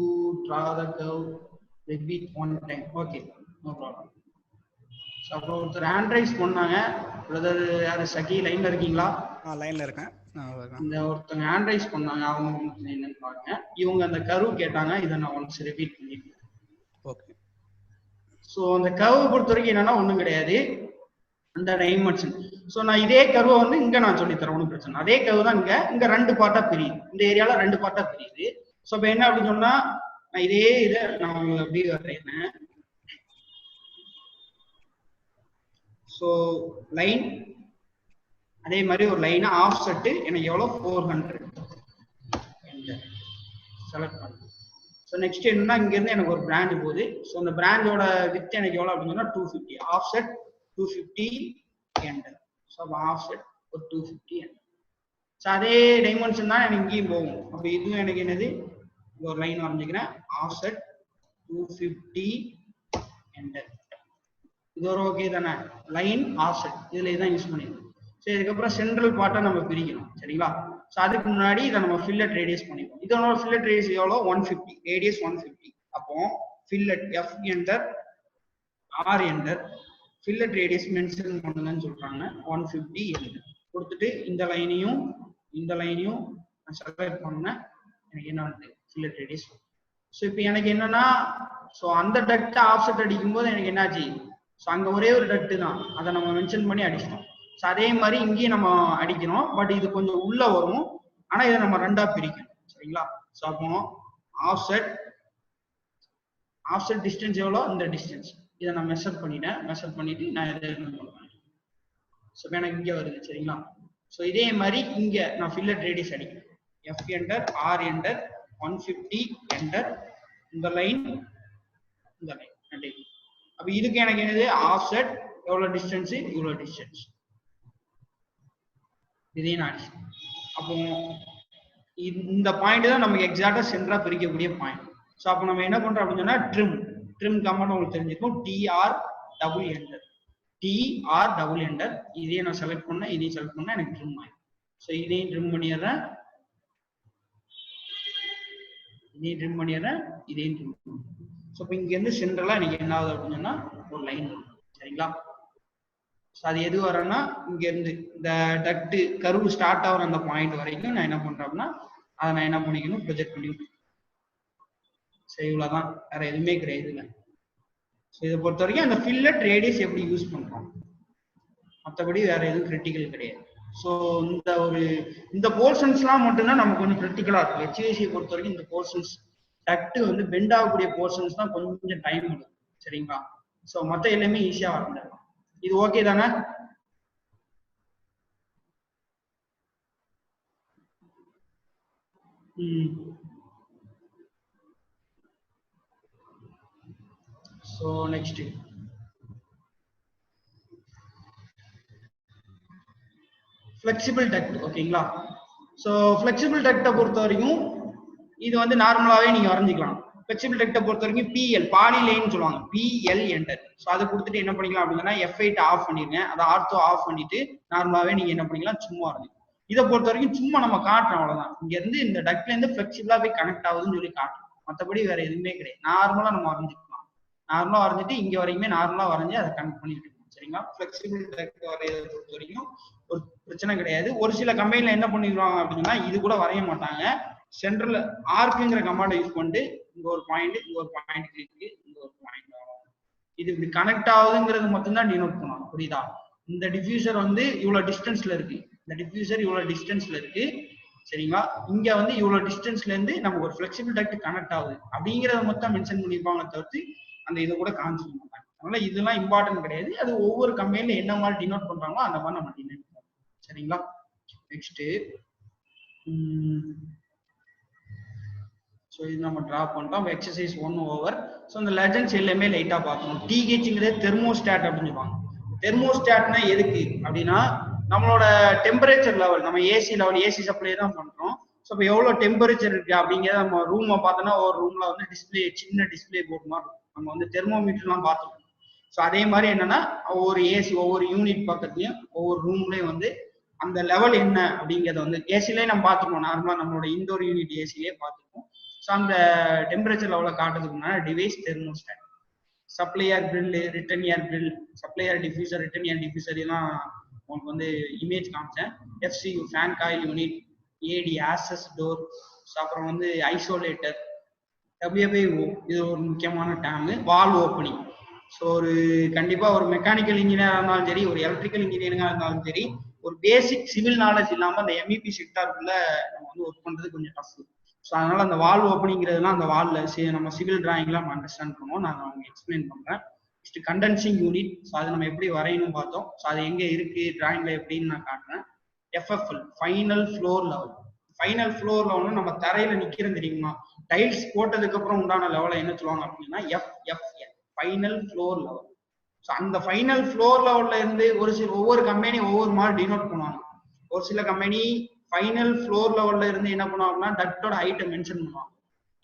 draw the curve, repeat one time. Okay, no problem. So அப்புறம் ஒருத்தர் ஹேண்ட் ரைஸ் பண்ணாங்க, பிரதர் யாரு சகி லைன்ல இருக்கீங்களா? லைன்ல இருக்கேன். இந்த ஒருத்தங்க ஹேண்ட் ரைஸ் பண்ணாங்க, அவங்க என்னன்னு பாருங்க. இவங்க அந்த கர்வ் கேட்டாங்க, இதை நான் ஒன்ஸ் ரிப்பீட் பண்ணிருக்கேன். ஓகே. ஸோ அந்த கர்வ் பொறுத்த வரைக்கும் என்னன்னா ஒன்றும் கிடையாது, அந்த டைமென்ஷன். ஸோ நான் இதே கர்வை வந்து இங்க நான் சொல்லித்தரேன், ஒன்றும் பிரச்சனை. அதே கர்வு தான் இங்க 2 பார்ட்டா பிரியுது, இந்த ஏரியால 2 பார்ட்டா பிரியுது. ஸோ இப்போ என்ன அப்படின்னு சொன்னா, நான் இதே இதை நான் உங்களுக்கு அப்படியே வரைகிறேன். ஸோ லைன், அதே மாதிரி ஒரு லைனா ஆஃப் செட்டு எனக்கு எவ்வளோ 400 செலக்ட் பண்ணு. ஸோ நெக்ஸ்ட் என்னன்னா, இங்க இருந்து எனக்கு ஒரு பிராண்ட் போகுது. ஸோ அந்த பிராண்டோட வித் எனக்கு எவ்வளோ அப்படின்னு சொன்னா 250, ஆஃப் செட் 250 என்டர். ஸோ அப்போ ஆஃப் செட் ஒரு 250 என்டர். ஸோ அதே டைமென்ஷன் தான் எனக்கு இங்கேயும் போகும். அப்போ இதுவும் எனக்கு என்னது, ஒரு லைன் வரைஞ்சிக்கிறேன், ஆஃப் செட் 250 என்டர். இது ஒரு ஓகே தானே, லைன் ஆஃப் செட் இதுல இதான் யூஸ் பண்ணிருக்கோம். சரி, இதுக்கப்புறம் சென்ட்ரல் பார்ட்டை நம்ம பிரிக்கணும், சரிங்களா? ஸோ அதுக்கு முன்னாடி இதை நம்ம ஃபில்லட் ரேடியஸ் பண்ணிப்போம். இதோட ஃபில்லட் ரேடியஸ் எவ்வளோ, 150, ரேடியஸ் 150. அப்போ fillet F enter, R enter, fillet radius mention பண்ணுங்கன்னு சொல்றாங்க, 150 என்டர் கொடுத்துட்டு இந்த லைனையும் நான் செலக்ட் பண்ணேன். எனக்கு என்ன வந்து ஃபில்லட் ரேடியஸ். ஸோ இப்போ எனக்கு என்னன்னா, ஸோ அந்த டக்ட் ஆஃப்செட் அடிக்கும் போது எனக்கு என்னாச்சு, ஸோ அங்கே ஒரே ஒரு டக்ட் தான், அதை நம்ம மென்ஷன் பண்ணி அடிச்சிட்டோம். ஸோ அதே மாதிரி இங்கேயும் நம்ம அடிக்கணும், பட் இது கொஞ்சம் உள்ள வரும், ஆனால் இதை நம்ம 2ஆ பிரிக்கணும், சரிங்களா? ஸோ அப்போ ஆஃப்செட் டிஸ்டன்ஸ் எவ்வளோ, இந்த டிஸ்டன்ஸ் இதை நான் மெஷர் பண்ணிட்டு நான் இதை பண்ணுவேன். ஸோ இப்போ எனக்கு இங்கே வருது, சரிங்களா? ஸோ இதே மாதிரி இங்கே நான் ஃபில்லட் ரேடியஸ் அடிக்கிறேன், F enter, R enter, 150 enter, இந்த லைன் அப்ப இதுக்கு எனக்கு என்னது, ஆஃப்செட் எவ்வளவு டிஸ்டன்ஸ், இவ்வளவு டிஸ்டன்ஸ், இதையும் நான் அடிச்சேன். அப்போ இந்த பாயிண்ட் தான் நமக்கு எக்ஸாக்டா சென்டரா பிரிக்கக்கூடிய பாயிண்ட். ஸோ அப்போ நம்ம என்ன பண்றோம் அப்படின்னு சொன்னா, ட்ரிம் கமாண்ட் உங்களுக்கு தெரிஞ்சிருக்கும், டிஆர் டபுள் என்டர். இதையும் நான் செலக்ட் பண்ணேன், இதையும் செலக்ட் பண்ணா எனக்கு ட்ரிம் ஆயிடும். ஸோ இதையும் ட்ரிம் பண்ணிடுறேன், இதையும் ட்ரிம். ஸோ இப்போ இங்க இருந்து சென்ட்ரலா எனக்கு என்ன ஆகுது அப்படின்னு சொன்னா, ஒரு லைன் வரும், சரிங்களா? ஸோ அது எது வரேன்னா, இங்க இருந்து இந்த டக்ட் கர்வ் ஸ்டார்ட் ஆகிற அந்த பாயிண்ட் வரைக்கும் நான் என்ன பண்றேன் அப்படின்னா, அதை நான் என்ன பண்ணிக்கணும், ப்ரொஜெக்ட் பண்ணி. சரி, இவ்வளவுதான், வேற எதுவுமே கிடையாது இல்லை. ஸோ இதை பொறுத்த வரைக்கும் அந்த ஃபில்லட் ரேடியஸ் எப்படி யூஸ் பண்றோம், மற்றபடி வேற எதுவும் கிரிட்டிக்கல் கிடையாது. ஸோ இந்த போர்ஷன்ஸ்லாம் மட்டும்தான் நமக்கு கொஞ்சம் கிரிட்டிக்கலா இருக்கும். ஹெச்விசியை பொறுத்த வரைக்கும் இந்த போர்ஷன்ஸ் டக்ட் வந்து பெண்ட் ஆகக்கூடிய போர்ஷன்ஸ் தான் கொஞ்சம் டைம் எடுக்கும், சரிங்களா? ஸோ மற்ற எல்லாமே ஈஸியா வரணும். இது ஓகே தானே? ஸோ நெக்ஸ்ட் ஃபிளெக்சிபிள் டக்ட், ஓகேங்களா? ஸோ ஃபிளெக்சிபிள் டக்டை பொறுத்த வரைக்கும் இது வந்து நார்மலாவே நீங்க வரைஞ்சிக்கலாம். ஃபிளெக்சிபிள் டக்டை பொறுத்த வரைக்கும் பிஎல், பாலி லைன் சொல்லுவாங்க, பிஎல் என்டர். ஸோ அதை கொடுத்துட்டு என்ன பண்ணிக்கலாம் அப்படின்னா, F8 ஆஃப் பண்ணிருங்க, அதை ஆர்த்தோ ஆஃப் பண்ணிட்டு நார்மலாவே நீங்க என்ன பண்ணிக்கலாம், சும்மா வரைஞ்சிக்கலாம். இதை பொறுத்த வரைக்கும் சும்மா நம்ம காட்டுறோம், அவ்வளவுதான். இங்க இருந்து இந்த டக்ட்ல இருந்து ஃபிளெக்சிபிளா போய் கனெக்ட் ஆகுதுன்னு சொல்லி காட்டுறோம், மற்றபடி வேற எதுவுமே கிடையாது. நார்மலா நம்ம வரைஞ்சிக்கலாம், நார்மலா வரைஞ்சிட்டு இங்க வரைக்குமே நார்மலா வரைஞ்சி அதை கனெக்ட் பண்ணிட்டு, சரிங்களா? ஃபிளெக்சிபிள் டக்ட் வரையறதை பொறுத்த வரைக்கும் ஒரு பிரச்சனை கிடையாது. ஒரு சில கம்பெனில என்ன பண்ணிடுவாங்க அப்படின்னா, இது கூட வரைய மாட்டாங்க, சென்ட்ரல் ஆர்க்குங்கிற கமாண்டை யூஸ் பண்ணிட்டு இங்க ஒரு பாயிண்ட் இருக்கு, இங்க ஒரு பாயிண்ட், இது இப்படி கனெக்ட் ஆகுதுங்கிறது மட்டும்தான் டினோட் பண்ணுவாங்க, புரியுதா? இந்த டிஃப்யூசர் வந்து இவ்வளவு டிஸ்டன்ஸ்ல இருக்கு, இந்த டிஃப்யூசர் இவ்வளவு டிஸ்டன்ஸ்ல இருக்கு, சரிங்களா? இங்க வந்து இவ்வளவு டிஸ்டன்ஸ்ல இருந்து நமக்கு ஒரு ஃபிளெக்சிபிள் டக்ட் கனெக்ட் ஆகுது அப்படிங்கறத மொத்தம் மென்ஷன் பண்ணிருப்பாங்க, தவிர்த்து அந்த இதை கூட காமிச்சிக்க மாட்டாங்க. அதனால இதெல்லாம் இம்பார்ட்டன்ட் கிடையாது. அது ஒவ்வொரு கம்பெனில என்ன மாதிரி டினோட் பண்றாங்களோ அந்த மாதிரி நம்ம டினோட் பண்ணுவோம், சரிங்களா? நெக்ஸ்ட் ஸோ இது நம்ம டிரா பண்ணிட்டோம். Exercise 1 over. ஸோ இந்த லெஜண்ட்ஸ் எல்லாமே லைட்டா பார்க்கணும். டிஹெச்ங்கிறது தெர்மோஸ்டாட் அப்படின்னு சொல்லுவாங்க. தெர்மோஸ்டாட்னா எதுக்கு அப்படின்னா, நம்மளோட டெம்பரேச்சர் லெவல், நம்ம ஏசி லெவல், ஏசி சப்ளை தான் பண்றோம். ஸோ இப்போ எவ்வளோ டெம்பரேச்சர் இருக்கு அப்படிங்கிறத நம்ம ரூமை பார்த்தோன்னா, ஒரு ரூம்ல வந்து டிஸ்பிளே, சின்ன டிஸ்பிளே போர்டு மாதிரி நம்ம வந்து தெர்மோமீட்டர்லாம் பார்த்துருக்கோம். ஸோ அதே மாதிரி என்னன்னா, ஒவ்வொரு ஏசி, ஒவ்வொரு யூனிட் பக்கத்துலயும், ஒவ்வொரு ரூம்லயும் வந்து அந்த லெவல் என்ன அப்படிங்கிறத வந்து ஏசிலேயே நம்ம பார்த்துருக்கோம். நார்மலா நம்மளோட இன்டோர் யூனிட் ஏசிலேயே பார்த்துருக்கோம். ஸோ அந்த டெம்பரேச்சர் லெவலை காட்டுறதுக்கு முன்னாடி device thermostat, supplier grill, return air grill, supplier diffuser, return air diffuser, இதெல்லாம் உங்களுக்கு வந்து இமேஜ் காமிச்சேன். FCU, fan coil unit, AD, access door, அப்புறம் ஐசோலேட்டர், WFIO, இது ஒரு முக்கியமான டேர்ம். வால்வ் ஓப்பனிங், ஸோ ஒரு கண்டிப்பா ஒரு மெக்கானிக்கல் இன்ஜினியரா இருந்தாலும் சரி, ஒரு எலக்ட்ரிக்கல் இன்ஜினியரிங்கா இருந்தாலும் சரி, ஒரு பேசிக் சிவில் நாலேஜ் இல்லாம அந்த எம்இபி செக்டாருக்குள்ள நம்ம வந்து ஒர்க் பண்றது கொஞ்சம் டஃப். ஸோ அதனால அந்த வால் ஓப்பனிங்கிறதுலாம் அந்த வால்ல நம்ம சிவில் டிராயிங்லாம் நம்ம அண்டர்ஸ்டாண்ட் பண்ணுவோம். நான் அவங்க எக்ஸ்பிளைன் பண்றேன். Next condensing unit. ஸோ அது நம்ம எப்படி வரையணும் பார்த்தோம். ஸோ அது எங்க இருக்கு டிராயிங்ல எப்படின்னு நான் காட்டுறேன். FFL final floor level. Final floor லெவல்னு நம்ம தரையில நிக்கிறோம் தெரியுமா, டைல்ஸ் போட்டதுக்கு அப்புறம் உண்டான லெவலை என்ன சொல்லுவாங்க அப்படின்னா எஃப்எஃப்எல் ஃபைனல் ஃப்ளோர் லெவல். ஸோ அந்த ஃபைனல் ஃப்ளோர் லெவல்ல இருந்து ஒவ்வொரு கம்பெனி ஒவ்வொரு மாதிரி டினோட் பண்ணுவாங்க. ஒரு சில கம்பெனி ஃபைனல் ஃப்ளோர் லெவல்ல இருந்து என்ன பண்ணுவாங்கன்னா டக்டோட ஹைட்டை மென்ஷன் பண்ணுவாங்க.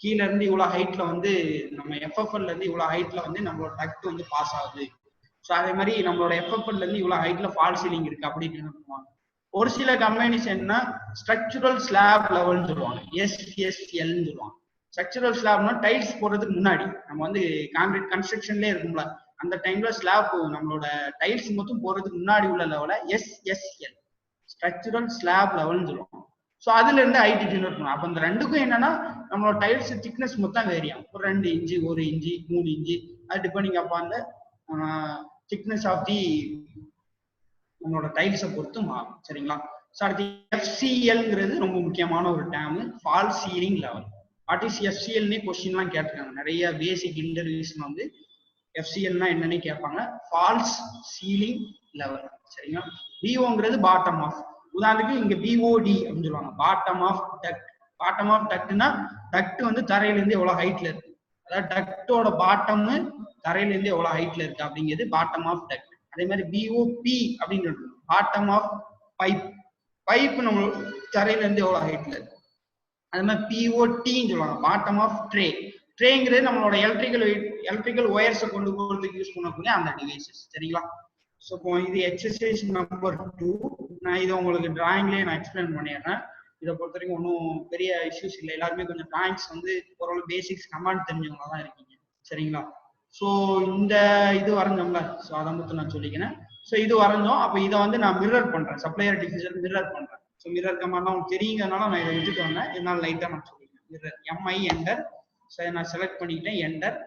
கீழ இருந்து இவ்வளவு ஹைட்ல வந்து நம்ம எஃப்எஃப்எல்ல இருந்து இவ்வளவு ஹைட்ல வந்து நம்மளோட டக்ட் வந்து பாஸ் ஆகுது. ஸோ அதே மாதிரி நம்மளோட எஃப்எஃப்எல்ல இருந்து இவ்வளவு ஹைட்ல ஃபால் சீலிங் இருக்கு அப்படின்னு என்ன பண்ணுவாங்க. ஒரு சில கம்பெனிஸ் என்ன ஸ்ட்ரக்சரல் ஸ்லாப் லெவல்னு சொல்லுவாங்க, எஸ்எஸ்எல்னு சொல்லுவாங்க. ஸ்ட்ரக்சரல் ஸ்லாப்னா டைல்ஸ் போடுறதுக்கு முன்னாடி நம்ம வந்து கான்கிரீட் கன்ஸ்ட்ரக்ஷன்லேயே இருக்கும்ல, அந்த டைம்ல ஸ்லாப் நம்மளோட டைல்ஸ் மொத்தம் போடுறதுக்கு முன்னாடி உள்ள லெவலை எஸ்எஸ்எல் ஸ்ட்ரக்சரல் ஸ்லாப் லெவல்னு சொல்லுவாங்க. ஸோ அதுல இருந்து ஹைட் டினோட் பண்ணுவோம். அப்போ இந்த ரெண்டுக்கும் என்னன்னா நம்மளோட டைல்ஸ் திக்னஸ் மொத்தம் வேரியும். ஒரு 2 இன்ச்சு, 1 இன்ச்சு, 3 இன்ச்சு, அது டிபெண்டிங் அப்போ அந்த திக்னஸ் ஆஃப் தி நம்மளோட டைல்ஸை பொறுத்து மாறும். சரிங்களா? ஸோ அடுத்து எஃப்சிஎல்ங்கிறது ரொம்ப முக்கியமான ஒரு term, fall ceiling level. What is எஃப்சிஎல்னே கொஸ்டின்லாம் கேட்டிருக்காங்க நிறைய பேசிக் இன்டர்வியூஸ்ல வந்து. எஃப்சிஎல்னா என்னன்னு கேட்பாங்க. Falls ceiling level. சரிங்களா? பிஓங்கிறது பாட்டம் ஆஃப். உதாரணத்துக்கு இங்க பிஓடி அப்படின்னு சொல்லுவாங்க, bottom of duct. Bottom of டக்ட்னா டக்ட் வந்து தரையில இருந்து எவ்வளவு ஹைட்ல இருக்கு, அதாவது டக்டோட பாட்டம் தரையில இருந்து எவ்வளவு ஹைட்ல இருக்கு அப்படிங்கிறது பாட்டம் ஆஃப் டக்ட். அதே மாதிரி பிஓபி அப்படின்னு பாட்டம் ஆஃப் பைப். பைப் நம்ம தரையில இருந்து எவ்வளவு ஹைட்ல இருக்கு. அதே மாதிரி பிஓடின்னு சொல்லுவாங்க, பாட்டம் ஆஃப் ட்ரே. ட்ரேங்கிறது நம்மளோட எலக்ட்ரிக்கல் ஒயர்ஸை கொண்டு போகிறதுக்கு யூஸ் பண்ணக்கூடிய அந்த டிவைசஸ். சரிங்களா? ஸோ இப்போ இது எக்ஸசைஸ் நம்பர் 2. நான் இதை உங்களுக்கு டிராயிங்லேயே நான் எக்ஸ்பிளைன் பண்ணிடுறேன். இதை பொறுத்த வரைக்கும் ஒன்றும் பெரிய இஷ்யூஸ் இல்லை. எல்லாருமே கொஞ்சம் டிராயிங்ஸ் வந்து ஓரளவு பேசிக்ஸ் கமாண்ட் தெரிஞ்சவங்க தான் இருக்கீங்க. சரிங்களா? ஸோ இந்த இது வரைஞ்சோம்ல, ஸோ அதை மட்டும் நான் சொல்லிக்கிறேன். ஸோ இது வரைஞ்சோம். அப்போ இதை வந்து நான் மிரர் பண்றேன், சப்ளையர் டிஃப்யூசர் மிரர் பண்றேன். ஸோ மிரர் கமாண்ட் உங்களுக்கு தெரியுங்கிறதுனால நான் இதை விட்டுட்டு வந்தேன். என்னால் லைட்டாக நான் சொல்லிக்கிறேன். Mirror Mi enter. ஸோ நான் செலக்ட் பண்ணிக்கிட்டேன், என்டர்.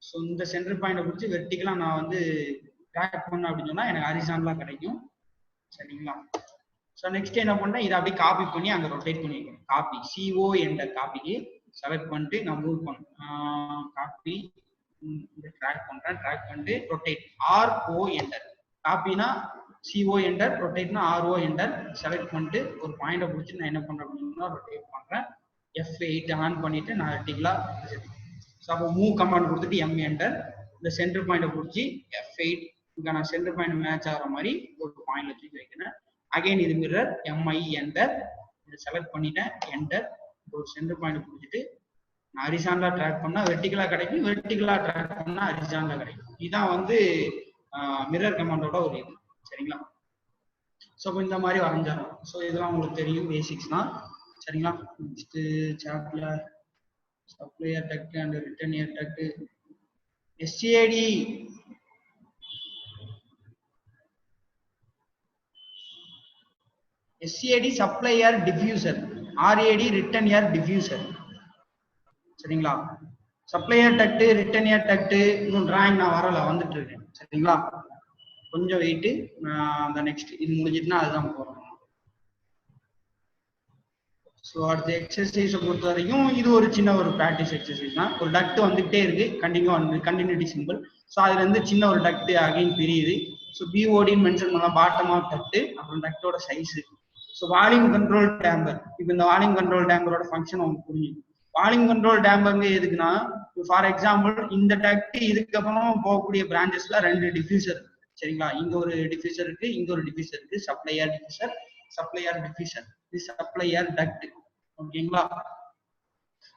ஸோ இந்த சென்டர் பாயிண்டை பிடிச்சி வெர்டிகலா நான் வந்து ட்ராக் பண்ண அப்படின்னு சொன்னா எனக்கு ஹரிசாண்டலா கிடைக்கும். சரிங்களா? ஸோ நெக்ஸ்ட் என்ன பண்ணேன், இதை அப்படியே காப்பி பண்ணி அங்கே ரொட்டேட் பண்ணிக்கிறேன். காப்பி சிஓ என்டர், காப்பிக்கு செலக்ட் பண்ணிட்டு நான் மூவ் பண்ணேன். காப்பி ட்ராக் பண்றேன், ட்ராக் பண்ணிட்டு ரொட்டேட் ஆர்ஓ என்டர். காப்பினா சிஓ என்டர், ரொட்டேட்னா ஆர்ஓ என்டர். செலக்ட் பண்ணிட்டு ஒரு பாயிண்டை பிடிச்சி நான் என்ன பண்றேன் அப்படின்னா ரொட்டேட் பண்றேன். F8 ஆன் பண்ணிட்டு நான் வெர்டிகலா. ஸோ அப்போ மூவ் கமாண்ட் கொடுத்துட்டு எம் என்டர். இந்த சென்டர் பாயிண்டை பிடிச்சி F8 இங்க நான் சென்டர் பாயிண்ட் மேட்ச் ஆகிற மாதிரி ஒரு பாயிண்ட்ல தூக்கி வைக்கிறேன். அகைன் இது மிரர் எம்ஐ என்டர். இதை செலக்ட் பண்ணிட்டேன், என்டர். ஒரு சென்டர் பாயிண்ட் பிடிச்சிட்டு நான் ஹரிசாண்டலா ட்ராக் பண்ணா வெர்டிகலா கிடைக்கும், வெர்டிகலா ட்ராக் பண்ணா ஹரிசாண்டலா கிடைக்கும். இதுதான் வந்து மிரர் கமாண்டோட ஒரு இது. சரிங்களா? ஸோ இந்த மாதிரி வரைஞ்சிடலாம். ஸோ இதெல்லாம் உங்களுக்கு தெரியும் பேசிக்ஸ் தான். சரிங்களா? நெக்ஸ்ட் சாப்டர்ல supplier duct and return air duct. SAD SAD supplier diffuser, RAD return air diffuser. சரிங்களா? Supplier duct, return air duct இன்னும் டிராயிங் நான் வரல, வந்துட்டு இருக்கேன். சரிங்களா? கொஞ்சம் வெயிட்டு. அந்த நெக்ஸ்ட் இது முடிஞ்சிட்டுனா அதுதான் போறோம். ஸோ அடுத்த எக்ஸசைஸை பொறுத்த வரைக்கும் இது ஒரு சின்ன ஒரு ப்ராக்டிஸ் எக்ஸசைஸ் தான். ஒரு டக்ட் வந்துகிட்டே இருக்கு, கண்டினியூட்டி சிம்பிள். ஸோ அதுல இருந்து சின்ன ஒரு டக்ட் அகைன் பிரியுது. ஸோ பிஓடின்னு மென்ஷன் பண்ணலாம், பாட்டம் ஆஃப் டக்ட். அப்புறம் டக்டோட size. So volume control damper. இப்போ இந்த வால்யூம் கண்ட்ரோல் டேம்பரோட ஃபங்க்ஷன் உங்களுக்கு புரிஞ்சுக்கும். வால்யூம் கண்ட்ரோல் டேம்பர்ங்க எதுக்குன்னா, ஃபார் எக்ஸாம்பிள் இந்த டக்ட் இதுக்கப்புறம் போகக்கூடிய பிரான்ச்சஸ்ல 2 டிஃப்யூசர். சரிங்களா? இங்க ஒரு டிஃப்யூசர் இருக்கு, இங்க ஒரு டிஃப்யூசர் இருக்கு. சப்ளையர் டிஃப்யூசர், சப்ளையர் டிஃப்யூசர், இது சப்ளையர் டக்ட். ஓகேங்களா?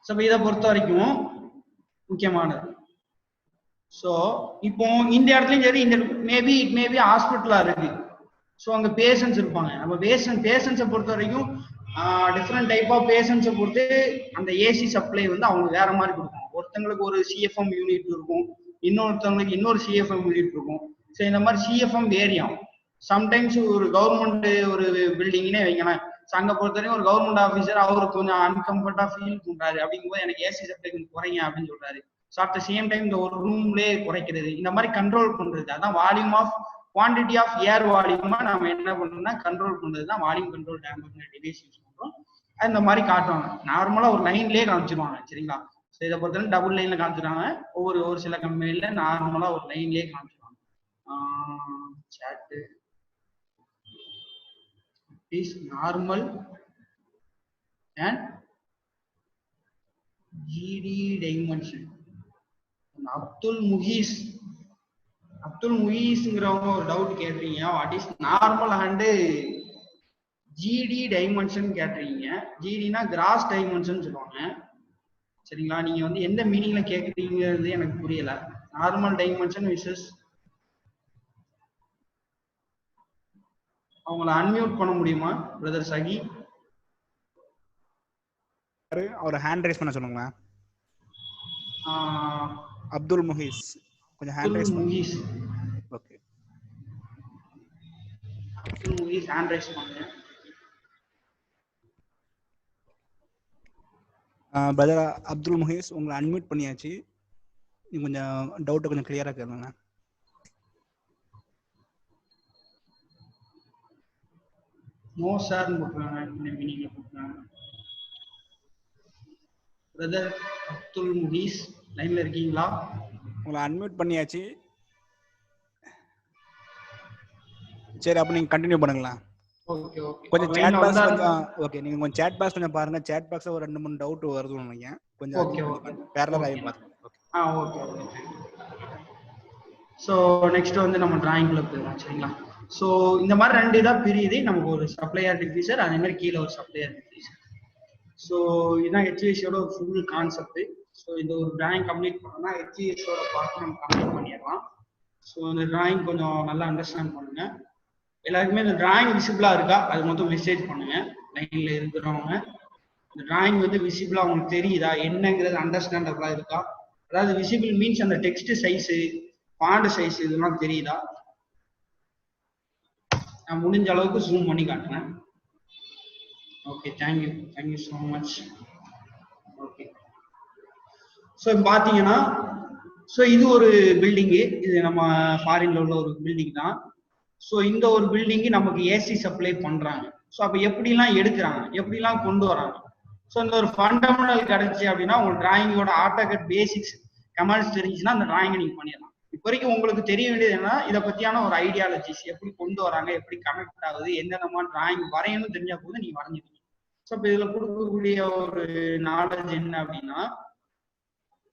ஸோ இதை பொறுத்த வரைக்கும் முக்கியமானது. ஸோ இப்போ இந்த இடத்துலயும் சரி, இந்த மேபி ஹாஸ்பிட்டலா இருக்கு. ஸோ அங்க பேஷண்ட்ஸ் இருப்பாங்க. நம்ம பேஷண்ட்ஸை பொறுத்த வரைக்கும் டிஃப்ரெண்ட் டைப் ஆஃப் பேஷண்ட்ஸை பொறுத்து அந்த ஏசி சப்ளை வந்து அவங்க வேற மாதிரி கொடுக்கும். ஒருத்தங்களுக்கு ஒரு சிஎஃப்எம் யூனிட் இருக்கும், இன்னொருத்தவங்களுக்கு இன்னொரு சிஎஃப்எம் யூனிட் இருக்கும். ஸோ இந்த மாதிரி சிஎஃப்எம் வேரி ஆகும். சம்டைம்ஸ் ஒரு கவர்மெண்ட் ஒரு பில்டிங்னே வைங்களேன். அங்க பொறுத்த வரைக்கும் ஒரு கவர்மெண்ட் ஆஃபீஸர் அவருக்கு கொஞ்சம் அன்கம்ஃபர்டா ஃபீல் பண்றாரு அப்படிங்கும்போது எனக்கு ஏசி சப்ளை கொஞ்சம் குறைங்க அப்படின்னு சொல்றாரு. So at the same time இந்த ஒரு ரூம்லேயே குறைக்கிறது, இந்த மாதிரி கண்ட்ரோல் பண்றது. அதான் volume of quantity of air வால்யூமா நம்ம என்ன பண்றோம்னா கண்ட்ரோல் பண்றது தான் volume control damper device use பண்றோம். இந்த மாதிரி காட்டுவாங்க. நார்மலா ஒரு லைன்லயே காமிச்சிருவாங்க சரிங்களா. ஸோ இதை பொறுத்தவரை டபுள் லைன்ல காமிச்சிருவாங்க. ஒரு சில கம்பெனில நார்மலா ஒரு லைன்லயே காமிச்சிருவாங்க. சாட்டு is normal and GD dimension. Abdul முஹீஸ்ங்கிறவங்க ஒரு டவுட் கேட்டிருக்கீங்க, what is normal and GD dimension கேட்டிருக்கீங்க. ஜிடினா கிராஸ் டைமென்ஷன் சொல்லுவாங்க சரிங்களா. நீங்க வந்து எந்த மீனிங்ல கேக்குறீங்கிறது எனக்கு புரியல. நார்மல் டைமென்ஷன் விசஸ் அவங்கள அன்மியூட் பண்ண முடியுமா பிரதர் சகி? அவர் ஹேண்ட் ரைஸ் பண்ண சொல்லுங்க. அப்துல் முஹீஸ் கொஞ்சம் hand raise Muhees. Okay Abdul Muhees hand raise பண்ணுங்க. பிரதர் அப்துல் முஹீஸ் உங்களை அன்மியூட் பண்ணியாச்சு. நீங்க கொஞ்சம் டவுட்டை கொஞ்சம் கிளியரா கேளுங்க. நோ சார் போட்டுறாங்க. மீனிங்ல போட்டுறாங்க. பிரதர் அப்துல் முஹீஸ் லைன்ல இருக்கீங்களா? உங்களை அன்மியூட் பண்ணியாச்சு. சரி அப்ப நீங்க கண்டினியூ பண்ணுங்களா. Okay okay. கொஞ்சம் chat box கொஞ்சம் ஓகே நீங்க கொஞ்சம் chat box கொஞ்சம் பாருங்க. chat box ஒரு 2-3 டவுட் வருதுன்னு நினைக்கிறேன். கொஞ்சம் ஓகே parallel ஆகி பாருங்க. Okay okay. சோ நெக்ஸ்ட் வந்து நம்ம டிராயிங்ல போயிடலாம் சரிங்களா. சோ இந்த மாதிரி ரெண்டு இதா பிரியுது. நமக்கு ஒரு சப்ளையர் டிஃப்யூசர், அதே மாதிரி கீழே ஒரு சப்ளையர் டிஃப்யூசர். ஸோ இதுதான் ஹெச்விஎஸோட ஒரு ஃபுல் கான்செப்ட். ஸோ இந்த ஒரு டிராயிங் கம்ப்ளீட் பண்ணோம்னா ஹெச்விஎஸோட பார்த்து நம்ம கம்ப்ளீட் பண்ணிடலாம். ஸோ இந்த டிராயிங் கொஞ்சம் நல்லா அண்டர்ஸ்டாண்ட் பண்ணுங்க. எல்லாருக்குமே இந்த டிராயிங் விசிபிளா இருக்கா அது மட்டும் மெசேஜ் பண்ணுங்க. லைன்ல இருக்கிறவங்க இந்த டிராயிங் வந்து விசிபிளா உங்களுக்கு தெரியுதா, என்னங்கிறது அண்டர்ஸ்டாண்டபிளா இருக்கா? அதாவது விசிபிள் மீன்ஸ் அந்த டெக்ஸ்ட் சைஸ், ஃபாண்ட் சைஸ் இதெல்லாம் தெரியுதா? நான் முடிஞ்ச அளவுக்கு ஜூம் பண்ணி காட்டுறேன். Okay thank you so much. Okay so பார்த்தீங்கன்னா ஸோ இது ஒரு பில்டிங்கு, இது நம்ம ஃபாரின்ல உள்ள ஒரு பில்டிங் தான். ஸோ இந்த ஒரு பில்டிங்கு நமக்கு ஏசி சப்ளை பண்றாங்க. ஸோ அப்போ எப்படிலாம் எடுக்கிறாங்க, எப்படிலாம் கொண்டு வராங்க. ஸோ இந்த ஒரு ஃபண்டமெண்டல் கிடைச்சி அப்படின்னா உங்களுக்கு டிராயிங்கோட ஆட்டோகேட் பேசிக்ஸ் கமெண்ட்ஸ் தெரிஞ்சுன்னா அந்த டிராயிங்கை நீங்க பண்ணிடலாம். இப்போ வரைக்கும் உங்களுக்கு தெரிய வேண்டியது என்ன, இதை பத்தியான ஒரு ஐடியாலஜிஸ் எப்படி கொண்டு வராங்க, எப்படி கனெக்ட் ஆகுது, எந்தெந்த டிராயிங் வரையணும்னு தெரிஞ்சா போது நீங்க வரைஞ்சிருக்கீங்க. ஸோ இப்போ இதுல கொடுக்கக்கூடிய ஒரு நாலேஜ் என்ன அப்படின்னா,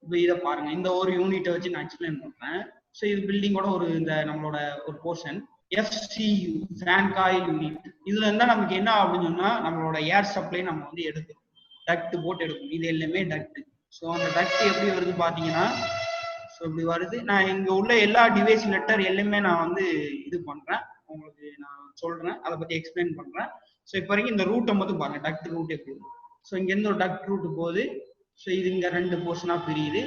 இப்போ இதை பாருங்க, இந்த ஒரு யூனிட்டை வச்சு நான் எக்ஸ்பிளைன் பண்றேன். ஸோ இது பில்டிங்கோட ஒரு இந்த நம்மளோட ஒரு portion FCU fan coil unit. இதுல இருந்தா நமக்கு என்ன அப்படின்னு சொன்னா நம்மளோட ஏர் சப்ளை நம்ம வந்து எடுக்கணும், டக்ட் போட்டு எடுக்கணும். இது எல்லாமே டக்ட். ஸோ அந்த டக்ட் எப்படி வருது பாத்தீங்கன்னா ஸோ இப்படி வருது. நான் இங்க உள்ள எல்லா டிவைஸ் லெட்டர் எல்லாமே நான் வந்து இது பண்றேன், உங்களுக்கு நான் சொல்றேன், அதை பத்தி எக்ஸ்பிளைன் பண்றேன். ஸோ இப்போ வரைக்கும் இந்த ரூட்டை மட்டும் பாருங்க, டக்ட் ரூட் எப்படி இருக்கு. ஸோ இங்க இருந்து ஒரு டக்ட் ரூட் போகுது. ஸோ இது இங்க 2 போர்ஷனா பிரியுது.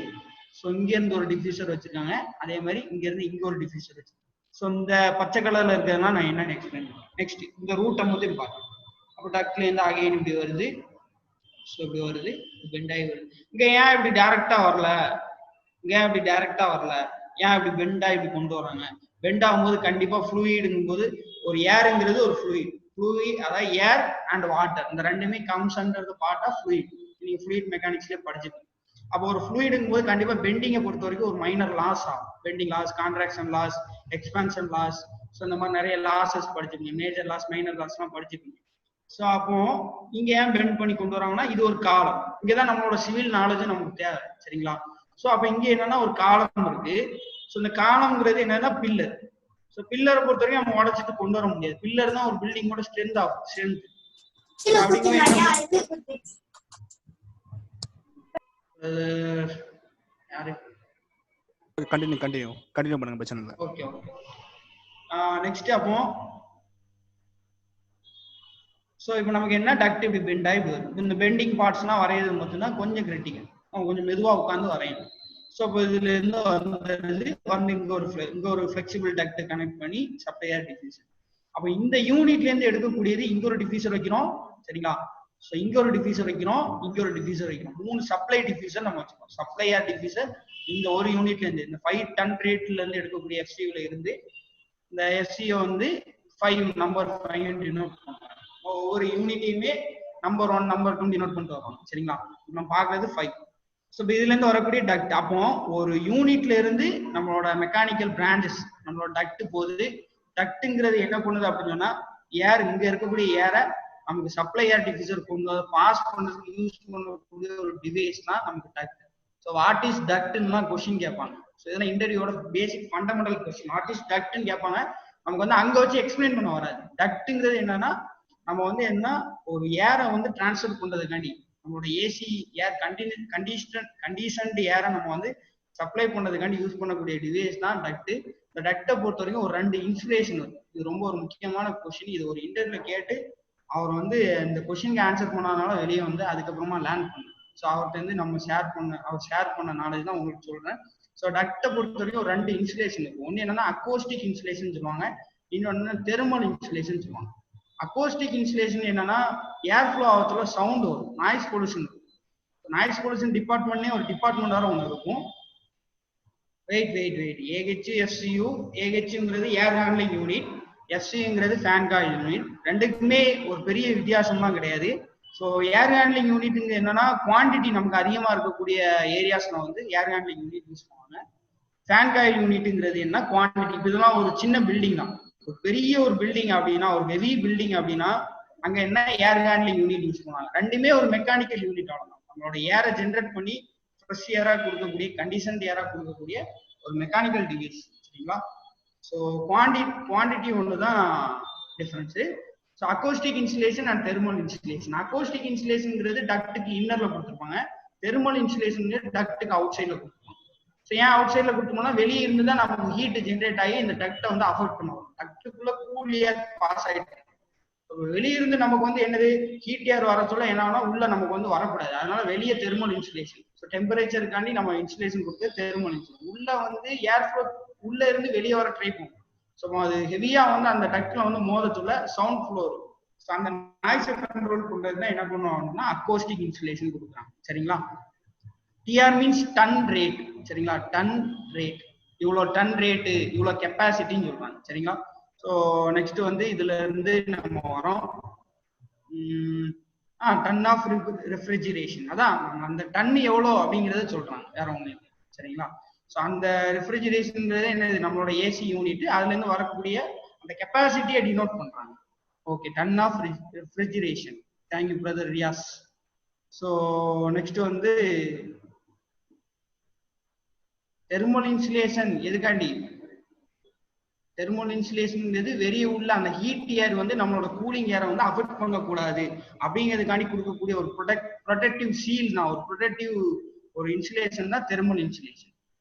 ஸோ இங்க இருந்து ஒரு டிஃப்யூசர் வச்சிருக்காங்க, அதே மாதிரி இங்க இருந்து இங்க ஒரு டிஃப்யூசர் வச்சிருக்காங்க. ஸோ இந்த பச்சை கலர்ல இருக்கிறதுனா நான் என்னன்னு எக்ஸ்பிளைன் பண்ணுறேன். நெக்ஸ்ட் இந்த ரூட்டை மட்டும் பார்க்கலாம். அப்போ டக்ட்ல இருந்து அகைன் இப்படி வருது. ஸோ இப்படி வருது, பெண்டாகி வருது. இங்க ஏன் இப்படி டைரக்டா வரல, ஏன் இப்படி டைரக்டா வரல, ஏன் இப்படி பெண்டா இப்படி கொண்டு வராங்க? பெண்ட் ஆகும்போது கண்டிப்பா ஃப்ளூயிடுங்கும் போது ஒரு ஏருங்கிறது ஒரு ஃப்ளூயிட், அதாவது ஏர் அண்ட் வாட்டர் இந்த ரெண்டுமே comes under the part of fluid. நீங்க ஃப்ளூயிட் மெக்கானிக்ஸ்லயே படிச்சிருக்கீங்க. அப்போ ஒரு ஃப்ளூயிடுங்கும் போது கண்டிப்பா பெண்டிங்கை பொறுத்த வரைக்கும் ஒரு மைனர் லாஸ் ஆகும். Bending loss, contraction loss, expansion loss, so இந்த மாதிரி நிறைய லாஸஸ் படிச்சிருக்கீங்க. மேஜர் லாஸ், மைனர் லாஸ் எல்லாம் படிச்சிருக்கீங்க. ஸோ அப்போ இங்க ஏன் பெண்ட் பண்ணி கொண்டு வராங்கன்னா இது ஒரு காலம். இங்கதான் நம்மளோட சிவில் நாலேஜ் நமக்கு தேவை சரிங்களா. ஸோ அப்ப இங்க என்னன்னா ஒரு காலம் இருக்கு. ஸோ இந்த காலம்ங்கிறது என்னன்னா பில்லர். ஸோ பில்லரை பொறுத்த வரைக்கும் நம்ம உடச்சிட்டு கொண்டு வர முடியாது. பில்லர் தான் ஒரு பில்டிங்கோட ஸ்ட்ரென்த் ஆகும். ஸ்ட்ரென்த் கண்டினியூ பண்ணுங்க, பிரச்சனை இல்லை. Okay okay. நெக்ஸ்ட் அப்போ ஸோ இப்போ நமக்கு என்ன டக்ட் இப்படி பெண்ட் ஆகி வரும். இந்த பெண்டிங் பார்ட்ஸ்லாம் வரைகிறது மட்டும்தான் கொஞ்சம் கிரிட்டிக்கல், அவங்க கொஞ்சம் மெதுவாக உட்காந்து வரையணும். ஸோ இப்போ இதுல இருந்து வந்து இங்க ஒரு ஃபிளெக்சிபிள் டக்ட் கனெக்ட் பண்ணி சப்ளையர் டிஃப்யூசர். அப்போ இந்த யூனிட்ல இருந்து எடுக்கக்கூடியது இங்க ஒரு டிஃப்யூசர் வைக்கிறோம் சரிங்களா. ஸோ இங்க ஒரு டிஃப்யூசர் வைக்கிறோம், இங்க ஒரு டிஃப்யூசர் வைக்கிறோம். 3 சப்ளை டிஃப்யூசர் நம்ம வச்சுக்கோம். சப்ளை ஏர் டிஃப்யூசர் இந்த ஒரு யூனிட்ல இருந்து, இந்த 5 டன் ரேட்ல இருந்து எடுக்கக்கூடிய FCUல இருந்து இந்த FCO வந்து 5 நம்பர் 5 டினோட் பண்ணுவாங்க. ஒவ்வொரு யூனிட்டையுமே நம்பர் 1 நம்பர் 2 டினோட் பண்ணிட்டு வருவாங்க. சரிங்களா? நம்ம பார்க்கறது 5. ஸோ இதுல இருந்து வரக்கூடிய டக்ட். அப்போ ஒரு யூனிட்ல இருந்து நம்மளோட மெக்கானிக்கல் பிரான்ச்சஸ் நம்மளோட டக்ட் போகுது. டக்ட்ங்கிறது என்ன பண்ணுது அப்படின்னு சொன்னா, ஏர் இங்க இருக்கக்கூடிய ஏரை நமக்கு சப்ளை ஏர் டிஃப்யூசர் கொண்டு பாஸ் பண்றதுக்கு யூஸ் பண்ணக்கூடிய ஒரு டிவைஸ் தான் நமக்கு டக்ட். ஸோ வாட் இஸ் டக்ட்னா கொஸ்டின் கேட்பாங்க. ஸோ இதெல்லாம் இன்டர்வியூட basic fundamental question. What is டக்ட்னு கேட்பாங்க. நமக்கு வந்து அங்க வச்சு எக்ஸ்பிளைன் பண்ண வராது. டக்ட்ங்கிறது என்னன்னா, நம்ம வந்து என்ன ஒரு ஏரை வந்து டிரான்ஸ்ஃபர் பண்றதுக்காண்டி நம்மளோட ஏசி ஏர் கண்டிஷன்டு ஏரை நம்ம வந்து சப்ளை பண்றதுக்காண்டி யூஸ் பண்ணக்கூடிய டிவைஸ் தான் டக்ட். இந்த டக்டை பொறுத்த வரைக்கும் ஒரு 2 இன்சுலேஷன் இருக்கும். இது ரொம்ப ஒரு முக்கியமான கொஸ்டின். இது ஒரு இன்டர்வியூல கேட்டு அவர் வந்து இந்த கொஸ்டினுக்கு ஆன்சர் பண்ணாதனால வெளியே வந்து அதுக்கப்புறமா லேர்ன் பண்ணு. ஸோ அவர்கிட்ட இருந்து நம்ம ஷேர் பண்ண நாலேஜ் தான் உங்களுக்கு சொல்றேன். ஸோ டக்டை பொறுத்த வரைக்கும் ஒரு 2 இன்சுலேஷன் இருக்கும். ஒன்று என்னன்னா அக்கோஸ்டிக் இன்சுலேஷன் சொல்லுவாங்க, இன்னொன்னு தெர்மல் இன்சுலேஷன் சொல்லுவாங்க. அக்கோஸ்டிக் இன்சுலேஷன் என்னன்னா ஏர் ஃப்ளோ ஆகத்துல சவுண்ட் வரும், நாய்ஸ் பொல்யூஷன் இருக்கும். நாய்ஸ் பொல்யூஷன் டிபார்ட்மெண்ட்லேயே ஒரு டிபார்ட்மெண்ட் வேற ஒன்று இருக்கும். Wait AHFCU. AHங்கிறது ஏர் ஹேண்ட்லிங் யூனிட், FCங்கிறது ஃபேன் காயில் யூனிட். ரெண்டுக்குமே ஒரு பெரிய வித்தியாசம்லாம் கிடையாது. ஸோ ஏர் ஹேண்ட்லிங் யூனிட்டுங்க என்னன்னா குவான்டிட்டி நமக்கு அதிகமா இருக்கக்கூடிய ஏரியாஸ்ல வந்து ஏர் ஹேண்ட்லிங் யூனிட் யூஸ் பண்ணுவாங்க. ஃபேன் காயில் யூனிட்டுங்கிறது என்ன குவான்டிட்டி. இதெல்லாம் ஒரு சின்ன பில்டிங் தான். ஒரு பெரிய ஒரு பில்டிங் அப்படின்னா, ஒரு ஹெவி பில்டிங் அப்படின்னா அங்க என்ன ஏர் ஹேண்ட்லிங் யூனிட் யூஸ் பண்ணுவாங்க. ரெண்டுமே ஒரு மெக்கானிக்கல் யூனிட் அவ்வளவுதான். நம்மளோட ஏரை ஜென்ரேட் பண்ணி ஃப்ரெஷ் ஏரா கொடுக்கக்கூடிய கண்டிஷன் ஏரா கொடுக்கக்கூடிய ஒரு மெக்கானிக்கல் டிவைஸ். சரிங்களா? ஸோ குவான்டிட்டி ஒன்று தான் difference. So acoustic insulation and thermal insulation. Acoustic இன்சுலேஷன்ங்கிறது டக்டுக்கு இன்னர்ல கொடுத்துருப்பாங்க, தெர்மல் இன்சுலேஷன் டக்டுக்கு அவுட் சைட்ல கொடுத்துருப்பாங்க. ஸோ ஏன் அவுட் சைட்ல கொடுத்தோம்னா வெளியே இருந்து தான் நமக்கு ஹீட் ஜென்ரேட் ஆகி இந்த டக்டை வந்து அஃபெக்ட் பண்ணுவோம். டக்டுக்குள்ள கூல் ஏர் பாஸ் ஆயிட்டு வெளியிருந்து நமக்கு வந்து என்னது ஹீட் ஏர் வர சொல்ல என்ன ஆனா உள்ள நமக்கு வந்து வரக்கூடாது. அதனால வெளியே தெர்மல் இன்சுலேஷன். ஸோ டெம்பரேச்சருக்காண்டி நம்ம இன்சுலேஷன் கொடுத்து தெர்மல் இன்சுலேஷன். உள்ள வந்து ஏர் ஃப்ளோ உள்ள இருந்து வெளியே வர ட்ரை பண்ணும். ஸோ அது ஹெவியா வந்து அந்த டக்ட்ல வந்து மோதத்துல சவுண்ட் ஃப்ளோ இருக்கும். ஸோ அந்த நாய்ஸ் கண்ட்ரோல் பண்றதுதான் என்ன பண்ணுவாங்கன்னா அக்கோஸ்டிக் இன்சுலேஷன் கொடுக்குறாங்க. சரிங்களா? TR means ton rate. சரிங்களா? டன் ரேட், இவ்வளோ டன் ரேட்டு, இவ்வளோ கெப்பாசிட்டின்னு சொல்றாங்க. சரிங்களா? ஸோ நெக்ஸ்ட் வந்து இதுல இருந்து நம்ம வரோம் டன் ஆஃப் ரெஃப்ரிஜரேஷன். அதான் அந்த டன் எவ்வளோ அப்படிங்கிறத சொல்றாங்க, வேற ஒண்ணு இல்லை. சரிங்களா? ஸோ அந்த ரெஃப்ரிஜரேஷன்ங்கிறது என்னது நம்மளோட ஏசி யூனிட், அதுல இருந்து வரக்கூடிய அந்த கெப்பாசிட்டியை டினோட் பண்றாங்க. Okay, ton of refrigeration. Thank you brother Riyaz. So next வந்து தெர்மல் இன்சுலேஷன். எதுக்காண்டி தெர்மல் இன்சுலேஷன்ங்கிறது வெளியே உள்ள அந்த ஹீட் ஏர் வந்து நம்மளோட கூலிங் ஏரை வந்து அஃபெக்ட் பண்ணக்கூடாது அப்படிங்கிறதுக்காண்டி கொடுக்கக்கூடிய ஒரு ப்ரொடெக்டிவ் சீல் தான், ஒரு ப்ரொடெக்டிவ் ஒரு இன்சுலேஷன் தான் தெர்மல் இன்சுலேஷன்.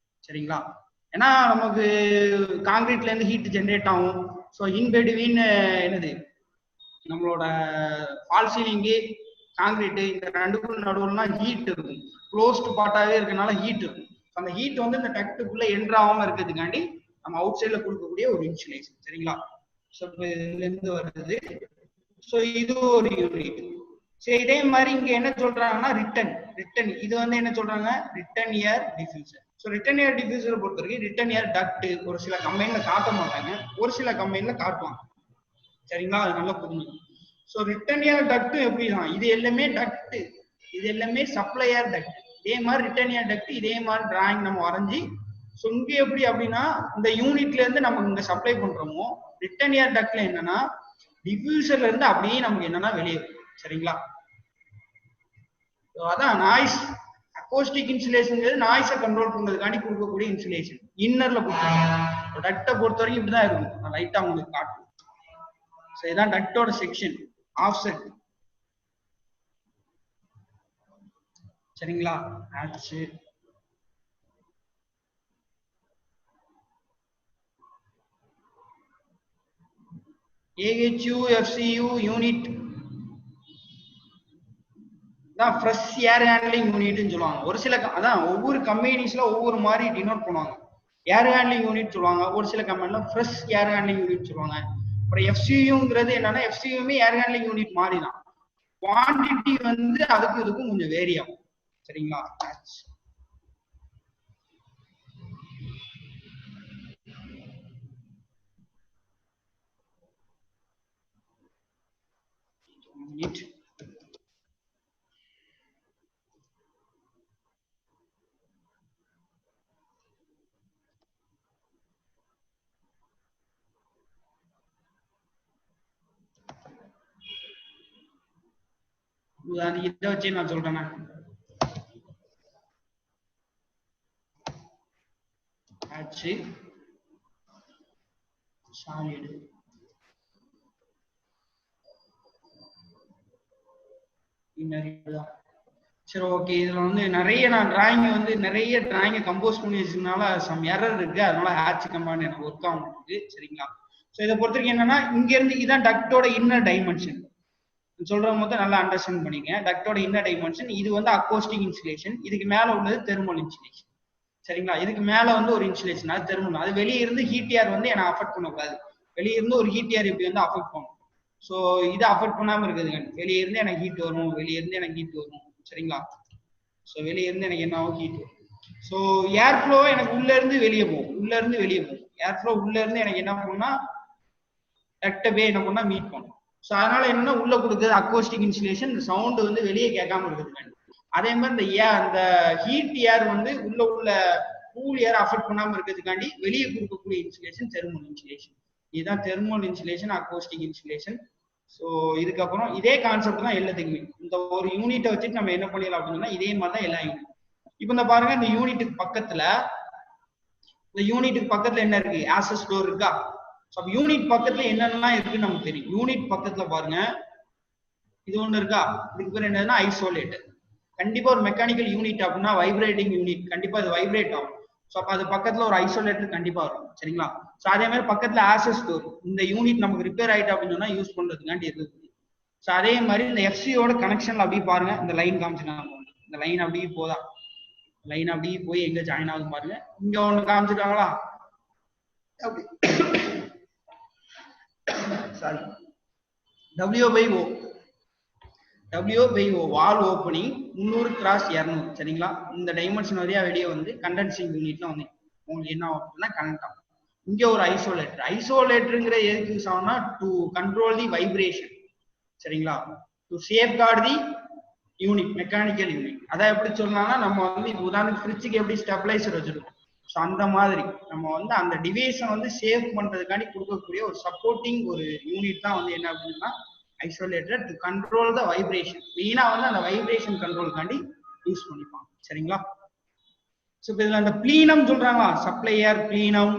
சரிங்களா? ஏன்னா நமக்கு காங்கிரீட்ல இருந்து ஹீட் ஜென்ரேட் ஆகும். ஸோ இன்பிட்வீன் என்னது நம்மளோட ஃபால் சீலிங்கு காங்கிரீட் இந்த ரெண்டுக்கும் நடுவுலாம் ஹீட் இருக்கும். க்ளோஸ்டு பார்ட்டாவே இருக்கனால ஹீட் இருக்கும். அந்த ஹீட் வந்து இந்த டக்டுக்குள்ள என்ட்ரு ஆகாம இருக்கிறதுக்காண்டி நம்ம அவுட் சைட்ல கொடுக்கக்கூடிய ஒரு இன்சுலேஷன். சரிங்களா? ஸோ இதுல இருந்து வருது. ஸோ இது ஒரு யூனிட். சரி, இதே மாதிரி இங்க என்ன சொல்றாங்கன்னா ரிட்டன் இது வந்து என்ன சொல்றாங்க return air diffuser. So return ஏர் டிஃப்யூசரை பொறுத்த வரைக்கும் ரிட்டன் ஏர் டக்ட் ஒரு சில கம்பெனில காட்ட மாட்டாங்க, ஒரு சில கம்பெனில காட்டுவாங்க. சரிங்களா? அது நல்லா புரிஞ்சுக்கணும். ஸோ ரிட்டன் ஏர் டக்ட் எப்படிதான், இது எல்லாமே டக்ட், இது எல்லாமே சப்ளை ஏர் டக்ட். இதே மாதிரி ரிட்டன் ஏர் டக்ட் இதே மாதிரி டிராயிங் நம்ம வரைஞ்சி. ஸோ இங்க எப்படி அப்படின்னா இந்த யூனிட்ல இருந்து நமக்கு இங்க சப்ளை பண்றோமோ, ரிட்டன் ஏர் டக்ட்ல என்னன்னா டிஃப்யூசர்ல இருந்து அப்படியே நமக்கு என்னன்னா வெளியே. சரிங்களா? அதான் நாய்ஸ். அக்கோஸ்டிக் இன்சுலேஷன் நாய்ஸை கண்ட்ரோல் பண்றதுக்காண்டி கொடுக்கக்கூடிய இன்சுலேஷன் இன்னர்ல கொடுத்துருக்காங்க. டக்டை பொறுத்த வரைக்கும் இப்படிதான் இருக்கும். நான் லைட்டா உங்களுக்கு காட்டுறேன். ஸோ இதான் டக்டோட செக்ஷன் ஆஃப்செட். சரிங்களா? ஆச்சு. AHU FCU யூனிட் தான் ஃப்ரெஷ் ஏர் ஹேண்ட்லிங் யூனிட்னு சொல்லுவாங்க. ஒரு சில அதான் ஒவ்வொரு கம்பெனிஸ்ல ஒவ்வொரு மாதிரி டினோட் பண்ணுவாங்க. ஏர் ஹேண்ட்லிங் யூனிட் சொல்லுவாங்க, ஒரு சில கம்பெனில ஃப்ரெஷ் ஏர் ஹேண்ட்லிங் யூனிட் சொல்லுவாங்க. அப்புறம் FCUங்கிறது என்னன்னா FCUமே ஏர் ஹேண்ட்லிங் யூனிட் மாதிரி தான். குவான்டிட்டி வந்து அதுக்கும் இதுக்கும் கொஞ்சம் வேரி ஆகும். சரிங்களா? இதை வச்சு நான் சொல்றேன். சாலிட் சரி, ஓகே. இதுல வந்து நிறைய நான் டிராயிங் வந்து நிறைய டிராயிங் கம்போஸ் பண்ணி வச்சதுனால சம் எரர் இருக்கு. அதனால ஹேட்ச் கமாண்ட் எனக்கு ஒர்க் ஆகுது. சரிங்களா? ஸோ இதை பொறுத்த வரைக்கும் என்னன்னா, இங்க இருந்து இதான் டக்டோட இன்னர் டைமென்ஷன். சொல்ற போது நல்லா அண்டர்ஸ்டாண்ட் பண்ணிங்க. டக்டோட இன்னர் டைமென்ஷன் இது வந்து அக்கோஸ்டிக் இன்சுலேஷன். இதுக்கு மேல உள்ளது தெர்மல் இன்சுலேஷன். சரிங்களா? இதுக்கு மேல வந்து ஒரு இன்சுலேஷன், அது தெர்மல். அது வெளியே இருந்து ஹீட் ஏர் வந்து என்ன அஃபெக்ட் பண்ணக்கூடாது. வெளியே இருந்து ஒரு ஹீட் ஏர் இப்படி வந்து அஃபெக்ட் பண்ணும். ஸோ இதை அஃபெக்ட் பண்ணாம இருக்குதுங்க. வெளியே இருந்து எனக்கு ஹீட் வரும், வெளியே இருந்து எனக்கு ஹீட் வரும். சரிங்களா? ஸோ வெளியே இருந்து எனக்கு என்ன ஆகும்? ஹீட் வரும். ஸோ ஏர் ஃப்ளோ எனக்கு உள்ள இருந்து வெளியே போகும், உள்ள இருந்து வெளியே போகும். ஏர் ஃப்ளோ உள்ள இருந்து எனக்கு என்ன பண்ணும்னா டக்ட போய் என்ன பண்ணா மீட் பண்ணும். ஸோ அதனால என்னன்னா உள்ள கொடுக்குறது அக்கோஸ்டிக் இன்சுலேஷன், இந்த சவுண்ட் வந்து வெளியே கேட்காம இருக்குது. அதே மாதிரி இந்த ஹீட் ஏர் வந்து உள்ள கூல் ஏர் அஃபெக்ட் பண்ணாம இருக்கிறதுக்காண்டி வெளியே கொடுக்கக்கூடிய இன்சுலேஷன் தெர்மல் இன்சுலேஷன். இதுதான் thermal insulation, acoustic insulation. So இதுக்கப்புறம் இதே கான்செப்ட் தான் எல்லாத்துக்குமே. இந்த ஒரு யூனிட்டை வச்சுட்டு நம்ம என்ன பண்ணிடலாம் அப்படின்னா இதே மாதிரி தான் எல்லா யூனிட். இப்போ இந்த பாருங்க, இந்த யூனிட்டுக்கு பக்கத்துல என்ன இருக்கு? ஆக்சஸ் டோர் இருக்கா? யூனிட் பக்கத்துல என்னென்னலாம் இருக்குன்னு நமக்கு தெரியும். யூனிட் பக்கத்துல பாருங்க, இது ஒண்ணு இருக்கா? இதுக்கு பேர் என்னதுன்னா ஐசோலேட்டர். கண்டிப்பா ஒரு மெக்கானிக்கல் யூனிட் அப்படின்னா வைப்ரேட்டிங் யூனிட், கண்டிப்பா அது வைப்ரேட் ஆகும். ஸோ அப்ப அது பக்கத்துல ஒரு ஐசோலேட்டர் கண்டிப்பா இருக்கும். சரிங்களா? ஸோ அதே மாதிரி பக்கத்துல ஆக்சஸ் டோர், இந்த யூனிட் நமக்கு ரிப்பேர் ஆயிட்டு அப்படின்னு சொன்னா யூஸ் பண்றதுக்காண்டி இருக்குது. ஸோ அதே மாதிரி இந்த எஃப்சியோட கனெக்ஷன்ல அப்படியே பாருங்க, இந்த லைன் காமிச்சிருக்காங்க. இந்த லைன் அப்படியே போதா, லைன் அப்படியே போய் எங்க ஜாயின் ஆகும் பாருங்க. இங்க ஒண்ணு காமிச்சிருக்காங்களா? சாரி, WO வால் ஓப்பனிங் 300x200. சரிங்களா? இந்த டைமென்ஷன் வழியா வெளியே வந்து கண்டென்சிங் யூனிட்ல வந்து உங்களுக்கு என்ன ஆகும்னா கனெக்ட் ஆகும். இங்க ஒரு ஐசோலேட்டருங்கிற எதுக்கு யூஸ் ஆகும்னா டு கண்ட்ரோல் தி வைப்ரேஷன். சரிங்களா? To safeguard the unit, mechanical unit. அதை எப்படி சொல்லலாம்னா, நம்ம வந்து இப்போ உதாரணத்துக்கு ஃப்ரிட்ஜுக்கு எப்படி ஸ்டெபிளைசர் வச்சிருக்கோம், ஸோ அந்த மாதிரி நம்ம வந்து அந்த டிவைஸை வந்து சேவ் பண்றதுக்காண்டி கொடுக்கக்கூடிய ஒரு சப்போர்ட்டிங் ஒரு யூனிட் தான் வந்து என்ன அப்படின்னா isolator to control the vibration. மெயினா வந்து அந்த வைப்ரேஷன் கண்ட்ரோலுக்காண்டி யூஸ் பண்ணிப்பாங்க. சரிங்களா? ஸோ இப்போ இதுல அந்த ப்ளீனம் சொல்றாங்களா, சப்ளையர் ப்ளீனம்,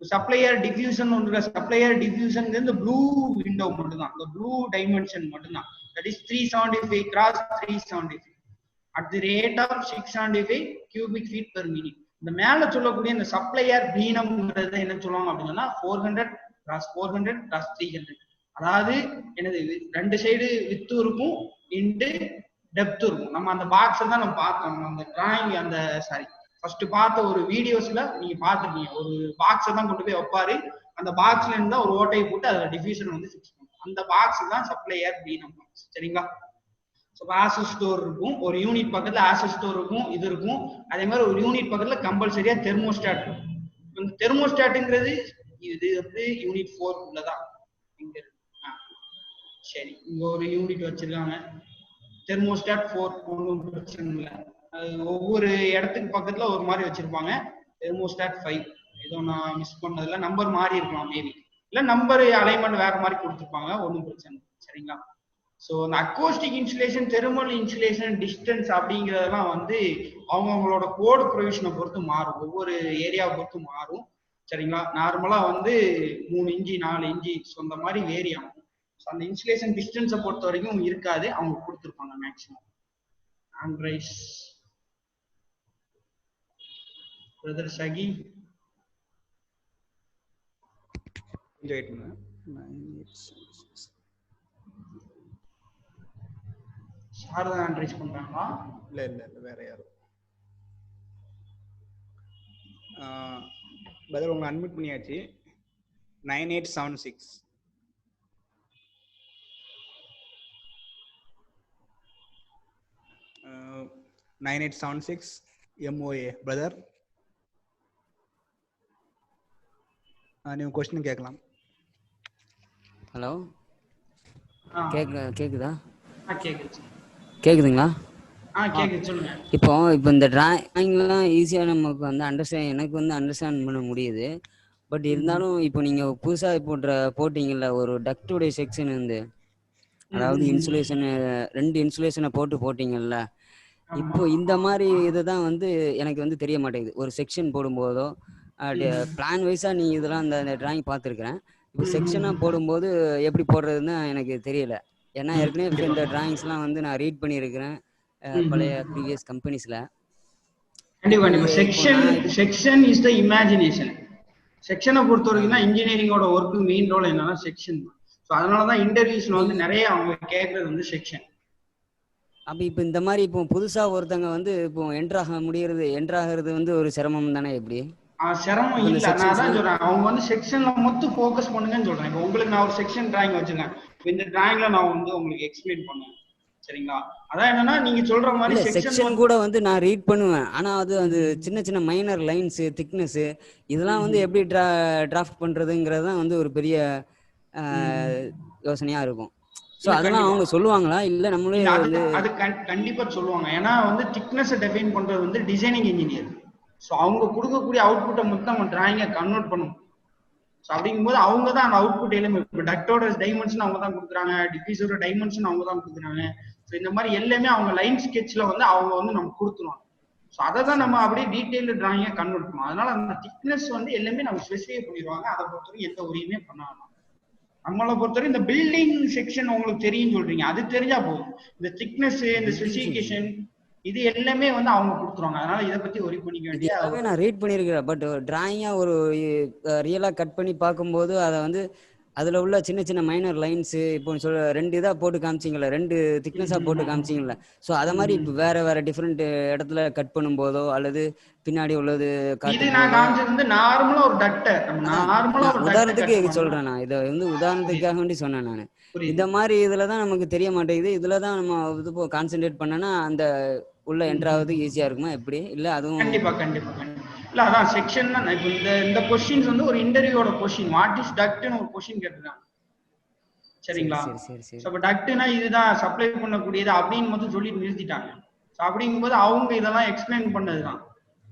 சப்ளையர் டிஃப்யூஷன் ஒன்று. சப்ளையர் டிஃப்யூஷன் இந்த ப்ளூ விண்டோ மட்டும்தான், இந்த ப்ளூ டைமென்ஷன் மட்டும்தான். That is 375x375 at the rate of 675 cubic feet per minute. இந்த மேல சொல்லக்கூடிய இந்த சப்ளையர் ப்ளீனம்ங்கிறத என்ன சொல்லுவாங்க அப்படின்னா 400x400x300. அதாவது என்னது, ரெண்டு சைடு வித்து இருக்கும், இன்டு டெப்த் இருக்கும். நம்ம அந்த பாக்ஸை தான் நம்ம பார்த்தோம். அந்த டிராயிங் அந்த சாரி ஃபர்ஸ்ட் பார்த்த ஒரு வீடியோஸ்ல நீங்க பார்த்துருக்கீங்க. ஒரு பாக்ஸை தான் கொண்டு போய் வைப்பாரு, அந்த பாக்ஸ்ல இருந்தா ஒரு ஓட்டையை போட்டு அதுல டிஃப்யூஷன் வந்து ஃபிக்ஸ் பண்ணும். அந்த பாக்ஸ் தான் சப்ளையர் ப்ளீனம் பாக்ஸ். சரிங்களா? ஆக்சஸ் ஸ்டோர் இருக்கும், ஒரு யூனிட் பக்கத்துல ஆக்சஸ் ஸ்டோர் இருக்கும், இது இருக்கும். அதே மாதிரி ஒரு யூனிட் பக்கத்துல கம்பல்சரியா தெர்மோஸ்டாட் இருக்கும். இந்த தெர்மோஸ்டாட்ங்கிறது இது வந்து யூனிட் 4 உள்ளதான். இங்க இருக்கு. சரி, இங்க ஒரு யூனிட் வச்சிருக்காங்க, தெர்மோஸ்டாட் 4, ஒன்றும் பிரச்சனை இல்லை. அது ஒவ்வொரு இடத்துக்கு பக்கத்துல ஒரு மாதிரி வச்சிருப்பாங்க. தெர்மோஸ்டாட் 5 ஏதோ நான் மிஸ் பண்ணதுல நம்பர் மாறி இருக்கலாம், மேபி இல்ல நம்பர் அலைன்மெண்ட் வேற மாதிரி கொடுத்துருப்பாங்க, ஒன்றும் பிரச்சனை. சரிங்களா? ஸோ இந்த acoustic insulation, thermal insulation, distance அப்படிங்கிறதெல்லாம் வந்து அவங்கவுங்களோட கோட் ப்ரொவிஷனை பொறுத்து மாறும், ஒவ்வொரு ஏரியாவை பொறுத்து மாறும். சரிங்களா? நார்மலா வந்து 3 இன்ச்சு 4 இன்ச்சு அந்த மாதிரி வேரி ஆகும். ஸோ அந்த இன்சுலேஷன் டிஸ்டன்ஸை பொறுத்த வரைக்கும் இருக்காது, அவங்க கொடுத்துருப்பாங்க மேக்ஸிமம். ஆண்ட்ரைஸ் பிரதர் சகி கொஞ்சம் வெயிட் பண்ணுங்க. சார் தான் ஆண்ட்ரைஸ் பண்றாங்களா? இல்லை இல்லை இல்லை, வேற யாரும். பதில் உங்களை அட்மிட் பண்ணியாச்சு. 9876 9876 MOA பிரதர். நீங்க क्वेश्चन கேட்கலாம். ஹலோ, கேக்குதா? கேக்குது. கேக்குதுங்களா? கேக்குது, சொல்லுங்க. இப்போ இந்த டிராயிங்லாம் ஈஸியா நமக்கு வந்து எனக்கு வந்து அண்டர்ஸ்டாண்ட் பண்ண முடியுது. பட் இருந்தாலும் இப்போ நீங்க புதுசா போட்டீங்கல்ல ஒரு டக்டுடைய செக்ஷன் வந்து, அதாவது இன்சுலேஷன் 2 இன்சுலேஷனை போட்டீங்கல்ல. இப்போ இந்த மாதிரி இதுதான் வந்து எனக்கு வந்து தெரிய மாட்டேங்குது. ஒரு செக்ஷன் போடும்போதோ பிளான் வைஸா நீ இதெல்லாம் அந்த டிராயிங் பார்த்துருக்கிறேன். இப்போ செக்ஷனா போடும்போது எப்படி போடுறதுன்னு எனக்கு தெரியல. ஏன்னா ஏற்கனவே இந்த டிராயிங்ஸ்லாம் வந்து நான் ரீட் பண்ணியிருக்கிறேன் பழைய ப்ரீவியஸ் கம்பெனிஸ்ல. கண்டிப்பா செக்ஷன் இஸ் தி இமேஜினேஷன். செக்ஷனை பொறுத்த வரைக்கும் தான் இன்ஜினியரிங்கோட ஒர்க் மெயின் ரோல் என்னன்னா செக்ஷன் தான். ஸோ அதனாலதான் இன்டர்வியூஸ்ல வந்து நிறைய அவங்க கேட்கறது வந்து செக்ஷன். அப்ப இப்போ இந்த மாதிரி இப்போ புதுசா ஒருத்தங்க வந்து இப்போ என்ட்ராகிறது வந்து ஒரு சிரமம் தானே? எப்படி சிரமம் இல்ல, நான் தான் சொல்றேன். அவங்க வந்து செக்ஷன்ல மட்டும் ஃபோக்கஸ் பண்ணுங்கன்னு சொல்றேன். இப்போ உங்களுக்கு நான் ஒரு செக்ஷன் டிராயிங் வச்சிருக்கேன். இந்த டிராயிங்ல நான் வந்து உங்களுக்கு எக்ஸ்பிளைன் பண்ணுவேன், சரிங்களா? அதான் என்னன்னா நீங்க சொல்ற மாதிரி செக்ஷன் கூட வந்து நான் ரீட் பண்ணுவேன். ஆனா அது சின்ன சின்ன மைனர் லைன்ஸ், திக்னஸ் இதெல்லாம் வந்து எப்படி டிராஃப்ட் பண்றதுங்கிறது தான் வந்து ஒரு பெரிய யோசனையா இருக்கும். சோ அதெல்லாம் அவங்க சொல்லுவாங்களா இல்ல நம்மளே அது கண்டிப்பா சொல்லுவாங்க. ஏன்னா வந்து திக்னஸ் டிஃபைன் பண்றது வந்து டிசைனிங் இன்ஜினியர். ஸோ அவங்க கொடுக்கக்கூடிய அவுட்புட்டை மட்டும் நம்ம டிராயிங்கை கன்வெர்ட் பண்ணணும். ஸோ அப்படிங்கும்போது அவங்க தான் அந்த அவுட்புட் எல்லாமே, இப்போ டக்டோட டைமென்ஷன் அவங்க தான் கொடுக்குறாங்க, டிஃப்யூசரோட டைமென்ஷன் அவங்க தான் கொடுக்குறாங்க. ஸோ இந்த மாதிரி எல்லாமே அவங்க லைன் ஸ்கெட்ச்ல வந்து அவங்க வந்து நம்ம கொடுத்துருவாங்க. ஸோ அதை தான் நம்ம அப்படியே டீட்டெயில்டு டிராயிங்கை கன்வெர்ட் பண்ணுவோம். அதனால அந்த திக்னஸ் வந்து எல்லாமே நம்ம ஸ்பெசிஃபை பண்ணிடுவாங்க. அதை பொறுத்தவரைக்கும் எந்த உரியுமே பண்ணாங்க. நம்மளை பொறுத்தவரை இந்த பில்டிங் செக்ஷன் உங்களுக்கு தெரியும் சொல்றீங்க, அது தெரிஞ்சா போதும். இந்த திக்னஸ், இந்த ஸ்பெசிஃபிகேஷன் இது எல்லாமே வந்து அவங்க கொடுத்துருவாங்க. அதனால இதை பத்தி ஒரி பண்ணிக்க வேண்டிய நான் ரீட் பண்ணிருக்கிறேன். பட் டிராயிங்கா ஒரு ரியலா கட் பண்ணி பார்க்கும்போது அதை வந்து அதுல உள்ள சின்ன சின்ன மைனர் லைன்ஸ் இப்போ சொல்ல 2 இதா போட்டு காமிச்சிங்கல்ல, 2 திக்னஸா போட்டு காமிச்சிங்கல்ல. ஸோ அதை மாதிரி இப்போ வேற டிஃப்ரெண்ட் இடத்துல கட் பண்ணும் போதோ அல்லது பின்னாடி உள்ளது இது நான் காமிச்சது வந்து நார்மலா ஒரு டக்டர், நார்மலா ஒரு உதாரணத்துக்கு சொல்றேன். நான் இதை வந்து உதாரணத்துக்காக வேண்டி சொன்னேன். நான் இந்த மாதிரி இதுலதான் நமக்கு தெரிய மாட்டேங்குது. இதுலதான் நம்ம இது கான்சென்ட்ரேட் பண்ணனா அந்த உள்ள என்ட்ராவது ஈஸியா இருக்குமா எப்படி? இல்ல அதுவும் கண்டிப்பா கண்டிப்பா இல்ல, அதான் செக்ஷன் தான். இப்போ இந்த கொஸ்டின்ஸ் வந்து ஒரு இன்டர்வியூவோட கொஸ்டின், வாட் இஸ் டக்ட்னு ஒரு கொஸ்டின் கேட்டிருக்காங்க, சரிங்களா? அப்ப டக்ட்னா இதுதான் சப்ளை பண்ணக்கூடியது அப்படின்னு மட்டும் சொல்லிட்டு நிறுத்திட்டாங்க. அப்படிங்கும்போது அவங்க இதெல்லாம் எக்ஸ்பிளைன் பண்ணதுதான்.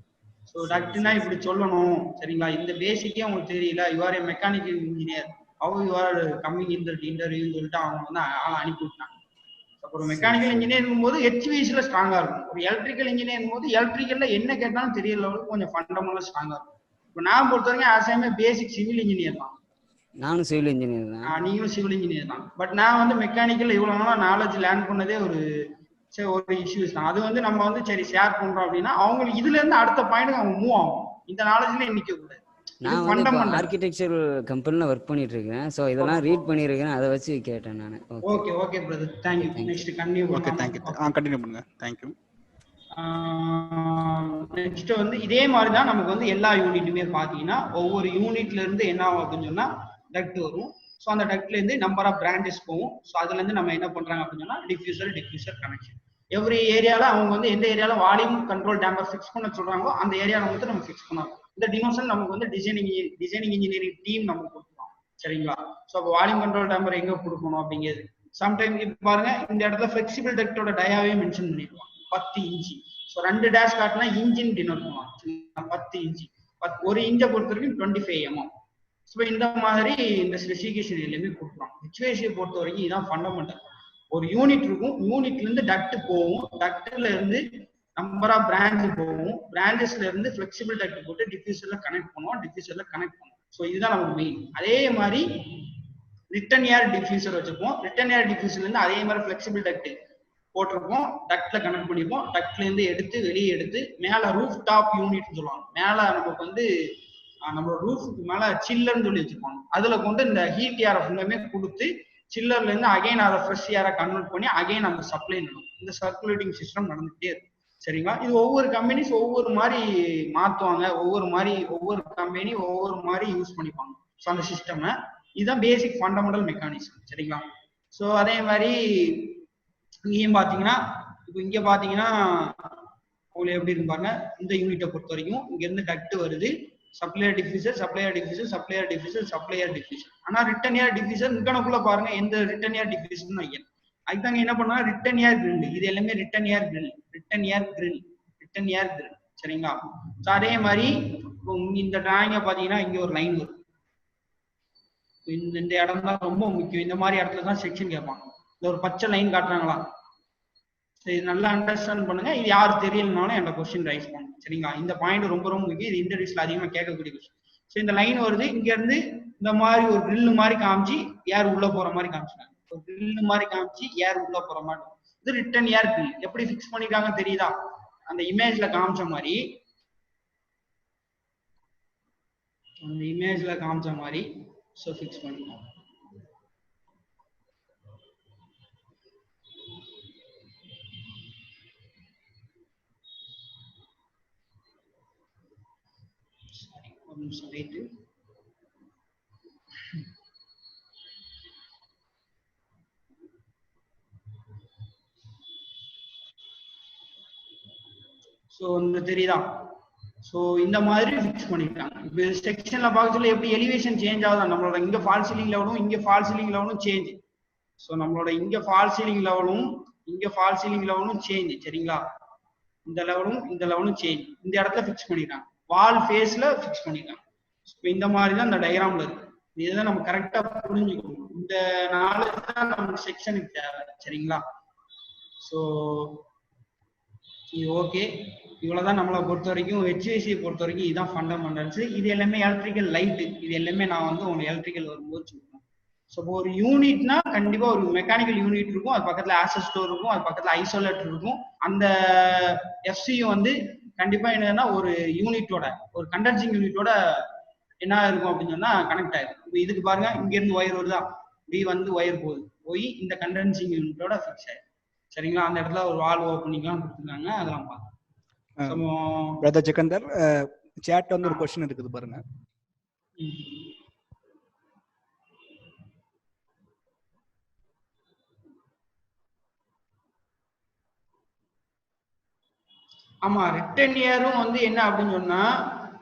ஸோ டக்ட்னா இப்படி சொல்லணும், சரிங்களா? இந்த பேசிக்கே உங்களுக்கு தெரியல, you are a mechanical engineer, how you are coming in that இன்டர்வியூன்னு சொல்லிட்டு அவங்க வந்து ஆளை அனுப்பி விட்டாங்க. ஒரு மெக்கானிக்கல் இன்ஜினியர் போது ஹெச்விஎஸ்ல ஸ்ட்ராங்கா இருக்கும். ஒரு எலக்ட்ரிக்கல் இன்ஜினியர் போது எலக்ட்ரிக்கல்ல என்ன கேட்டாலும் தெரியல லெவலுக்கு கொஞ்சம் ஃபண்டமெண்டலா ஸ்ட்ராங்கா இருக்கும். இப்போ நான் பொறுத்த வரைக்கும் ஆசாமே பேசிக் சிவில் இன்ஜினியர் தான். நானும் சிவில் இன்ஜினியர் தான். நீங்களும் சிவில் இன்ஜினியர் தான். பட் நான் வந்து மெக்கானிக்கல் இவ்வளவு நாளா நாலேஜ் லேர்ன் பண்ணதே ஒரு இஷ்யூஸ் தான். அது வந்து நம்ம வந்து சரி ஷேர் பண்றோம் அப்படின்னா அவங்களுக்கு இதுல இருந்து அடுத்த பாயிண்ட் அவங்க மூவ் ஆகும். இந்த நாலேஜ்ல நிக்க கூடாது. நான் வந்து ஆர்கிடெக்சர் கம்பெனில வர்க் பண்ணிட்டு இருக்கேன். சோ இதெல்லாம் ரீட் பண்ணிருக்கேன், அதை வச்சு கேட்டேன் நான். Okay brother, thank you. Next continue okay, thank you. Continue பண்ணுங்க. Thank you. நெக்ஸ்ட் வந்து இதே மாதிரி தான் நமக்கு வந்து எல்லா யூனிட்டுமே பாத்தீங்கன்னா ஒவ்வொரு யூனிட்ல இருந்து என்ன ஆகுதுன்னு சொன்னா டக்ட் வரும். ஸோ அந்த டக்ட்ல இருந்து நம்பர் ஆஃப் பிரான்ச்சஸ் போகும். ஸோ அதுல இருந்து நம்ம என்ன பண்றாங்க அப்படின்னு சொன்னா டிஃப்யூசர் கனெக்ஷன். எவ்ரி ஏரியால அவங்க வந்து எந்த ஏரியால வால்யூம் கண்ட்ரோல் டேம்பர் ஃபிக்ஸ் பண்ண சொல்றாங்களோ அந்த ஏரியால வந்து நம்ம ஃபிக்ஸ் பண்ணலாம். இந்த டினோஷன் நமக்கு வந்து டிசைனிங் இன்ஜினியரிங் டீம் நமக்கு கொடுக்கலாம், சரிங்களா? ஸோ அப்போ வால்யூம் கண்ட்ரோல் டேம்பர் எங்க கொடுக்கணும் அப்படிங்கிறது சம்டைம் இப்போ பாருங்க, இந்த இடத்துல ஃபிளெக்சிபிள் டக்டோட டயாவே மென்ஷன் பண்ணிடுவாங்க 10 இன்ச்சு. ஸோ 2 டேஷ் காட்டினா இன்ஜின் டினோட் பண்ணுவாங்க. 10 இன்ச்சு, ஒரு இன்ச்சை பொறுத்த வரைக்கும் 25 mm. ஸோ இந்த மாதிரி இந்த ஸ்பெசிஃபிகேஷன் எல்லாமே கொடுக்குறோம். ஹெச்விஎஸ்சியை பொறுத்த வரைக்கும் இதுதான் ஃபண்டமெண்டல். ஒரு யூனிட் இருக்கும், யூனிட்ல இருந்து டக்ட் போகும், டக்ட்ல இருந்து நம்பர் ஆஃப் பிரான்ச் போகும், பிரான்ச்சஸ்ல இருந்து ஃபிளெக்சிபிள் டக்ட் போட்டு டிஃப்யூசர்ல கனெக்ட் பண்ணுவோம். ஸோ இதுதான் நமக்கு மெயின். அதே மாதிரி ரிட்டன் ஏர் டிஃப்யூசர் வச்சிருப்போம். ரிட்டன் ஏர் டிஃப்யூசர்ல இருந்து அதே மாதிரி ஃபிளெக்சிபிள் டக்ட் போட்டிருப்போம், டக்ட்ல கனெக்ட் பண்ணிப்போம். டக்ட்ல இருந்து எடுத்து வெளியே எடுத்து மேல ரூஃப் டாப் யூனிட் சொல்லுவாங்க. மேல நமக்கு வந்து நம்ம ரூஃபுக்கு மேல சில்லர்னு சொல்லி வச்சிருப்பாங்க. அதுல கொண்டு இந்த ஹீட் ஏரை ஃபுல்லாமே கொடுத்து சில்லர்ல இருந்து அகைன் அதை ஃப்ரெஷ் ஏரை கன்வெர்ட் பண்ணி அகைன் அந்த சப்ளை நடக்கும். இந்த சர்க்குலேட்டிங் சிஸ்டம் நடந்துகிட்டே இருக்கும், சரிங்களா? இது ஒவ்வொரு கம்பெனிஸ் ஒவ்வொரு மாதிரி மாத்துவாங்க, ஒவ்வொரு கம்பெனி ஒவ்வொரு மாதிரி யூஸ் பண்ணிப்பாங்க. ஸோ அந்த சிஸ்டம் இதுதான் பேசிக் ஃபண்டமெண்டல் மெக்கானிசம், சரிங்களா? ஸோ அதே மாதிரி இங்கேயும் பாத்தீங்கன்னா இப்போ இங்க பாத்தீங்கன்னா உங்களுக்கு எப்படி இருக்கு பாருங்க. இந்த யூனிட்டை பொறுத்த வரைக்கும் இங்க இருந்து டக்ட் வருது, supplier diffuser, supplier diffuser, supplier diffuser, supplier diffuser. ஆனா ரிட்டன் ஏர் டிஃப்யூசர் இங்கனக்குள்ள பாருங்க எந்த ரிட்டன் ஏர் டிஃப்யூசர்னு வைக்கணும். அதுதாங்க என்ன பண்ணா ரிட்டன் ஏர் கிரில். இது எல்லாமே return air grill, return air grill, return air grill. சரிங்களா? அதே மாதிரி இந்த டிராயிங்க பாத்தீங்கன்னா இங்க ஒரு லைன் வரும். இந்த இடம் தான் ரொம்ப முக்கியம். இந்த மாதிரி இடத்துல தான் செக்ஷன் கேட்பாங்க. இந்த ஒரு பச்சை லைன் காட்டுறாங்களா, இது நல்லா அண்டர்ஸ்டாண்ட் பண்ணுங்க. இது யாரு தெரியலனாலும் என்ற கொஸ்டின் ரைஸ் பண்ணுங்க. சரிங்களா? இந்த பாயிண்ட் ரொம்ப ரொம்ப முக்கியம். இது இன்டர்வியூஸ்ல அதிகமா கேட்கக்கூடிய கொஸ்டின். சோ இந்த லைன் வருது, இங்க இருந்து இந்த மாதிரி ஒரு கிரில் மாதிரி காமிச்சு ஏர் உள்ள போற மாதிரி காமிச்சாங்க. ஒரு கிரில் மாதிரி காமிச்சு ஏர் உள்ள போற மாதிரி. இது ரிட்டன் ஏர் கிரில். எப்படி ஃபிக்ஸ் பண்ணிருக்காங்கன்னு தெரியுதா? அந்த இமேஜ்ல காமிச்ச மாதிரி, அந்த இமேஜ்ல காமிச்ச மாதிரி சோ ஃபிக்ஸ் பண்ணிக்கலாம். ஒரு நிமிஷம் வெயிட். சோ இந்த தெரியுதா? சோ இந்த மாதிரி ஃபிக்ஸ் பண்ணிட்டாங்க. இப்போ செக்ஷன்ல பார்க்க சொல்ல எப்படி எலிவேஷன் சேஞ்ச் ஆகுதா, நம்மளோட இங்க ஃபால் சீலிங் லெவலும் இங்க ஃபால் சீலிங் லெவலும் சேஞ்ச். சோ நம்மளோட இங்க ஃபால் சீலிங் லெவலும் இங்க ஃபால் சீலிங் லெவலும் சேஞ்ச். சரிங்களா? இந்த லெவலும் சேஞ்ச். இந்த இடத்துல ஃபிக்ஸ் பண்ணிட்டாங்க. வால் ஃபேஸ்ல ஃபிக்ஸ் பண்ணிட்டாங்க. இப்போ இந்த மாதிரி தான் இந்த டயகிராம்ல இருக்கு. இதுதான் நம்ம கரெக்டா புரிஞ்சுக்கணும். இந்த நாலேஜ் தான் நமக்கு செக்ஷனுக்கு தேவை. சரிங்களா? சோ இது ஓகே. இவ்வளவுதான் நம்மளை பொறுத்த வரைக்கும், ஹெச்விசியை பொறுத்த வரைக்கும் இதுதான் ஃபண்டமெண்டல்ஸ். இது எல்லாமே எலக்ட்ரிக்கல் லைட். இது எல்லாமே நான் வந்து உங்களுக்கு எலக்ட்ரிக்கல் வரும்போது சொல்றேன். ஸோ ஒரு யூனிட்னா கண்டிப்பா ஒரு மெக்கானிக்கல் யூனிட் இருக்கும், அது பக்கத்துல ஆக்சஸ் ஸ்டோர் இருக்கும், அது பக்கத்துல ஐசோலேட்டர் இருக்கும். அந்த எஃப்சியும் வந்து கண்டிப்பா என்னன்னா ஒரு யூனிட்டோட, ஒரு கண்டென்சிங் யூனிட்டோட என்ன இருக்கும் அப்படின்னு சொன்னா கனெக்ட் ஆயிடும். இப்போ இதுக்கு பாருங்க, இங்க இருந்து ஒயர் வருதா, டி வந்து ஒயர் போய் இந்த கண்டென்சிங் யூனிட்டோட ஃபிக்ஸ் ஆயிடும். சரிங்களா? அந்த இடத்துல ஒரு வால்வ் ஓப்பனிங்லாம் கொடுத்துருக்காங்க, அதெல்லாம் பாருங்க. பிரதர் ஜெகந்தர், சாட் வந்து ஒரு क्वेश्चन இருக்குது பாருங்க. ஆமா, ரிட்டன் ஏரும் வந்து என்ன அப்படின்னு சொன்னா,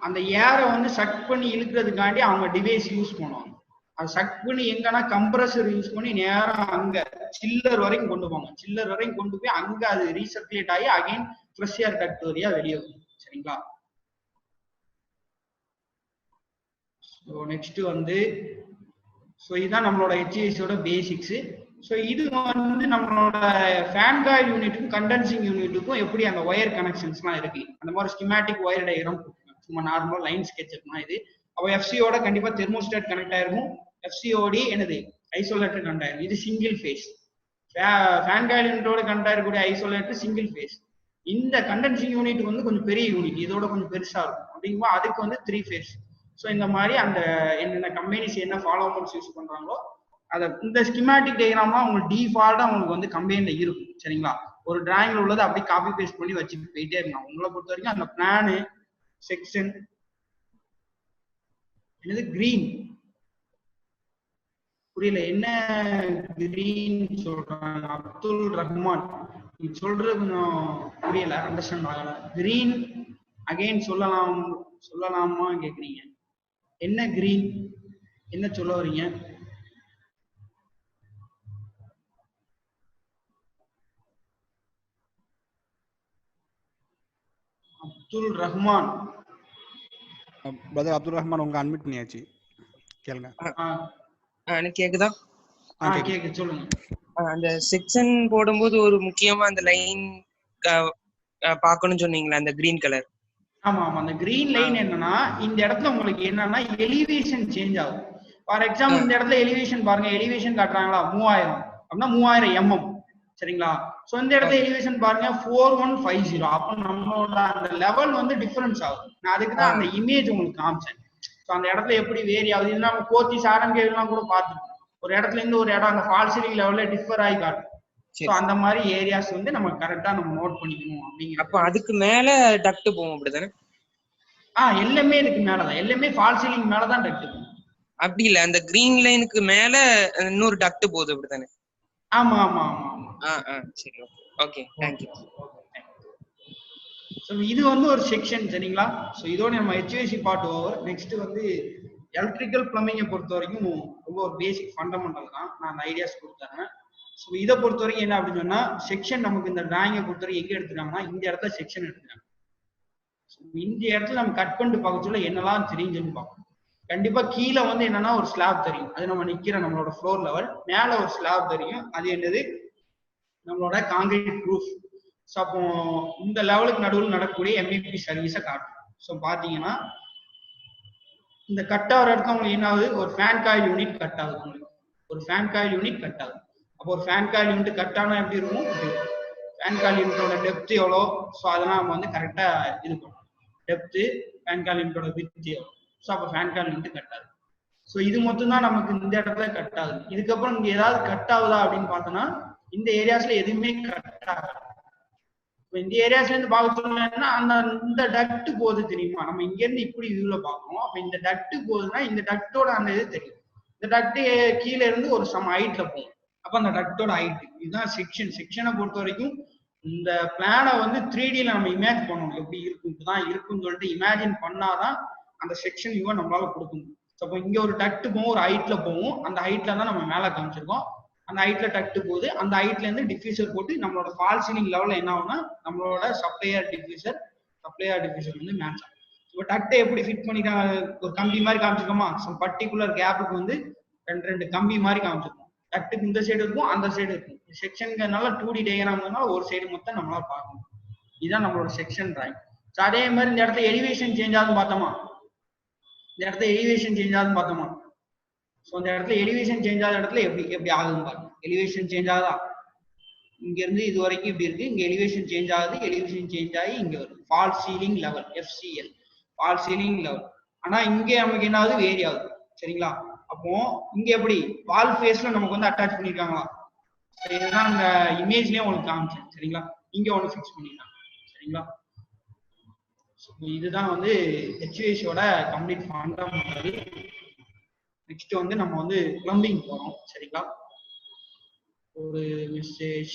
அந்த ஏரை வந்து சக் பண்ணி இழுக்கிறதுக்காண்டி அவங்க டிவைஸ் யூஸ் பண்ணுவாங்க. அது சக் பண்ணி எங்கன்னா கம்ப்ரஸர் யூஸ் பண்ணி நேரம் அங்க சில்லர் வரைக்கும் கொண்டு போவாங்க. சில்லர் வரைக்கும் கொண்டு போய் அங்க அது ரீசர்க்குலேட் ஆகி அகைன் ஃப்ரெஷ் ஏர் டக்ட் வழியா வெளியே வரும். சரிங்களா? ஸோ நெக்ஸ்ட் வந்து, ஸோ இதுதான் நம்மளோட ஹெச்விசியோட பேசிக்ஸ். ஸோ இது வந்து நம்மளோட ஃபேன் காயில் யூனிட்டுக்கும் கண்டென்சிங் யூனிட்டுக்கும் எப்படி அந்த ஒயர் கனெக்ஷன்ஸ்லாம் இருக்கு, அந்த மாதிரி ஸ்கிமேட்டிக் ஒயர் டயக்ராம் சும்மா நார்மல் லைன் ஸ்கெட்ச் தான் இது. அப்போ எஃப்சியோட கண்டிப்பா தெர்மோஸ்டாட் கனெக்ட் ஆயிருக்கும், எஃப்சிஓடி என்னது ஐசோலேட்டர் கனெக்ட் ஆயிருக்கும். இது சிங்கிள் ஃபேஸ். ஃபேன் காயில் யூனிட்டோட கனெக்ட் ஆயிருக்கக்கூடிய ஐசோலேட்டர் சிங்கிள் ஃபேஸ். இந்த கண்டென்சிங் யூனிட் வந்து கொஞ்சம் பெரிய யூனிட், இதோட கொஞ்சம் பெருசா இருக்கும். அப்படிங்கும்போது அதுக்கு வந்து 3 ஃபேஸ். ஸோ இந்த மாதிரி அந்த என்னென்ன கம்பெனிஸ் என்ன ஃபாலோவர்ஸ் யூஸ் பண்றாங்களோ அதை இந்த ஸ்கிமேட்டிக் டயக்ராம்லாம் உங்களுக்கு டிஃபால்ட்டா உங்களுக்கு வந்து கம்பெனில இருக்கும். சரிங்களா? ஒரு டிராயிங்ல உள்ளது அப்படியே காப்பி பேஸ்ட் பண்ணி வச்சுட்டு போயிட்டே இருக்கலாம். உங்களை பொறுத்த வரைக்கும் அந்த பிளானு செக்ஷன் என்னது கிரீன் புரியல, என்ன கிரீன் சொல்றாங்க அப்துல் ரஹ்மான், நீ சொல்றது கொஞ்சம் புரியல, அண்டர்ஸ்டாண்ட் ஆகல. கிரீன் அகைன் சொல்லலாமா கேக்குறீங்க? என்ன கிரீன், என்ன சொல்ல வரீங்க? அப்துல் ரஹ்மான். பிரதர் அப்துல் ரஹ்மான் உங்க அட்மிட் பண்ணியாச்சு, கேளுங்க. எனக்கு கேக்குதா? கேக்குது, சொல்லுங்க. அந்த செக்ஷன் போடும்போது ஒரு முக்கியமா அந்த லைன் பார்க்கணும்னு சொன்னீங்களா, அந்த கிரீன் கலர்? ஆமா ஆமா, அந்த கிரீன் லைன் என்னன்னா இந்த இடத்துல உங்களுக்கு என்னன்னா எலிவேஷன் சேஞ்ச் ஆகும். ஃபார் எக்ஸாம்பிள் இந்த இடத்துல எலிவேஷன் பாருங்க, எலிவேஷன் காட்டுறாங்களா 3000 அப்படின்னா 3000 mm. சரிங்களா? சோ இந்த இடத்துல எலிவேஷன் பாருங்க 4150. அப்ப நம்மளோட அந்த லெவல் வந்து டிஃபரன்ஸ் ஆகும். நான் அதுக்கு தான் அந்த இமேஜ் உங்களுக்கு காமிச்சேன். சோ அந்த இடத்துல எப்படி வேரி ஆகுது, நம்ம கோத்தி சாரங்கேலாம் கூட பார்த்துருக்கோம். ஒரு இடத்துல இருந்து ஒரு இடம் அந்த ஃபால் சீலிங் லெவல்ல டிஃபர் ஆகி காட்டும். சோ அந்த மாதிரி ஏரியாஸ் வந்து நம்ம கரெக்டா நம்ம நோட் பண்ணிக்கணும் அப்படிங்கிற. அப்ப அதுக்கு மேல டக்ட் போகும் அப்படிதானே? எல்லாமே இதுக்கு மேலதான், எல்லாமே ஃபால் சீலிங் மேலதான் டக்ட் போகும். அப்படி இல்ல, அந்த கிரீன் லைனுக்கு மேல இன்னொரு டக்ட் போகுது அப்படிதானே? ஆமா ஆமா ஆமா ஆமா. சரி ஓகே தேங்க்யூ. ஸோ இது வந்து ஒரு செக்ஷன் சரிங்களா. ஸோ இதோட நம்ம ஹெச்விசி பார்ட் ஓவர். நெக்ஸ்ட் வந்து எலக்ட்ரிக்கல் பிளம்பிங்கை பொறுத்த வரைக்கும் ரொம்ப ஒரு பேசிக் ஃபண்டமெண்டல் தான். நான் அந்த ஐடியாஸ் கொடுத்தேன். ஸோ இதை பொறுத்த வரைக்கும் என்ன அப்படின்னு சொன்னா, செக்ஷன் நமக்கு இந்த டிராயிங்கை பொறுத்த வரைக்கும் எங்க எடுத்துக்காங்கன்னா இந்த இடத்துல செக்ஷன் எடுத்துக்காங்க. இந்த இடத்துல நம்ம கட் பண்ணிட்டு பார்க்க சொல்ல என்னெல்லாம் தெரியுதுன்னு பார்க்கணும். கண்டிப்பா கீழே வந்து என்னன்னா ஒரு ஸ்லாப் தெரியும், அது நம்ம நிக்கிற நம்மளோட ஃப்ளோர் லெவல். மேல ஒரு ஸ்லாப் தெரியும், அது என்னது நம்மளோட காங்கிரீட் ப்ரூஃப். ஸோ அப்போ இந்த லெவலுக்கு நடுவில் நடக்கக்கூடிய எம்இபி சர்வீஸை காட்டும். ஸோ பாத்தீங்கன்னா இந்த கட் ஆகிற இடத்துல உங்களுக்கு என்ன ஆகுது, ஒரு ஃபேன் காயில் யூனிட் கட் ஆகுது. உங்களுக்கு ஒரு ஃபேன் காயில் யூனிட் கட் ஆகுது. அப்போ ஒரு ஃபேன் காயில் யூனிட் கட் ஆனா எப்படி இருக்கும், ஃபேன் காயில் யூனிட்டோட டெப்த் எவ்வளோ, ஸோ அதெல்லாம் நம்ம வந்து கரெக்டா இது பண்ணணும். டெப்த், ஃபேன் காயில் யூனிட்டோட வித் எவ்வளோ, ஸோ அப்போ ஃபேன் காயில் யூனிட் கட் ஆகுது. ஸோ இது மட்டும் தான் நமக்கு இந்த இடத்துல கட் ஆகுது. இதுக்கப்புறம் இங்க ஏதாவது கட் ஆகுதா அப்படின்னு பார்த்தோம்னா இந்த ஏரியாஸ்ல எதுவுமே கட் ஆகாது. இந்த ஏரியாஸ்ல இருந்து பார்க்க சொன்னா அந்த இந்த டக்ட் போகுது தெரியுமா, நம்ம இங்க இருந்து இப்படி வியூல பாக்குறோம். அப்ப இந்த டக்ட் போகுதுன்னா இந்த டக்டோட அந்த இது தெரியும். இந்த டக்ட் கீழே இருந்து ஒரு சம் ஹைட்ல போகும். அப்ப அந்த டக்டோட ஹைட் இதுதான் செக்ஷன். செக்ஷனை பொறுத்த வரைக்கும் இந்த பிளானை வந்து 3Dல நம்ம இமேஜின் பண்ணணும், எப்படி இருக்கும் இப்படிதான் இருக்குன்னு சொல்லிட்டு இமேஜின் பண்ணாதான் அந்த செக்ஷன் வியூவை நம்மளால கொடுக்க முடியும். அப்போ இங்க ஒரு டக்ட் போகும், ஒரு ஹைட்ல போகும். அந்த ஹைட்ல தான் நம்ம மேல காமிச்சிருக்கோம். அந்த ஹைட்ல டக்ட் போகுது, அந்த ஹைட்ல இருந்து டிஃப்யூசர் போட்டு நம்மளோட ஃபால் சீலிங் லெவல்ல என்ன ஆகும்னா நம்மளோட சப்ளையர் டிஃப்யூசர் வந்து மேட்ச் ஆகும். இப்போ டக்டை எப்படி ஃபிட் பண்ணிருக்காங்க, ஒரு கம்பி மாதிரி காமிச்சிருக்கோமா, சம் பர்டிகுலர் கேப்புக்கு வந்து ரெண்டு கம்பி மாதிரி காமிச்சிருக்கோம். டக்டுக்கு இந்த சைடு இருக்கும், அந்த சைடு இருக்கும். செக்ஷனுங்கிறதுனால 2D டயக்ராம்னால ஒரு சைடு மொத்தம் நம்மளால பார்க்கணும். இதுதான் நம்மளோட செக்ஷன் டிராயிங். ஸோ அதே மாதிரி இந்த இடத்துல எலிவேஷன் சேஞ்ச் ஆகுதுன்னு பார்த்தோமா, இந்த இடத்துல எலிவேஷன் சேஞ்ச் ஆகுதுன்னு பார்த்தோமா. ஸோ இந்த இடத்துல எலிவேஷன் சேஞ்ச் ஆகிற இடத்துல எப்படி ஆகுதுன்னு பாருங்க. எலிவேஷன் சேஞ்ச் ஆகுதா, இங்க இருந்து இது வரைக்கும் இப்படி இருக்கு, இங்க எலிவேஷன் சேஞ்ச் ஆகுது, எலிவேஷன் சேஞ்ச் ஆகி இங்க வருது fall ceiling level, FCL fall ceiling level. ஆனா இங்க நமக்கு என்ன ஆகுது, வேரி ஆகுது சரிங்களா. அப்போ இங்க எப்படி வால் ஃபேஸ்ல நமக்கு வந்து அட்டாச் பண்ணிருக்காங்களா, இதுதான் இந்த இமேஜ்லயே உங்களுக்கு காமிச்சேன் சரிங்களா. இங்க ஒன்று ஃபிக்ஸ் பண்ணிருக்காங்க சரிங்களா. இதுதான் வந்து HVAC-யோட கம்ப்ளீட் ஃபண்டமெண்டல். நெக்ஸ்ட் வந்து நம்ம வந்து பிளம்பிங் போறோம் சரிங்களா. ஒரு message,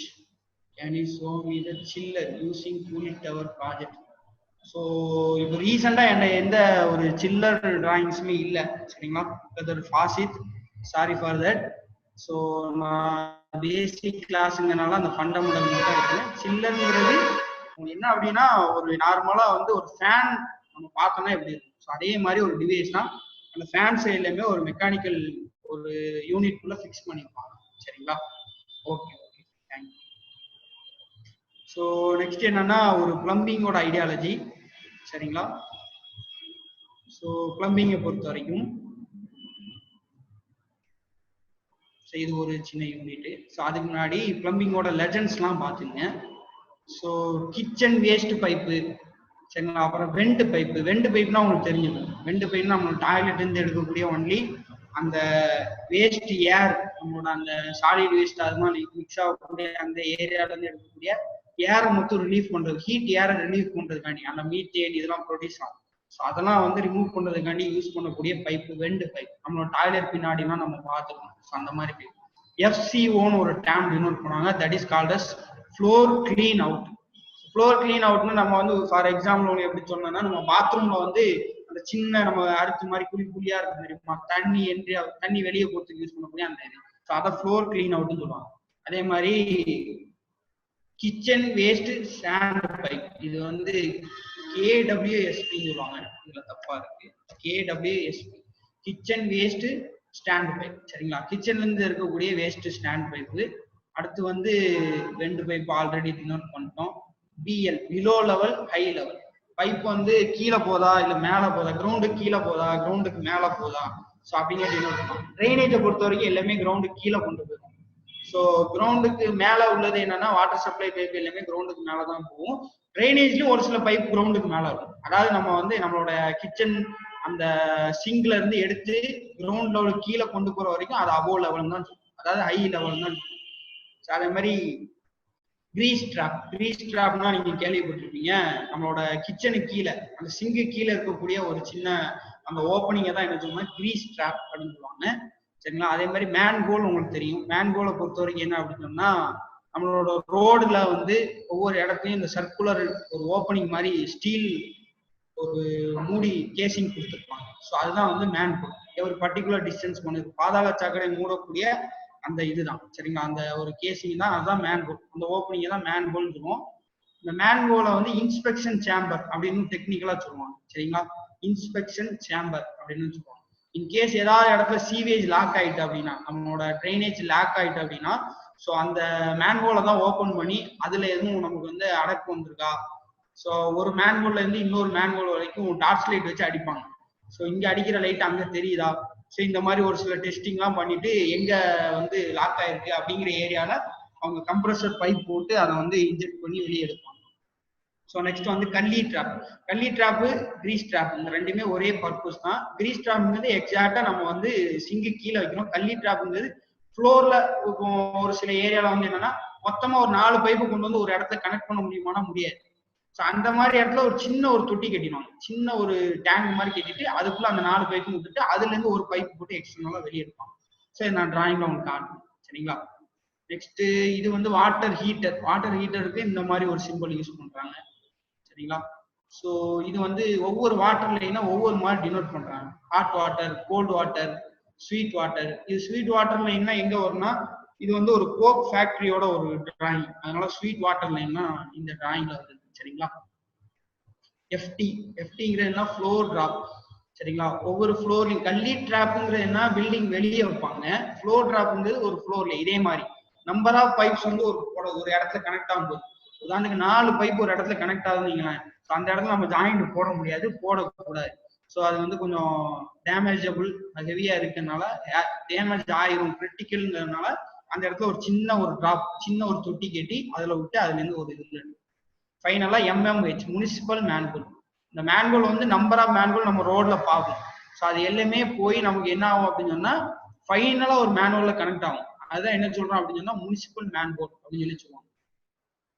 can you show me the chiller using cooling tower project. So இப்போ ரீசெண்டா எந்த ஒரு சில்லர் டிராயிங்ஸுமே இல்லை சரிங்களா. அது ஃபாசித், சாரி ஃபார் தட். ஸோ நான் பேசிக் கிளாஸுங்கனால அந்த ஃபண்டமெண்டல் மட்டும் இருக்கு. சில்லர்ங்கிறது என்ன அப்படின்னா ஒரு நார்மலா வந்து ஒரு ஃபேன் நம்ம பார்த்தோம்னா எப்படி இருக்கும், ஸோ அதே மாதிரி ஒரு டிவைஸ் தான். அந்த ஃபேன் சைட்லயுமே ஒரு மெக்கானிக்கல் ஒரு யூனிட் குள்ள ஃபிக்ஸ் பண்ணிருப்பாங்க சரிங்களா. Okay okay thank you. So next என்னன்னா ஒரு பிளம்பிங்கோட ஐடியாலஜி சரிங்களா. ஸோ பிளம்பிங்கை பொறுத்த வரைக்கும் இது ஒரு சின்ன யூனிட். ஸோ அதுக்கு முன்னாடி பிளம்பிங்கோட லெஜண்ட்ஸ்லாம் பார்த்துங்க. ஸோ கிச்சன் வேஸ்ட் பைப்பு சரிங்களா, அப்புறம் வெண்ட் பைப்பு. வெண்ட் பைப்னா உங்களுக்கு தெரிஞ்சுக்கணும். வெண்ட் பைப்னா நம்ம டாய்லெட் இருந்து எடுக்கக்கூடிய ஒன்லி அந்த வேஸ்ட் ஏர், நம்மளோட அந்த சாலிட் வேஸ்ட் அது மாதிரி மிக்ஸ் ஆகக்கூடிய அந்த ஏரியால இருந்து எடுக்கக்கூடிய ஏரை மொத்தம் ரிலீஃப் பண்றது, ஹீட் ஏரை ரிலீஃப் பண்றதுக்காண்டி அந்த மீத்தேன் இதெல்லாம் ப்ரொடியூஸ் ஆகும். ஸோ அதெல்லாம் வந்து ரிமூவ் பண்றதுக்காண்டி யூஸ் பண்ணக்கூடிய பைப்பு வெண்ட் பைப். நம்மளோட டாய்லெட் பின்னாடிலாம் நம்ம பார்த்துக்கணும். ஸோ அந்த மாதிரி பைப். FCOன்னு ஒரு டேம் டினோட் பண்ணுவாங்க, that is called as floor clean out. Floor clean அவுட்னு நம்ம வந்து ஃபார் எக்ஸாம்பிள் ஒன்று எப்படி சொன்னோம்னா, நம்ம பாத்ரூம்ல வந்து அந்த சின்ன நம்ம அரிச்சு மாதிரி குழியா இருக்கு தெரியுமா, தண்ணி வெளியே போறதுக்கு யூஸ் பண்ணக்கூடிய அந்த இது. ஸோ அதை ஃப்ளோர் கிளீன் அவுட்னு சொல்லுவாங்க. அதே மாதிரி கிச்சன் வேஸ்ட் ஸ்டாண்ட் பைப், இது வந்து KWSP சொல்லுவாங்க, இதுல தப்பா இருக்கு. KWSP kitchen waste stand pipe சரிங்களா. கிச்சன்ல இருந்து இருக்கக்கூடிய வேஸ்ட் ஸ்டாண்ட் பைப்பு. அடுத்து வந்து வெண்ட் பைப் ஆல்ரெடி டினோட் பண்ணிட்டோம். BL below level high level pipe வந்து கீழே போதா இல்ல மேல போதா, கிரவுண்டுக்கு கீழே போதா கிரவுண்டுக்கு மேல போதா, ஸோ அப்படிங்க டினோட் பண்ணோம். ட்ரைனேஜை பொறுத்த வரைக்கும் எல்லாமே கிரவுண்டுக்கு கீழே கொண்டு போயிடும். ஸோ கிரவுண்டுக்கு மேல உள்ளது என்னன்னா வாட்டர் சப்ளை பைப் எல்லாமே கிரவுண்டுக்கு மேலதான் போகும். ட்ரைனேஜ்லயும் ஒரு சில பைப் கிரவுண்டுக்கு மேல இருக்கும். அதாவது நம்ம வந்து நம்மளோட கிச்சன் அந்த சிங்க்ல இருந்து எடுத்து கிரவுண்ட் லெவலுக்கு கீழே கொண்டு போற வரைக்கும் அது அபோவ் லெவல் தான், அதாவது ஹை லெவல் தான். அதே மாதிரி கிரீஸ் ட்ராப்னா நீங்க கேள்விப்பட்டிருப்பீங்க. நம்மளோட கிச்சனுக்கு கீழே அந்த சிங்கு கீழே இருக்கக்கூடிய ஒரு சின்ன அந்த ஓப்பனிங்கை தான் என்ன சொல்லுவாங்க, கிரீஸ் ட்ராப் அப்படின்னு சொல்லுவாங்க. சரிங்களா. அதே மாதிரி மேன்ஹோல் உங்களுக்கு தெரியும். மேன்ஹோலை பொறுத்த வரைக்கும் என்ன அப்படின்னு சொன்னா, நம்மளோட ரோடுல வந்து ஒவ்வொரு இடத்துலயும் இந்த சர்க்குலர் ஒரு ஓப்பனிங் மாதிரி ஸ்டீல் ஒரு மூடி கேசிங் கொடுத்துருப்பாங்க. ஸோ அதுதான் வந்து மேன்ஹோல். ஒரு பர்டிகுலர் டிஸ்டன்ஸ் பண்ணுது பாதாள சாக்கடை மூடக்கூடிய அந்த இதுதான் சரிங்களா. அந்த ஒரு கேசிங் தான், அதுதான் மேன்ஹோல். அந்த ஓப்பனிங் தான் மேன்ஹோல்னு சொல்லுவோம். இந்த மேன்ஹோலை வந்து இன்ஸ்பெக்ஷன் சேம்பர் அப்படின்னு டெக்னிக்கலா சொல்லுவாங்க சரிங்களா. இன்ஸ்பெக்ஷன் சேம்பர் அப்படின்னு சொல்லுவாங்க. இன்கேஸ் ஏதாவது இடத்துல சீவேஜ் லாக் ஆயிட்டு அப்படின்னா, நம்மளோட ட்ரைனேஜ் லாக் ஆயிட்டு அப்படின்னா, ஸோ அந்த மேன்ஹோலை தான் ஓப்பன் பண்ணி அதுல எதுவும் நமக்கு வந்து அடக்கு வந்திருக்கா. ஸோ ஒரு மேன்ஹோல்ல இருந்து இன்னொரு மேன்ஹோல் வரைக்கும் டார்ச் லைட் வச்சு அடிப்பாங்க. ஸோ இங்க அடிக்கிற லைட் அங்க தெரியுதா. ஸோ இந்த மாதிரி ஒரு சில டெஸ்டிங்லாம் பண்ணிட்டு எங்க வந்து லாக் ஆயிருக்கு அப்படிங்கிற ஏரியால அவங்க கம்ப்ரஸர் பைப் போட்டு அதை வந்து இன்ஜெக்ட் பண்ணி வெளியே எடுப்பாங்க. ஸோ நெக்ஸ்ட் வந்து கல்லி ட்ராப். கல்லி ட்ராப்பு கிரீஸ் ட்ராப் இந்த ரெண்டுமே ஒரே பர்பஸ் தான். கிரீஸ் ட்ராப்ங்கிறது எக்ஸாக்டா நம்ம வந்து சிங்கு கீழே வைக்கணும். கல்லி ட்ராப்ங்கிறது ஃப்ளோர்ல ஒரு சில ஏரியால வந்து என்னன்னா மொத்தமா ஒரு 4 பைப்பு கொண்டு வந்து ஒரு இடத்துல கனெக்ட் பண்ண முடியுமானா முடியாது. ஸோ அந்த மாதிரி இடத்துல ஒரு சின்ன ஒரு தொட்டி கட்டிடுவாங்க. சின்ன ஒரு டேங்க் மாதிரி கட்டிட்டு அதுக்குள்ள அந்த 4 பைப்பும் விட்டுட்டு அதுல இருந்து ஒரு பைப் போட்டு எக்ஸ்டர்னலா வெளியே எடுப்பாங்க. சரி, நான் டிராயிங்ல உங்களுக்கு காட்டுறேன் சரிங்களா. நெக்ஸ்ட் இது வந்து வாட்டர் ஹீட்டர். வாட்டர் ஹீட்டருக்கு இந்த மாதிரி ஒரு சிம்பிள் யூஸ் பண்றாங்க சரிங்களா. ஸோ இது வந்து ஒவ்வொரு வாட்டர் லைனா ஒவ்வொரு மாதிரி டினோட் பண்றாங்க. Hot water, cold water, sweet water. இது ஸ்வீட் வாட்டர் லைன்னா எங்க வரும்னா, இது வந்து ஒரு கோக் ஃபேக்டரியோட ஒரு டிராயிங், அதனால ஸ்வீட் வாட்டர் லைன்னா இந்த டிராயிங்ல வருது சரிங்களா. எஃப்டி. எஃப்டிங்கிறது என்ன, ஃப்ளோர் டிராப் சரிங்களா. ஒவ்வொரு ஃப்ளோர்லையும் கல்லி ட்ராப்ங்கிறது என்ன, பில்டிங் வெளியே வைப்பாங்க. ஃப்ளோர் டிராப்ங்கிறது ஒரு ஃப்ளோர்ல இதே மாதிரி நம்பர் ஆஃப் பைப்ஸ் வந்து ஒரு இடத்துல கனெக்ட் ஆகும்போது, உதாரணத்துக்கு 4 பைப் ஒரு இடத்துல கனெக்ட் ஆகுதுங்களேன், அந்த இடத்துல நம்ம ஜாயிண்ட் போட முடியாது, போடக்கூடாது. ஸோ அது வந்து கொஞ்சம் டேமேஜபிள், ஹெவியா இருக்கனால டேமேஜ் ஆயிரும், கிரிட்டிக்கல்ங்கிறதுனால அந்த இடத்துல ஒரு சின்ன ஒரு டிராப், சின்ன ஒரு தொட்டி கட்டி அதுல விட்டு அதுல இருந்து ஒரு இது. ஃபைனலா MMH முனிசிபல் மேன்ஹோல். இந்த மேன்ஹோல் வந்து நம்பர் ஆஃப் மேன்ஹோல் நம்ம ரோட்ல பார்ப்போம். ஸோ அது எல்லாமே போய் நமக்கு என்ன ஆகும் அப்படின்னு சொன்னா ஃபைனலா ஒரு மேன்ஹோல்ல கனெக்ட் ஆகும். அதுதான் என்ன சொல்றோம் அப்படின்னு சொன்னா முனிசிபல் மேன்ஹோல் அப்படின்னு சொல்லி சொல்லுவாங்க.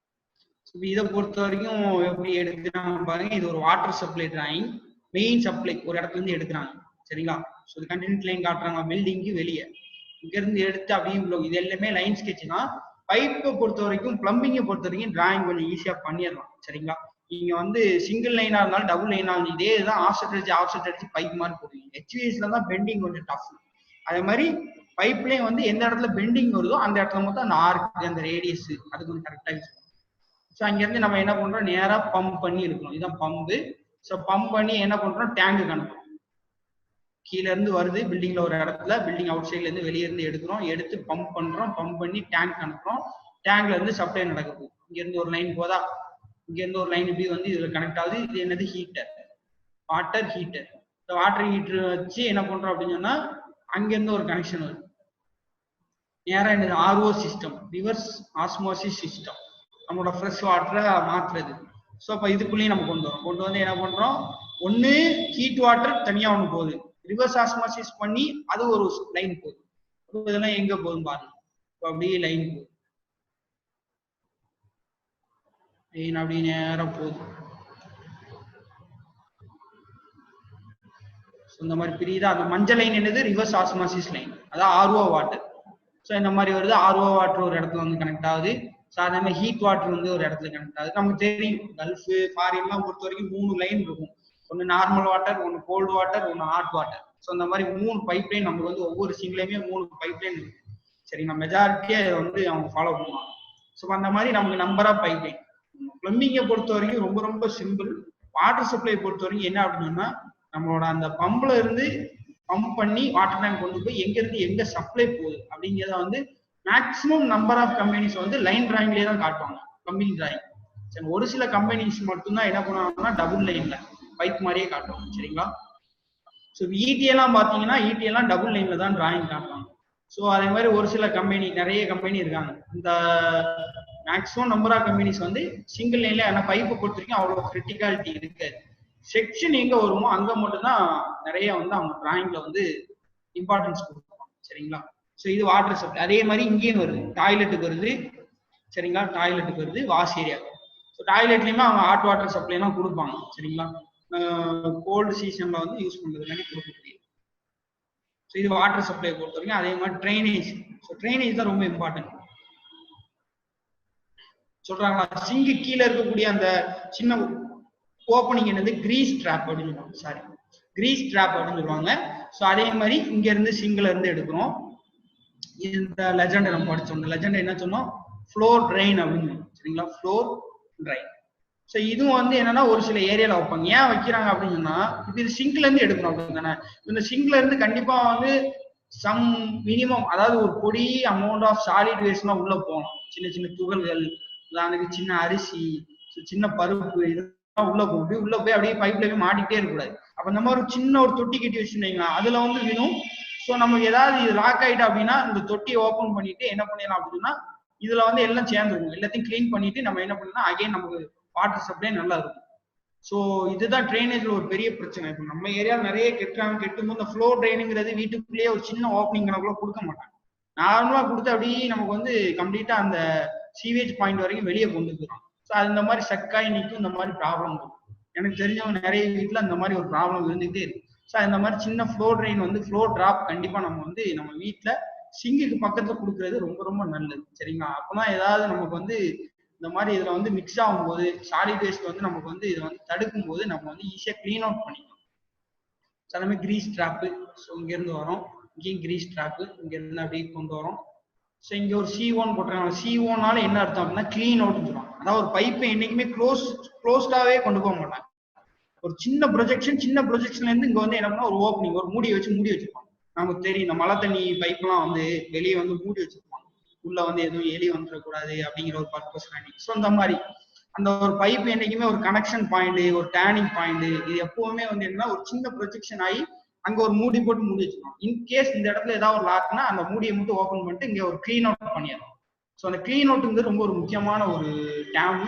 இதை பொறுத்த வரைக்கும் எப்படி எடுக்கிறாங்க பாருங்க. இது ஒரு water supply drawing. Main supply ஒரு இடத்துல இருந்து எடுக்கிறாங்க சரிங்களா. ஸோ இது கண்டினியூ லைன் காட்டுறாங்க பில்டிங்க்கு வெளியே. இங்க இருந்து எடுத்து அப்படியே இது எல்லாமே லைன் ஸ்கெட்ச் தான். பைப்பை பொறுத்த வரைக்கும், பிளம்பிங்கை பொறுத்த வரைக்கும் டிராயிங் கொஞ்சம் ஈஸியா பண்ணிடலாம் சரிங்களா. நீங்க வந்து சிங்கிள் லைனா இருந்தாலும் டபுள் லைனா இருந்தாலும் இதே தான் ஆஃப்செட் அடிச்சு பைப் மாதிரி போடுவீங்க. HVACல தான் பெண்டிங் கொஞ்சம் டஃப். அதே மாதிரி பைப்லயும் வந்து எந்த இடத்துல பெண்டிங் வருதோ அந்த இடத்துல மொத்தம் அந்த ஆர்க், அந்த ரேடியஸ் அது கொஞ்சம் கரெக்டா யூஸ் பண்ணும். ஸோ அங்கிருந்து நம்ம என்ன பண்றோம், நேரா பம்ப் பண்ணி இருக்கணும். இதுதான் பம்பு. ஸோ பம்ப் பண்ணி என்ன பண்றோம், டேங்கு அனுப்புறோம். கீழே இருந்து வருது பில்டிங்ல ஒரு இடத்துல, பில்டிங் அவுட் சைட்ல இருந்து வெளியே இருந்து எடுக்கிறோம், எடுத்து பம்ப் பண்றோம், பம்ப் பண்ணி டேங்க் அனுப்புறோம். டேங்க்ல இருந்து சப்ளை நடக்குது. இங்க இருந்து ஒரு லைன் போதா, இங்க இருந்து ஒரு லைன் இப்படி வந்து இதுல கனெக்ட் ஆகுது. இது என்னது, ஹீட்டர், வாட்டர் ஹீட்டர். இந்த வாட்டர் ஹீட்டர் வச்சு என்ன பண்றோம் அப்படின்னு சொன்னா அங்க இருந்து ஒரு கனெக்ஷன் வருது. நேரா என்னது, RO system, reverse osmosis system, நம்மளோட ஃப்ரெஷ் வாட்டரை மாத்துறது. ஸோ அப்ப இதுக்குள்ளேயும் நம்ம கொண்டு வந்து என்ன பண்றோம், ஒண்ணு ஹீட் வாட்டர் தனியா ஒண்ணு போகுது, ரிவர்ஸ் ஆஸ்மோசிஸ் பண்ணி அது ஒரு லைன் போகுது. இதெல்லாம் எங்க போகுதுன்னு பாருங்க. அப்படியே லைன் போகுது, அப்படி நேரம் போகுது. இந்த மாதிரி பிரியுதா. அந்த மஞ்சள் லைன் என்னது, ரிவர்ஸ் ஆஸ்மோசிஸ் லைன், அதான் RO வாட்டர். ஸோ இந்த மாதிரி வருது. RO வாட்டர் ஒரு இடத்துல வந்து கனெக்ட் ஆகுது. ஸோ அதே மாதிரி ஹீட் வாட்டர் வந்து ஒரு இடத்துல கனெக்ட் ஆகுது. நமக்கு தெரியும் கல்ஃப் ஃபாரின்லாம் பொறுத்த வரைக்கும் 3 லைன் இருக்கும். ஒன்று நார்மல் வாட்டர், ஒன்று கோல்டு வாட்டர், ஒன்று ஹாட் வாட்டர். ஸோ இந்த மாதிரி 3 பைப் லைன் நமக்கு வந்து ஒவ்வொரு சிங்கிலையுமே 3 பைப் லைன் இருக்கு சரிங்களா. மெஜாரிட்டியா வந்து அவங்க ஃபாலோ பண்ணுவாங்க. ஸோ அந்த மாதிரி நமக்கு நம்பர் ஆஃப் பைப் லைன். பிளம்பிங்கை பொறுத்த வரைக்கும் ரொம்ப ரொம்ப சிம்பிள். வாட்டர் சப்ளை பொறுத்த வரைக்கும் என்ன அப்படின்னா, நம்மளோட அந்த பம்ப்ல இருந்து பம்ப் பண்ணி வாட்டர் டேங்க் கொண்டு போய் எங்க இருந்து எங்க சப்ளை போகுது அப்படிங்கிறத வந்து மேக்ஸிமம் நம்பர் ஆஃப் கம்பெனிஸ் வந்து லைன் டிராயிங்லேயே தான் காட்டுவாங்க, பிளம்பிங் டிராயிங். சரி, ஒரு சில கம்பெனிஸ் மட்டும்தான் என்ன பண்ணுவாங்கன்னா டபுள் லைன்ல பைப் மாதிரியே காட்டுவாங்க சரிங்களா. ஸோ ET எல்லாம் பாத்தீங்கன்னா ET எல்லாம் டபுள் லைன்ல தான் டிராயிங் காட்டுவாங்க. ஸோ அதே மாதிரி ஒரு சில கம்பெனி, நிறைய கம்பெனி இருக்காங்க. இந்த மேக்ஸிமம் நம்பர் ஆஃப் கம்பெனிஸ் வந்து சிங்கிள் லைன்ல, ஏன்னா பைப்பை பொறுத்த வரைக்கும் அவ்வளவு கிரிட்டிகாலிட்டி இருக்காது. செக்ஷன் எங்க வருமோ அங்க மட்டும்தான் நிறைய வந்து அவங்க டிராயிங்ல வந்து இம்பார்ட்டன்ஸ் கொடுப்பாங்க சரிங்களா. ஸோ இது வாட்டர் சப்ளை. அதே மாதிரி இங்கேயும் வருது, டாய்லெட்டுக்கு வருது சரிங்களா. டாய்லெட்டுக்கு வருது, வாஷ் ஏரியா. ஸோ டாய்லெட்லயுமே அவங்க ஹாட் வாட்டர் சப்ளை எல்லாம் கொடுப்பாங்க சரிங்களா. கோல்டு சீசன்ல வந்து யூஸ் பண்றதுக்காண்டி கொடுக்க முடியும். ஸோ இது வாட்டர் சப்ளை பொறுத்த வரைக்கும். அதே மாதிரி ட்ரைனேஜ். ஸோ ட்ரைனேஜ் தான் ரொம்ப இம்பார்ட்டன்ட். சொல்றாங்களா, சிங்கு கீழே இருக்கக்கூடிய அந்த சின்ன ஓப்பனிங் என்னது கிரீஸ் ட்ராப் அப்படின்னு சொல்லுவாங்க. சாரி, கிரீஸ் ட்ராப் அப்படின்னு சொல்லுவாங்க. ஸோ அதே மாதிரி இங்க இருந்து சிங்கில இருந்து எடுக்கிறோம். இந்த லெஜண்ட் நம்ம படிச்சோம். இந்த லெஜண்ட் என்ன சொன்னோம், ஃப்ளோர் ட்ரைன் அப்படின்னு. சரிங்களா, ஃப்ளோர் ட்ரைன். ஸோ இதுவும் வந்து என்னன்னா ஒரு சில ஏரியால வைப்பாங்க. ஏன் வைக்கிறாங்க அப்படின்னு சொன்னா, இப்போ இது சிங்க்ல இருந்து எடுக்கணும் அப்படின்னு தானே. இந்த சிங்க்ல இருந்து கண்டிப்பா வந்து சம் மினிமம், அதாவது ஒரு பொடி அமௌண்ட் ஆஃப் சாலிட் வேஸ்ட்லாம் உள்ள போகணும். சின்ன சின்ன துகள்கள், உதாரணத்துக்கு சின்ன அரிசி, சின்ன பருப்பு, இதெல்லாம் உள்ள போட்டு உள்ள போய் அப்படியே பைப்ல போய் மாட்டிக்கிட்டே இருக்கக்கூடாது. அப்ப இந்த மாதிரி ஒரு சின்ன ஒரு தொட்டி கட்டி வச்சுருந்தீங்களா, அதுல வந்து விழும். ஸோ நமக்கு ஏதாவது இது லாக் ஆயிட்டா அப்படின்னா இந்த தொட்டியை ஓப்பன் பண்ணிட்டு என்ன பண்ணிடலாம் அப்படின்னா, இதுல வந்து எல்லாம் சேர்ந்துருக்கும். எல்லாத்தையும் கிளீன் பண்ணிட்டு நம்ம என்ன பண்ணலாம், அகைன் நமக்கு வாட்டர் சப்ளை நல்லா இருக்கும். ஸோ இதுதான் ட்ரைனேஜ்ல ஒரு பெரிய பிரச்சனை. இப்போ நம்ம ஏரியாவில் நிறைய கெட்டுறாங்க. கெட்டும்போது இந்த ஃப்ளோ ட்ரைனுங்கிறது வீட்டுக்குள்ளேயே ஒரு சின்ன ஓப்பனிங் கணக்குள்ள கொடுக்க மாட்டாங்க. நார்மலா கொடுத்து அப்படியே நமக்கு வந்து கம்ப்ளீட்டா அந்த சீவேஜ் பாயிண்ட் வரைக்கும் வெளியே கொண்டு போயிடும். ஸோ அது இந்த மாதிரி சக்காய் நிற்கும். இந்த மாதிரி ப்ராப்ளம் இருக்கும். எனக்கு தெரிஞ்சவங்க நிறைய வீட்டில் அந்த மாதிரி ஒரு ப்ராப்ளம் இருந்துகிட்டே இருக்கு. ஸோ இந்த மாதிரி சின்ன ஃப்ளோ ட்ரெயின் வந்து ஃப்ளோ டிராப் கண்டிப்பா நம்ம வந்து நம்ம வீட்டில் சிங்குக்கு பக்கத்துல கொடுக்கறது ரொம்ப ரொம்ப நல்லது. சரிங்களா, அப்பதான் ஏதாவது நமக்கு வந்து இந்த மாதிரி இதுல வந்து மிக்ஸ் ஆகும்போது சாலிட் வேஸ்ட் வந்து நமக்கு வந்து இதை வந்து தடுக்கும் போது நம்ம வந்து ஈஸியா கிளீன் அவுட் பண்ணிக்கலாம். ஸோ அந்த மாதிரி கிரீஸ் ட்ராப்பு. ஸோ இங்க இருந்து வரோம், இங்கேயும் கிரீஸ் ட்ராப்பு இங்க இருந்து அப்படியே கொண்டு வரோம். ஸோ இங்க ஒரு C1 போட்டுருக்காங்க. C1னால என்ன அர்த்தம் அப்படின்னா கிளீன் அவுட்னு சொல்லுவாங்க. அதாவது ஒரு பைப்பை என்னைக்குமே க்ளோஸ்டாவே கொண்டு போக மாட்டாங்க. ஒரு சின்ன ப்ரொஜெக்ஷன்ல இருந்து இங்க வந்து என்ன பண்ணா ஒரு ஓப்பனிங், ஒரு மூடி வச்சிருப்பாங்க. நமக்கு தெரியும் இந்த மழை தண்ணி பைப்லாம் வந்து வெளியே வந்து மூடி வச்சிருப்பாங்க. உள்ள வந்து எதுவும் எலி வந்துடக்கூடாது அப்படிங்கிற ஒரு பர்பஸ் வேண்டி. ஸோ இந்த மாதிரி அந்த ஒரு பைப் என்னைக்குமே ஒரு கனெக்ஷன் பாயிண்ட், ஒரு டேர்னிங் பாயிண்ட், இது எப்பவுமே வந்து என்னன்னா ஒரு சின்ன ப்ரொஜெக்ஷன் ஆகி அங்க ஒரு மூடி போட்டு மூடி வச்சிருக்கோம். இன்கேஸ் இந்த இடத்துல ஏதாவது ஒரு லாக்னா அந்த மூடியை மட்டும் ஓப்பன் பண்ணிட்டு இங்க ஒரு கிளீன் அவுட் பண்ணிடலாம். ஸோ அந்த கிளீன் அவுட்டுங்கிறது ரொம்ப ஒரு முக்கியமான ஒரு டேம்.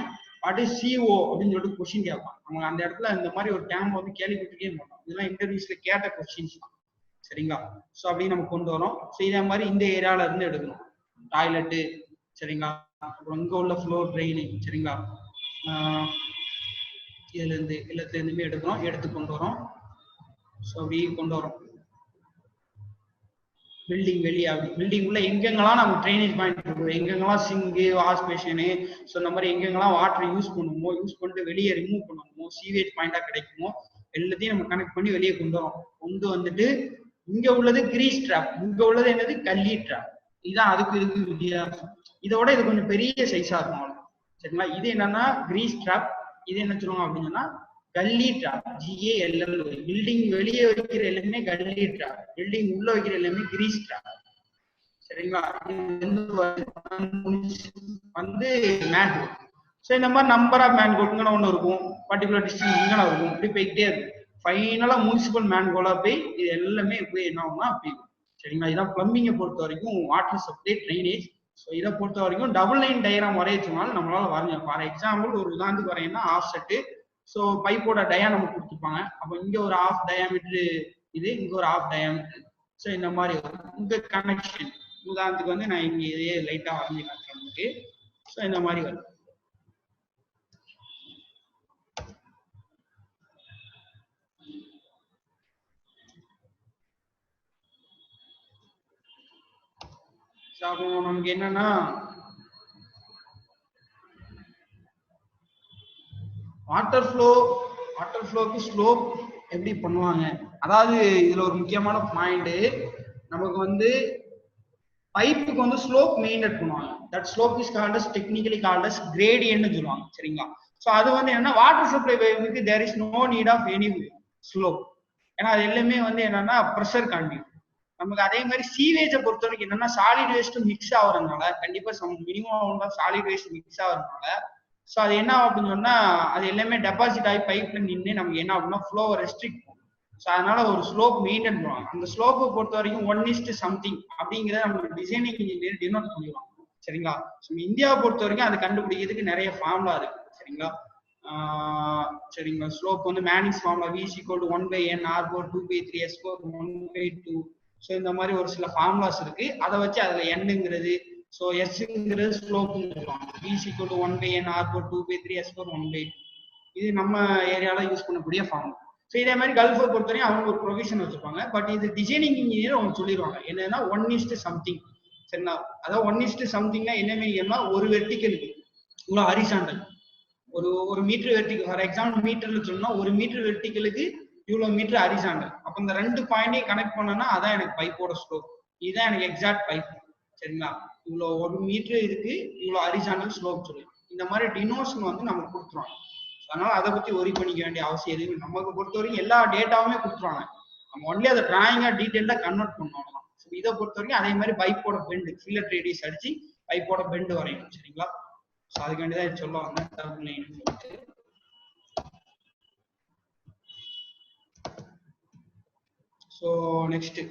அது CO அப்படின்னு சொல்லிட்டு கொஸ்டின் கேட்பாங்க. அவங்க அந்த இடத்துல இந்த மாதிரி ஒரு டேம் வந்து கேள்விப்பட்டிருக்கே மாட்டோம். இதெல்லாம் இன்டர்வியூஸ்ல கேட்ட கொஸ்டின்ஸ் தான். சரிங்களா, ஸோ அப்படியே நம்ம கொண்டு வரோம். ஸோ இதே மாதிரி இந்த ஏரியால இருந்து எடுக்கணும். டாய்லெட்டு, சரிங்களா, அப்புறம் இங்க உள்ள ஃப்ளோர் ட்ரெயினிங், சரிங்களா, இதுல இருந்து எல்லாத்துல இருந்துமே எடுக்கிறோம், எடுத்து கொண்டு வரோம். ஸோ அப்படியே கொண்டு வரோம். பில்டிங் வெளியே அப்படி பில்டிங் உள்ள எங்கெங்கெல்லாம் நம்ம ட்ரைனேஜ் பாயிண்ட் இருக்கும், எங்கெங்கெல்லாம் சிங்கு, வாஷ் பேஷனு, ஸோ இந்த மாதிரி எங்கெங்கெல்லாம் வாட்டர் யூஸ் பண்ணுமோ, யூஸ் பண்ணிட்டு வெளியே ரிமூவ் பண்ணுமோ, சீவேஜ் பாயிண்டா கிடைக்குமோ எல்லாத்தையும் நம்ம கனெக்ட் பண்ணி வெளியே கொண்டு வரோம். கொண்டு வந்துட்டு இங்க உள்ளது கிரீஸ் ட்ராப், இங்க உள்ளது என்னது கல்லி ட்ராப். இதுதான் அதுக்கு இதுக்கு வித்தியாசம். இதோட இது கொஞ்சம் பெரிய சைஸா இருக்கும். சரிங்களா, இது என்னன்னா கிரீஸ் ட்ராப், இது என்ன சொல்லுவாங்க அப்படின்னா கல்லி ட்ராப். GALLY. பில்டிங் வெளியே வைக்கிற எல்லாமே கல்லி ட்ராப், பில்டிங் உள்ள வைக்கிற எல்லாமே கிரீஸ் ட்ராப். சரிங்களா, வந்து மேன்ஹோல். ஸோ இந்த மாதிரி நம்பர் ஆஃப் மேன்ஹோல் இங்கே ஒன்று இருக்கும், பர்டிகுலர் டிஸ்டன்ஸ் இங்கே இருக்கும், இப்படி போய்கிட்டே இருக்கும். ஃபைனலா முனிசிபல் மேன்ஹோலா போய் இது எல்லாமே போய் என்ன ஆகும்னா அப்படி. சரிங்களா, இதான் பிளம்பிங்கை பொறுத்த வரைக்கும் வாட்டர் சப்ளை ட்ரைனேஜ். ஸோ இதை பொறுத்த வரைக்கும் டபுள் லைன் டயக்ராம் வரைய சொன்னாலும் நம்மளால வரைஞ்ச. ஃபார் எக்ஸாம்பிள் ஒரு உதாரணத்துக்கு வரையணும்னா ஆஃப் செட்டு. ஸோ பைப்போட டயா நமக்கு கொடுத்துருப்பாங்க. அப்போ இங்க ஒரு ஆஃப் டயாமீட்டர், இது இங்க ஒரு ஆஃப் டயாமீட்டர். ஸோ இந்த மாதிரி வரும். இந்த கனெக்ஷன் உதாரணத்துக்கு வந்து நான் இங்க இதே லைட்டா வரைஞ்சி காட்டுறேன். ஸோ இந்த மாதிரி வரும். அப்போ நமக்கு என்னன்னா வாட்டர் ஃப்ளோக்கு ஸ்லோப் எப்படி பண்ணுவாங்க. அதாவது இதுல ஒரு முக்கியமான பாயிண்ட், நமக்கு வந்து பைப்புக்கு வந்து ஸ்லோப் மெயின்டைன் பண்ணுவாங்க. That slope is called as technically called as கிரேடியன்ட்னு சொல்லுவாங்க. சரிங்களா, ஸோ அது வந்து என்னன்னா வாட்டர் சப்ளை பைப்புக்கு there is no need of any slope. ஏன்னா அது எல்லாமே வந்து என்னன்னா ப்ரெஷர் கான்டினியூ. நமக்கு அதே மாதிரி சீவேஜை பொறுத்த வரைக்கும் என்னன்னா சாலிட் வேஸ்ட் மிக்ஸ் ஆகுறதுனால கண்டிப்பா மினிமம் சாலிட் வேஸ்ட் மிக்ஸ் ஆகுறதுனால ஸோ அது என்ன ஆகும் அப்படின்னு சொன்னா அது எல்லாமே டெபாசிட் ஆகி பைப்ல நின்று நமக்கு என்ன ஆகும்னா ஃப்ளோவை ரெஸ்ட்ரிக்ட் பண்ணும். ஸோ அதனால ஒரு ஸ்லோப் மெயின்டைன் பண்ணுவாங்க. அந்த ஸ்லோப்பை பொறுத்த வரைக்கும் 1:something அப்படிங்கிறத நம்ம டிசைனிங் இன்ஜினியர் டினோட் பண்ணிடுவாங்க. சரிங்களா, ஸோ இந்தியாவை பொறுத்த வரைக்கும் அதை கண்டுபிடிக்கிறதுக்கு நிறைய ஃபார்முலா இருக்கு. சரிங்களா, சரிங்களா, ஸ்லோப் வந்து மேனிங்ஸ் formula V = 1/n R/4 2/3 S/4 1/2. So இந்த மாதிரி ஒரு சில ஃபார்முலாஸ் இருக்கு. அதை வச்சு அதுல என்னங்கிறது, ஸோ எஸ்ங்கிறது ஸ்லோப்னு சொல்லுவாங்க. V = 1/n R/4 2/3 S/4 1/2. இது நம்ம ஏரியால யூஸ் பண்ணக்கூடிய ஃபார்முலா. ஸோ ஸோ இதே மாதிரி கல்ஃபை பொறுத்தவரையும் அவங்க ஒரு ப்ரொவிஷன் வச்சிருப்பாங்க. பட் இது டிசைனிங் இன்ஜினியர் அவங்க சொல்லிடுவாங்க என்னன்னா 1:something. சரிங்களா? அதாவது 1:somethingனா என்ன மீனிங்னா ஒரு வெர்டிக்கலுக்கு இவ்வளோ ஹரிசாண்டல், ஒரு மீட்டர் வெர்டிக்கல், ஃபார் எக்ஸாம்பிள் மீட்டர்ல சொன்னா ஒரு மீட்டர் வெர்டிக்கலுக்கு இவ்வளவு மீட்டர் ஹரிசாண்டல். அப்ப இந்த 2 பாயிண்டையும் கனெக்ட் பண்ணனா அதான் எனக்கு பைப்போட ஸ்லோப். இதுதான் எனக்கு எக்ஸாக்ட் பைப். சரிங்களா? இவ்வளோ 1 மீட்டர் இருக்கு, இவ்வளோ ஹரிசாண்டல் ஸ்லோப் சொல்லி இந்த மாதிரி டினோஷன் வந்து நமக்கு கொடுத்துருவாங்க. அதனால அதை பத்தி ஒரி பண்ணிக்க வேண்டிய அவசியம் எதுவும். நமக்கு பொறுத்தவரைக்கும் எல்லா டேட்டாவுமே கொடுத்துருவாங்க, நம்ம ஒன்லி அதை டிராயிங்கா டீட்டெயிலா கன்வெர்ட் பண்ணணும். இதை பொறுத்தவரைக்கும் அதே மாதிரி பைப்போட பெண்டு ஃபில்லட் ரேடியஸ் அடிச்சு பைப்போட பெண்டு வரையணும். சரிங்களா? ஸோ அதுக்காண்டிதான் இது சொல்ல வந்தேன். ஸோ நெக்ஸ்ட்,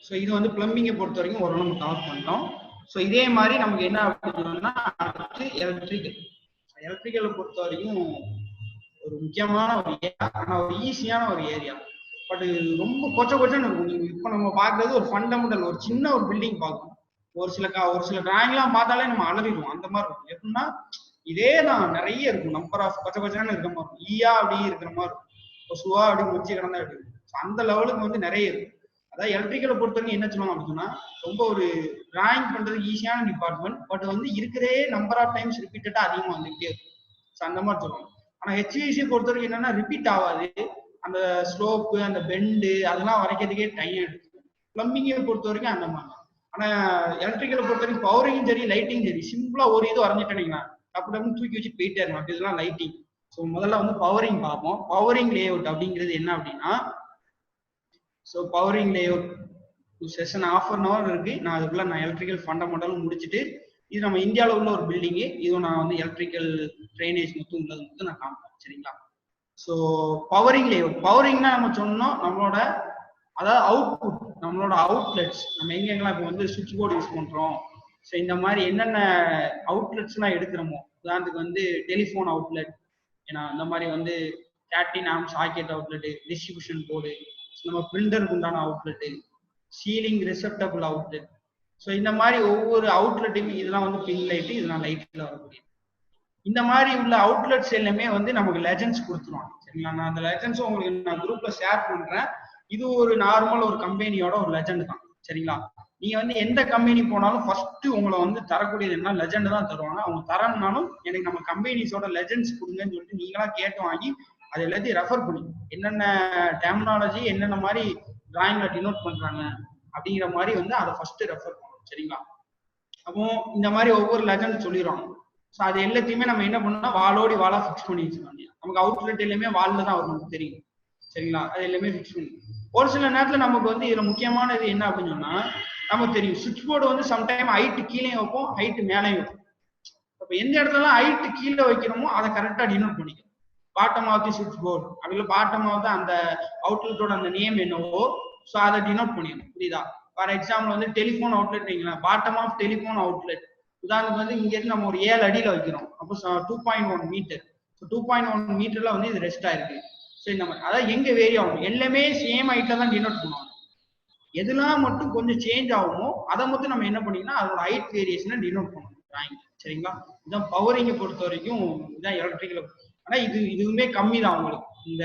ஸோ இது வந்து பிளம்பிங்கை பொறுத்த வரைக்கும் ஒரு நம்ம கவர் பண்ணிட்டோம். ஸோ இதே மாதிரி நமக்கு என்ன அப்படின்னா அடுத்து எலக்ட்ரிக்கலை பொறுத்த வரைக்கும் ஒரு முக்கியமான ஒரு ஏரியா, ஆனால் ஒரு ஈஸியான ஒரு ஏரியா. பட் ரொம்ப கொச்சன்னு இருக்கும். நீங்க இப்போ நம்ம பார்க்கறது ஒரு ஃபண்டமெண்டல், ஒரு சின்ன ஒரு பில்டிங் பார்க்கணும். ஒரு சில டிராயிங்லாம் பார்த்தாலே நம்ம அலறிடுவோம். அந்த மாதிரி இருக்கும். எப்படின்னா இதே தான் நிறைய இருக்கும், நம்பர் ஆஃப் கொச்சன்னு இருக்கிற மாதிரி இருக்கும், ஈயா அப்படி இருக்கிற மாதிரி இருக்கும், கொசுவா அப்படி முடிச்சு கிடந்தா அப்படி இருக்கும். அந்த லெவலுக்கு வந்து நிறைய இருக்கும். அதாவது எலக்ட்ரிக்கலை பொறுத்தவரைக்கும் என்ன சொல்லுவாங்க அப்படின்னா ரொம்ப ஒரு டிராயிங் பண்றது ஈஸியான டிபார்ட்மெண்ட், பட் வந்து இருக்கிறதே நம்பர் ஆஃப் டைம்ஸ் ரிப்பீட்டடா அதிகமாக வந்துகிட்டே இருக்கும். ஸோ அந்த மாதிரி சொல்லுவாங்க. ஆனா ஹெச்விசி பொறுத்த வரைக்கும் என்னன்னா ரிப்பீட் ஆகாது, அந்த ஸ்லோப்பு அந்த பெண்டு அதெல்லாம் வரைக்கிறதுக்கே டைம் எடுக்கும். பிளம்பிங்கை பொறுத்த வரைக்கும் அந்த மாதிரி. ஆனா எலக்ட்ரிக்கலை பொறுத்த வரைக்கும் பவரிங் சரி லைட்டிங் சரி சிம்பிளா ஒரு இது வரைஞ்சிட்டேனீங்கன்னா டப்பு தூக்கி வச்சு போயிட்டே இருக்கும். இதெல்லாம் லைட்டிங். ஸோ முதல்ல வந்து பவரிங் பார்ப்போம். பவரிங் லே அவுட் அப்படிங்கிறது என்ன அப்படின்னா, so powering lay out session 1/2 hour இருக்கு. நான் அதுக்குள்ள எலக்ட்ரிக்கல் ஃபண்டமெண்டலும் முடிச்சுட்டு, இது நம்ம இந்தியாவில் உள்ள ஒரு பில்டிங்கு, இதுவும் நான் வந்து எலக்ட்ரிக்கல் ட்ரைனேஜ் உள்ளது நான் காமிப்பேன். சரிங்களா? ஸோ பவரிங் லே அவுட், பவரிங்னா நம்ம சொன்னோம் நம்மளோட அதாவது அவுட்புட், நம்மளோட அவுட்லெட்ஸ், நம்ம எங்கெங்கெல்லாம் இப்போ வந்து சுவிட்ச் போர்டு யூஸ் பண்றோம். ஸோ இந்த மாதிரி என்னென்ன அவுட்லெட்ஸ்லாம் எடுக்கிறோமோ, உதாரணத்துக்கு வந்து டெலிஃபோன் அவுட்லெட், ஏன்னா இந்த மாதிரி வந்து 13 amp socket outlet, distribution board, நம்ம பிரிண்டருக்கு உண்டான அவுட்லெட், சீலிங் ரிசெப்டபிள் அவுட்லெட். ஸோ இந்த மாதிரி ஒவ்வொரு அவுட்லெட்டுமே இதெல்லாம் வந்து பின் லைட்டு, இதெல்லாம் லைட்ல வரக்கூடிய இந்த மாதிரி உள்ள அவுட்லெட்ஸ் எல்லாமே வந்து நமக்கு லெஜன்ஸ் கொடுத்துருவாங்க. சரிங்களா? நான் அந்த லெஜன்ஸும் உங்களுக்கு நான் குரூப்ல ஷேர் பண்றேன். இது ஒரு நார்மல் ஒரு கம்பெனியோட ஒரு லெஜண்ட் தான். சரிங்களா? நீங்க வந்து எந்த கம்பெனி போனாலும் ஃபர்ஸ்ட் உங்களை வந்து தரக்கூடியது என்ன, லெஜண்ட் தான் தருவாங்க. அவங்க தரணும்னாலும் எனக்கு நம்ம கம்பெனிஸோட லெஜண்ட்ஸ் கொடுங்கன்னு சொல்லிட்டு நீங்களா கேட்டு வாங்கி அது எல்லாத்தையும் ரெஃபர் பண்ணி என்னென்ன டெர்மினாலஜி என்னென்ன மாதிரி டிராயிங்ல டினோட் பண்றாங்க அப்படிங்கிற மாதிரி வந்து அதை ஃபர்ஸ்ட் ரெஃபர் பண்ணணும். சரிங்களா? அப்போ இந்த மாதிரி ஒவ்வொரு லெஜண்ட் சொல்லிடுவாங்க. ஸோ அது எல்லாத்தையுமே நம்ம என்ன பண்ணோம்னா வாலோடி வாலா ஃபிக்ஸ் பண்ணி வச்சுக்கோங்க. நமக்கு அவுட்லெட் எல்லாமே வால்ல தான் வரும், நமக்கு தெரியும். சரிங்களா? அது எல்லாமே ஃபிக்ஸ் பண்ணி ஒரு சில நேரத்துல நமக்கு வந்து இதுல முக்கியமானது என்ன அப்படின்னு சொன்னா நமக்கு தெரியும் சுவிட்ச் போர்டு வந்து சம்டைம் ஹைட் கீழே வைப்போம், ஹைட் மேலேயும் வைப்போம். அப்ப எந்த இடத்துல ஹைட் கீழே வைக்கிறோமோ அதை கரெக்டா டினோட் பண்ணிக்கணும். பாட்டம் ஆஃப் தி சுவிட்ச் போர்டு அப்படி பாட்டம் ஆஃப் தான் அந்த அவுட்லெட்டோட அந்த நேம் என்னவோ ஸோ அதை டினோட் பண்ணிடணும். புரியுதா? ஃபார் எக்ஸாம்பிள் வந்து டெலிஃபோன் அவுட்லெட் வைங்களா, பாட்டம் ஆஃப் டெலிஃபோன் அவுட்லெட். உதாரணத்துக்கு வந்து இங்க இருந்து நம்ம ஒரு 7 அடியில வைக்கிறோம், அப்போ 2.1 மீட்டர். 2.1 மீட்டர்ல வந்து இது ரெஸ்ட் ஆயிருக்கு. ஸோ இந்த மாதிரி அதாவது எங்க வேரி ஆகும் எல்லாமே சேம் ஹைட்ல தான் டினோட் பண்ணுவாங்க. எதுலாம் மட்டும் கொஞ்சம் சேஞ்ச் ஆகுமோ அதை மட்டும் நம்ம என்ன பண்ணிக்கணும், அதோட ஹைட் வேரியேஷனை டினோட் பண்ணணும் டிராயிங். சரிங்களா? இதுதான் பவரிங்கை பொறுத்த வரைக்கும் இதுதான் எலக்ட்ரிக்கல். ஆனா இதுவுமே கம்மி தான் உங்களுக்கு. இந்த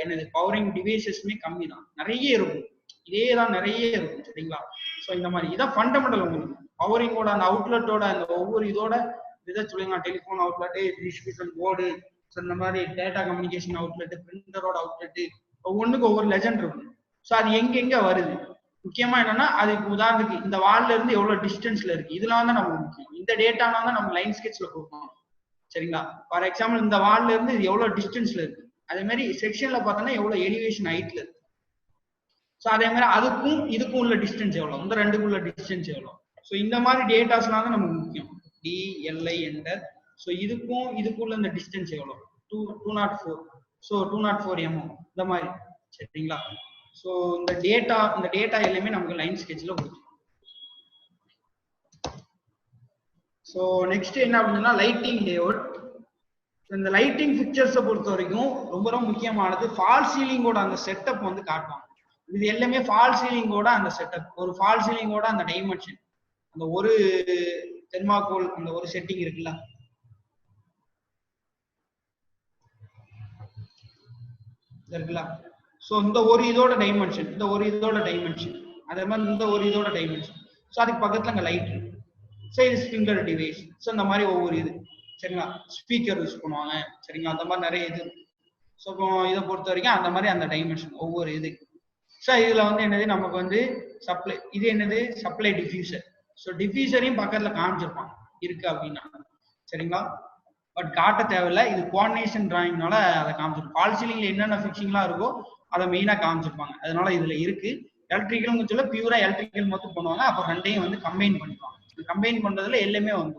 என்னது பவரிங் டிவைசஸ்மே கம்மி தான், நிறைய இருக்கும். இதே தான் நிறைய இருக்கும். சரிங்களா? ஸோ இந்த மாதிரி இதான் ஃபண்டமெண்டல் உங்களுக்கு. பவரிங்கோட அந்த அவுட்லெட்டோட அந்த ஒவ்வொரு இதோட இதை சொல்லுங்க, telephone outlet, distribution board, so இந்த மாதிரி டேட்டா கம்யூனிகேஷன் அவுட்லெட்டு, பிரிண்டரோட அவுட்லெட்டு, ஒவ்வொன்றுக்கு ஒவ்வொரு லெஜண்ட் இருக்கும். ஸோ அது எங்கெங்க வருது முக்கியமா என்னன்னா அதுக்கு உதாரணத்துக்கு இந்த வால்ல இருந்து எவ்வளவு டிஸ்டன்ஸ்ல இருக்கு இதெல்லாம் தான் நமக்கு முக்கியம். இந்த டேட்டாலாம் தான் நம்ம லைன் ஸ்கெட்ச்ல கொடுக்கணும். சரிங்களா? ஃபார் எக்ஸாம்பிள் இந்த வால்ல இருந்து இது எவ்வளவு டிஸ்டன்ஸ்ல இருக்கு, அதே மாதிரி செக்ஷன்ல பார்த்தோம்னா எவ்வளவு எலிவேஷன் ஹைட்ல இருக்கு. ஸோ அதே மாதிரி அதுக்கும் இதுக்கும் உள்ள டிஸ்டன்ஸ் எவ்வளவு, இந்த ரெண்டுக்குள்ள டிஸ்டன்ஸ் எவ்வளவு. ஸோ இந்த மாதிரி டேட்டாஸ்லாம் தான் நமக்கு முக்கியம். DLI enter. ஸோ இதுக்குள்ள இந்த டிஸ்டன்ஸ் எவ்வளவு, 204. ஸோ 204 mm இந்த மாதிரி. சரிங்களா? ஸோ இந்த டேட்டா எல்லாமே நமக்கு லைன் ஸ்கெட்ச்ல கொடுக்கும். ஸோ நெக்ஸ்ட் என்ன அப்படின்னா லைட்டிங் லேஅவுட். இந்த லைட்டிங் பிக்சர்ஸை பொறுத்த வரைக்கும் ரொம்ப ரொம்ப முக்கியமானது ஃபால் சீலிங்கோட அந்த செட்டப் வந்து காட்டுவாங்க. இது எல்லாமே ஃபால் சீலிங்கோட அந்த செட்டப், ஒரு ஃபால் சீலிங்கோட அந்த டைமென்ஷன், அந்த ஒரு தெர்மாகோல் அந்த ஒரு செட்டிங் இருக்குல்ல, இருக்குல்ல. ஸோ இந்த ஒரு இதோட டைமென்ஷன், இந்த ஒரு இதோட டைமென்ஷன், அதே மாதிரி இந்த ஒரு இதோட டைமென்ஷன். ஸோ அதுக்கு பக்கத்துல அங்கே லைட் இருக்கு. ஸோ இது ஸ்பிங்கர் டிவைஸ். ஸோ இந்த மாதிரி ஒவ்வொரு இது சரிங்களா. ஸ்பீக்கர் யூஸ் பண்ணுவாங்க சரிங்களா. அந்த மாதிரி நிறைய இது. ஸோ இதை பொறுத்த வரைக்கும் அந்த மாதிரி அந்த டைமென்ஷன் ஒவ்வொரு இது. ஸோ இதுல வந்து என்னது நமக்கு வந்து சப்ளை, இது என்னது சப்ளை டிஃப்யூசர். ஸோ டிஃப்யூசரையும் பக்கத்துல காமிச்சிருப்பாங்க இருக்கு அப்படின்னா சரிங்களா. பட் காட்ட தேவையில்லை, இது கோஆர்டினேஷன் டிராயிங்னால அதை காமிச்சிருப்பாங்க. ஃபால் சீலிங்ல என்னென்ன ஃபிக்சிங்லாம் இருக்கோ அதை மெயினா காமிச்சிருப்பாங்க. அதனால இதுல இருக்கு. எலக்ட்ரிக்கல் சொல்ல பியூரா எலக்ட்ரிக்கல் மட்டும் பண்ணுவாங்க. அப்போ ரெண்டையும் வந்து கம்பைன் பண்ணிப்பாங்க. கம்பைன் பண்றதுல எல்லாமே வந்து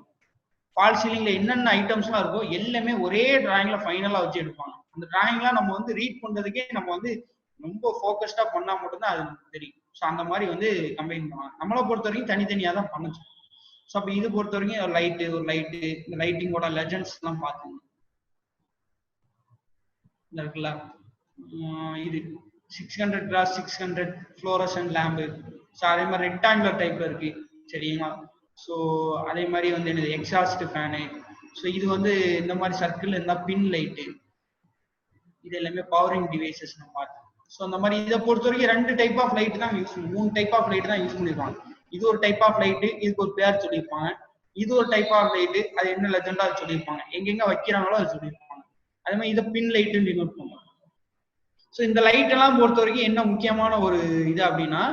ஃபால் சீலிங்ல என்னென்ன ஐட்டம்ஸ்லாம் இருக்கோ எல்லாமே ஒரே டிராயிங்ல ஃபைனலா வச்சு எடுப்பாங்க. அந்த டிராயிங்லாம் நம்ம வந்து ரீட் பண்றதுக்கே நம்ம வந்து ரொம்ப ஃபோக்கஸ்டா பண்ணா மட்டும்தான் அது நமக்கு தெரியும். ஸோ அந்த மாதிரி வந்து கம்பைன் பண்ணுவாங்க. நம்மளை பொறுத்த வரைக்கும் தனித்தனியா தான் பண்ணுச்சு. ஸோ அப்போ இது பொறுத்த வரைக்கும் ஒரு லைட்டு இந்த லைட்டிங்கோட லெஜண்ட்ஸ் எல்லாம் பார்த்துங்க இருக்குல்ல. இது 600x600 ஃப்ளோரசன்ட் லேம்பு. ஸோ அதே மாதிரி ரெக்டாங்குலர் டைப்ல இருக்கு சரிங்களா. ஸோ அதே மாதிரி வந்து என்னது எக்ஸாஸ்ட் ஃபேனு. ஸோ இது வந்து இந்த மாதிரி சர்க்கிள் இருந்தால் பின் லைட்டு. இது எல்லாமே பவரிங் டிவைசஸ் நம்ம பார்த்தோம். ஸோ அந்த மாதிரி இதை பொறுத்த வரைக்கும் 2 டைப் ஆஃப் லைட் தான் யூஸ் பண்ணி 3 டைப் ஆஃப் லைட் தான் யூஸ் பண்ணிருப்பாங்க. இது ஒரு டைப் ஆஃப் லைட்டு, இதுக்கு ஒரு பேர் சொல்லியிருப்பாங்க. இது ஒரு டைப் ஆஃப் லைட்டு, அது என்ன லெஜெண்டா சொல்லியிருப்பாங்க, எங்கெங்க வைக்கிறாங்களோ அது சொல்லியிருப்பாங்க. அதே மாதிரி இதை பின் லைட்டுன்னு டினோட் பண்ணுவாங்க. ஸோ இந்த லைட் எல்லாம் பொறுத்த வரைக்கும் என்ன முக்கியமான ஒரு இது அப்படின்னா,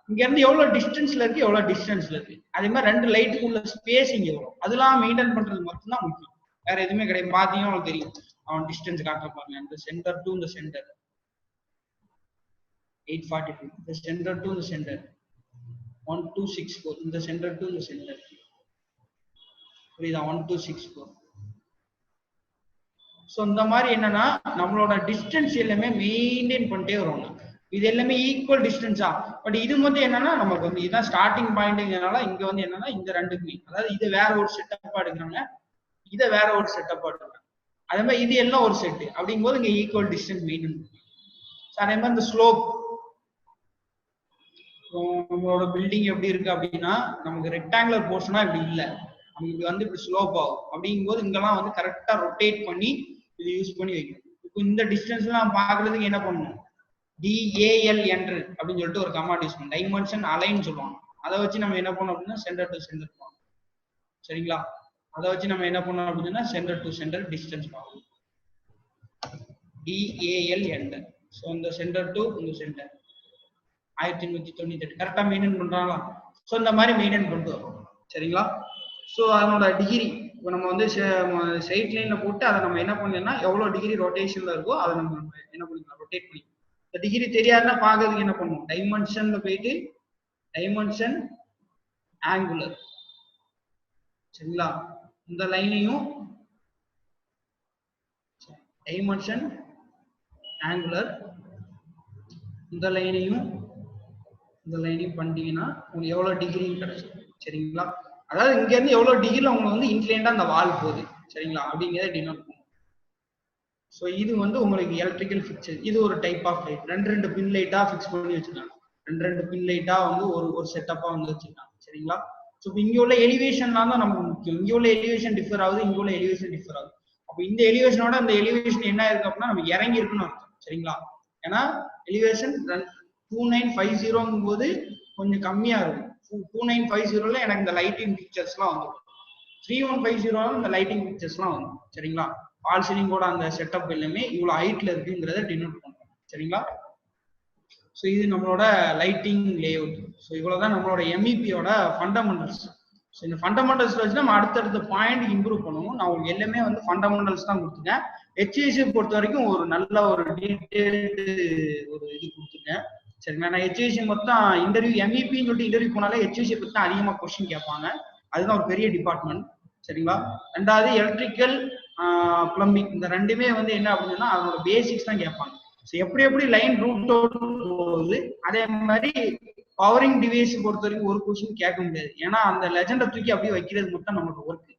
இங்க இருந்து எவ்வளவு டிஸ்டன்ஸ்ல இருக்கு, எவ்வளவு டிஸ்டன்ஸ்ல இருக்கு, அதே மாதிரி 2 லைட்டுக்குள்ள ஸ்பேசிங் எவ்வளவு, அதெல்லாம் மெயின்டைன் பண்றது மட்டும்தான் முக்கியம். வேற எதுவுமே கிடையாது. பாத்தீங்கன்னா உங்களுக்கு தெரியும், அவன் டிஸ்டன்ஸ் காட்டுறாங்க. இந்த சென்டர் டு இந்த சென்டர் 842, இந்த சென்டர் டு இந்த சென்டர் 1264, இந்த சென்டர் டு இந்த சென்டர் புரியுதா 1264. ஸோ இந்த மாதிரி என்னன்னா நம்மளோட டிஸ்டன்ஸ் எல்லாமே மெயின்டைன் பண்ணிட்டே வருவாங்க. இது எல்லாமே ஈக்குவல் டிஸ்டன்ஸா. பட் இது மட்டும் என்னன்னா நமக்கு வந்து இதுதான் ஸ்டார்டிங் பாயிண்ட்னால இங்க வந்து என்னன்னா இந்த 2க்குமே, அதாவது இது வேற ஒரு செட்டப்பா எடுக்கிறாங்க, இதை வேற ஒரு செட்டப்பா எடுக்கிறாங்க. அதே மாதிரி இது எல்லாம் ஒரு செட்டு அப்படிங்கும்போது இங்க ஈக்குவல் டிஸ்டன்ஸ் மெயின்டைன். அதே மாதிரி இந்த ஸ்லோப், நம்மளோட பில்டிங் எப்படி இருக்கு அப்படின்னா நமக்கு ரெக்டாங்குலர் போர்ஷனா இப்படி இல்லை, நமக்கு வந்து இப்படி ஸ்லோப் ஆகும். அப்படிங்கும்போது இங்கெல்லாம் வந்து கரெக்டா ரொட்டேட் பண்ணி இது யூஸ் பண்ணி வைக்கணும். இப்போ இந்த டிஸ்டன்ஸ் எல்லாம் பாக்குறதுக்கு என்ன பண்ணணும், DAL என்ட்ரு அப்படின்னு சொல்லிட்டு ஒரு கமாண்ட் யூஸ் பண்ணணும். டைமென்ஷன் அலைன் சொல்லுவாங்க. அதை வச்சு நம்ம என்ன பண்ணோம் அப்படின்னா சென்டர் டு சென்டர் போகணும் சரிங்களா. அதை வச்சு நம்ம என்ன பண்ணோம் அப்படின்னா சென்டர் டு சென்டர் டிஸ்டன்ஸ் பார்க்கணும். DAL enter. ஸோ இந்த சென்டர் டு இந்த சென்டர் 1598 கரெக்டா மெயின்டைன் பண்றாங்களா. ஸோ இந்த மாதிரி மெயின்டைன் பண்ணிட்டு வரும் சரிங்களா. ஸோ அதனோட டிகிரி இப்போ நம்ம வந்து ஸ்ட்ரெயிட் லைன்ல போட்டு அதை நம்ம என்ன பண்ணோம்னா எவ்வளோ டிகிரி ரொட்டேஷன்ல இருக்கோ அதை நம்ம என்ன பண்ணிக்கலாம், ரொட்டேட் பண்ணி. இந்த டிகிரி தெரியாதுன்னா பார்க்கறதுக்கு என்ன பண்ணுவோம், டைமென்ஷன்ல போயிட்டு டைமென்ஷன் ஆங்குலர் சரிங்களா. இந்த லைனையும் டைமென்ஷன் ஆங்குலர், இந்த லைனையும் பண்ணிட்டீங்கன்னா உங்களுக்கு எவ்வளவு டிகிரி கிடைக்கும் சரிங்களா. அதாவது இங்க இருந்து எவ்வளவு டிகிரில உங்களுக்கு வந்து இன்க்ளைண்டா அந்த வால் போகுது சரிங்களா அப்படிங்கிறத டினோட் பண்ணும். ஸோ இது வந்து உங்களுக்கு எலக்ட்ரிக்கல் ஃபிக்சர். இது ஒரு டைப் ஆஃப் லைட். 2 பின் லைட்டா ஃபிக்ஸ் பண்ணி வச்சிருக்காங்க. 2 பின் லைட்டா வந்து ஒரு செட்டப்பா வந்து வச்சிருக்காங்க சரிங்களா. ஸோ இங்க உள்ள எலிவேஷன்லாம் தான் நமக்கு முக்கியம். இங்க உள்ள எலிவேஷன் டிஃபர் ஆகுது, இங்க உள்ள எலிவேஷன் டிஃபர் ஆகுது. அப்போ இந்த எலிவேஷனோட இந்த எலிவேஷன் என்ன இருக்கு அப்படின்னா நம்ம இறங்கி இருக்குன்னு அர்த்தம் சரிங்களா. ஏன்னா எலிவேஷன் 2950 போது கொஞ்சம் கம்மியா இருக்கும். 2950ல எனக்கு இந்த லைட்டிங் பிக்சர்ஸ்லாம் வந்துடும். 3150 இந்த லைட்டிங் பிக்சர்ஸ்லாம் வந்துடும் சரிங்களா. ஃபால் சீலிங்கோட அந்த செட்டப் எல்லாமே இவ்வளவு ஹைட்ல இருக்குங்கிறத டினோட் பண்றோம் சரிங்களா. ஸோ இது நம்மளோட லைட்டிங் லேஅவுட். ஸோ இவ்வளவுதான் நம்மளோட MEP-யோட ஃபண்டமெண்டல்ஸ். ஸோ இந்த ஃபண்டமெண்டல்ஸ் வச்சு நம்ம அடுத்தடுத்த பாயிண்ட் இம்ப்ரூவ் பண்ணுவோம். நான் உங்களுக்கு எல்லாமே வந்து ஃபண்டமெண்டல்ஸ் தான் கொடுத்துருக்கேன். HVAC பொறுத்த வரைக்கும் ஒரு நல்ல ஒரு டீடைல்டு ஒரு இது கொடுத்துருக்கேன் சரிங்களா. நான் HVAC மொத்தம் இன்டர்வியூ MEPன்னு சொல்லிட்டு இன்டர்வியூ போனாலே HVAC பத்தி தான் அதிகமாக கொஸ்டின் கேட்பாங்க. அதுதான் ஒரு பெரிய டிபார்ட்மெண்ட் சரிங்களா. ரெண்டாவது எலக்ட்ரிக்கல் பிளம்பிங், இந்த ரெண்டுமே வந்து என்ன அப்படின்னா அதோட பேசிக்ஸ் தான் கேட்பாங்க. ஸோ எப்படி லைன் ரூட் போகுது, அதே மாதிரி பவரிங் டிவைஸ் பொறுத்த வரைக்கும் ஒரு கொஸ்டின் கேட்க முடியாது. ஏன்னா அந்த லெஜெண்டை தூக்கி அப்படியே வைக்கிறது மட்டும் நமக்கு ஒர்க்.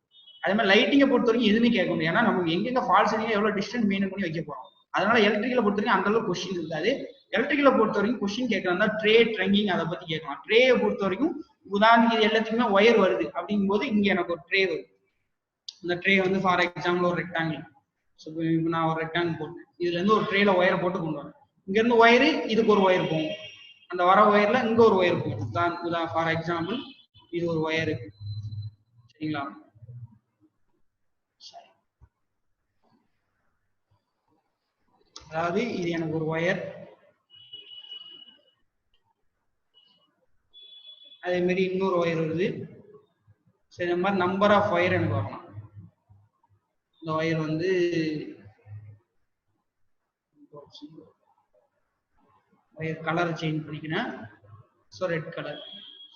அதே மாதிரி லைட்டிங்கை பொறுத்த வரைக்கும் எதுவுமே கேட்க முடியாது. ஏன்னா நமக்கு எங்கெங்க ஃபால் சீலிங் எவ்வளவு டிஸ்டன்ஸ் மெயின்டைன் பண்ணி வைக்க போறோம். அதனால எலக்ட்ரிக்கலை பொறுத்த வரைக்கும் அந்த அளவுக்கு கொஸ்டின் இருக்காது. எலக்ட்ரிக்கலை பொறுத்த வரைக்கும் கொஸ்டின் கேட்கலாம் ட்ரே ட்ரங்கிங் அதை பத்தி கேட்கலாம். ட்ரேயை பொறுத்த வரைக்கும் உதாரணத்துக்கு இது எல்லாத்துக்குமே ஒயர் வருது அப்படிங்கும்போது இங்க எனக்கு ஒரு ட்ரே வருது. இந்த ட்ரே வந்து ஃபார் எக்ஸாம்பிள் ஒரு ரெக்டாங்கிள். ஸோ இப்போ நான் ஒரு ரெக்டாங்கிள் போட்டேன், இதுல இருந்து ஒரு ட்ரேல ஒயரை போட்டு கொண்டு வரேன். இங்க இருந்து ஒயரு இதுக்கு ஒரு ஒயர் போகும், அந்த வர ஒயர்ல இங்க ஒரு ஒயர் போகும். ஃபார் எக்ஸாம்பிள் இது ஒரு ஒயரு, சரிங்களா? அதாவது இது எனக்கு ஒரு ஒயர், அதே மாதிரி இன்னொரு ஒயர் வருது. சரி, இந்த மாதிரி நம்பர் ஆஃப் ஒயர் எனக்கு வரலாம். இந்த ஒயர் வந்து ஒயர் கலர் சேஞ்ச் பண்ணிக்கிறேன். ஸோ ரெட் கலர்,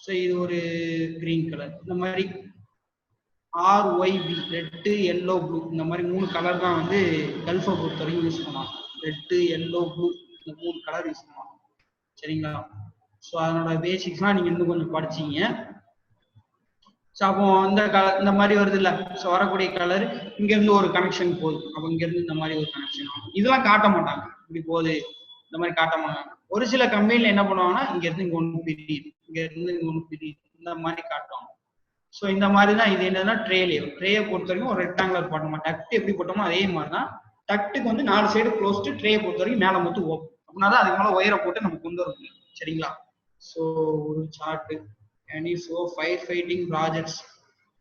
ஸோ இது ஒரு கிரீன் கலர். இந்த மாதிரி RYB ரெட்டு எல்லோ ப்ளூ இந்த மாதிரி 3 கலர் தான் வந்து கல்ஃபை பொறுத்த வரைக்கும் யூஸ் பண்ணுவாங்க. ரெட்டு எல்லோ ப்ளூ இந்த 3 கலர் யூஸ் பண்ணுவாங்க, சரிங்களா? ஸோ அதனோட பேசிக்ஸ்லாம் நீங்க இன்னும் கொஞ்சம் படிச்சீங்க. ஸோ அப்போ இந்த மாதிரி வருது இல்லை, ஸோ வரக்கூடிய கலர் இங்க இருந்து ஒரு கனெக்ஷன் போகுது, அப்போ இங்க இருந்து இந்த மாதிரி ஒரு கனெக்ஷன் ஆகும். இதெல்லாம் காட்ட மாட்டாங்க, இப்படி போகுது இந்த மாதிரி காட்ட மாட்டாங்க. ஒரு சில கம்பெனில என்ன பண்ணுவாங்கன்னா இங்க இருந்து இங்க ஒன்று பிரியுது, இங்க இருந்து இங்க ஒன்று பிரியுது, இந்த மாதிரி காட்டுவாங்க. ஸோ இந்த மாதிரி தான் இது என்னன்னா ட்ரேயை பொறுத்த வரைக்கும் ஒரு ரெக்டாங்குலர் போட்டோமா, டக்ட் எப்படி போட்டோமோ அதே மாதிரி தான். டக்ட்டுக்கு வந்து 4 சைடு க்ளோஸ்டு, ட்ரேயை பொறுத்த வரைக்கும் மேலே மட்டும் ஓப்பன், அப்படின்னா தான் அதுக்கு மேலே ஒயரை போட்டு நம்ம கொண்டு வர முடியும், சரிங்களா? ஸோ ஒரு chart, can you show firefighting projects?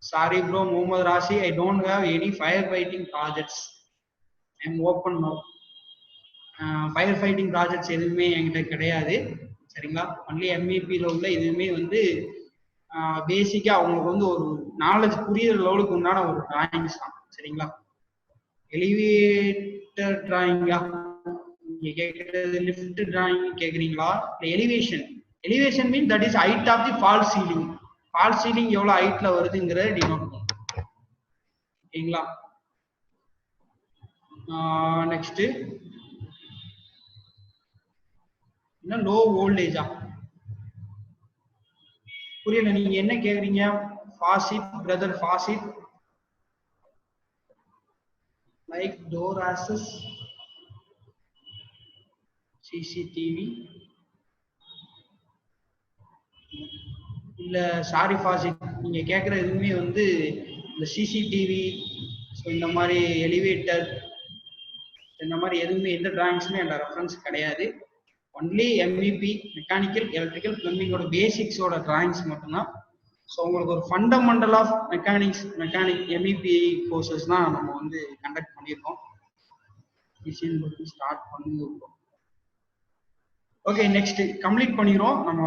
Sorry bro, Mohammad Rashi, I don't have any firefighting projects. I'm open now. Firefighting projects எதுவுமே என்கிட்ட கிடையாது, சரிங்களா? ஒன்லி MEPல உள்ள எதுவுமே வந்து பேசிக்கா அவங்களுக்கு வந்து ஒரு நாலேஜ் புரியுற லெவலுக்கு உண்டான ஒரு டிராயிங்ஸ் தான், சரிங்களா? எலிவேட்டர் டிராயிங்கா நீங்க கேட்கறது? லிஃப்ட் டிராயிங் கேக்குறீங்களா? Elevation mean that is height of the fall ceiling. Fall ceiling எவ்வளவு ஹைட்ல வருதுங்கிறத டினோட் பண்ணும், ஓகேங்களா? நெக்ஸ்ட் என்ன லோ வோல்டேஜா? புரியல, நீங்க என்ன கேக்குறீங்க? Faucet brother, faucet like door access, CCTV இல்ல? சாரி ஃபாசிட், நீங்க கேக்குற எதுவுமே வந்து இந்த சிசிடிவி, ஸோ இந்த மாதிரி எலிவேட்டர், இந்த மாதிரி எதுவுமே எந்த டிராயிங்ஸுமே என்ற ரெஃபரன்ஸ் கிடையாது. ஒன்லி MEP மெக்கானிக்கல் எலக்ட்ரிக்கல் பிளம்பிங்கோட பேசிக்ஸோட டிராயிங்ஸ் மட்டும்தான். ஸோ உங்களுக்கு ஒரு fundamental of mechanic MEP courses தான் நம்ம வந்து கண்டக்ட் பண்ணியிருக்கோம். மிஷின் பற்றி ஸ்டார்ட் பண்ணிருக்கோம். ஓகே, நெக்ஸ்ட் கம்ப்ளீட் பண்ணிடுவோம். நம்ம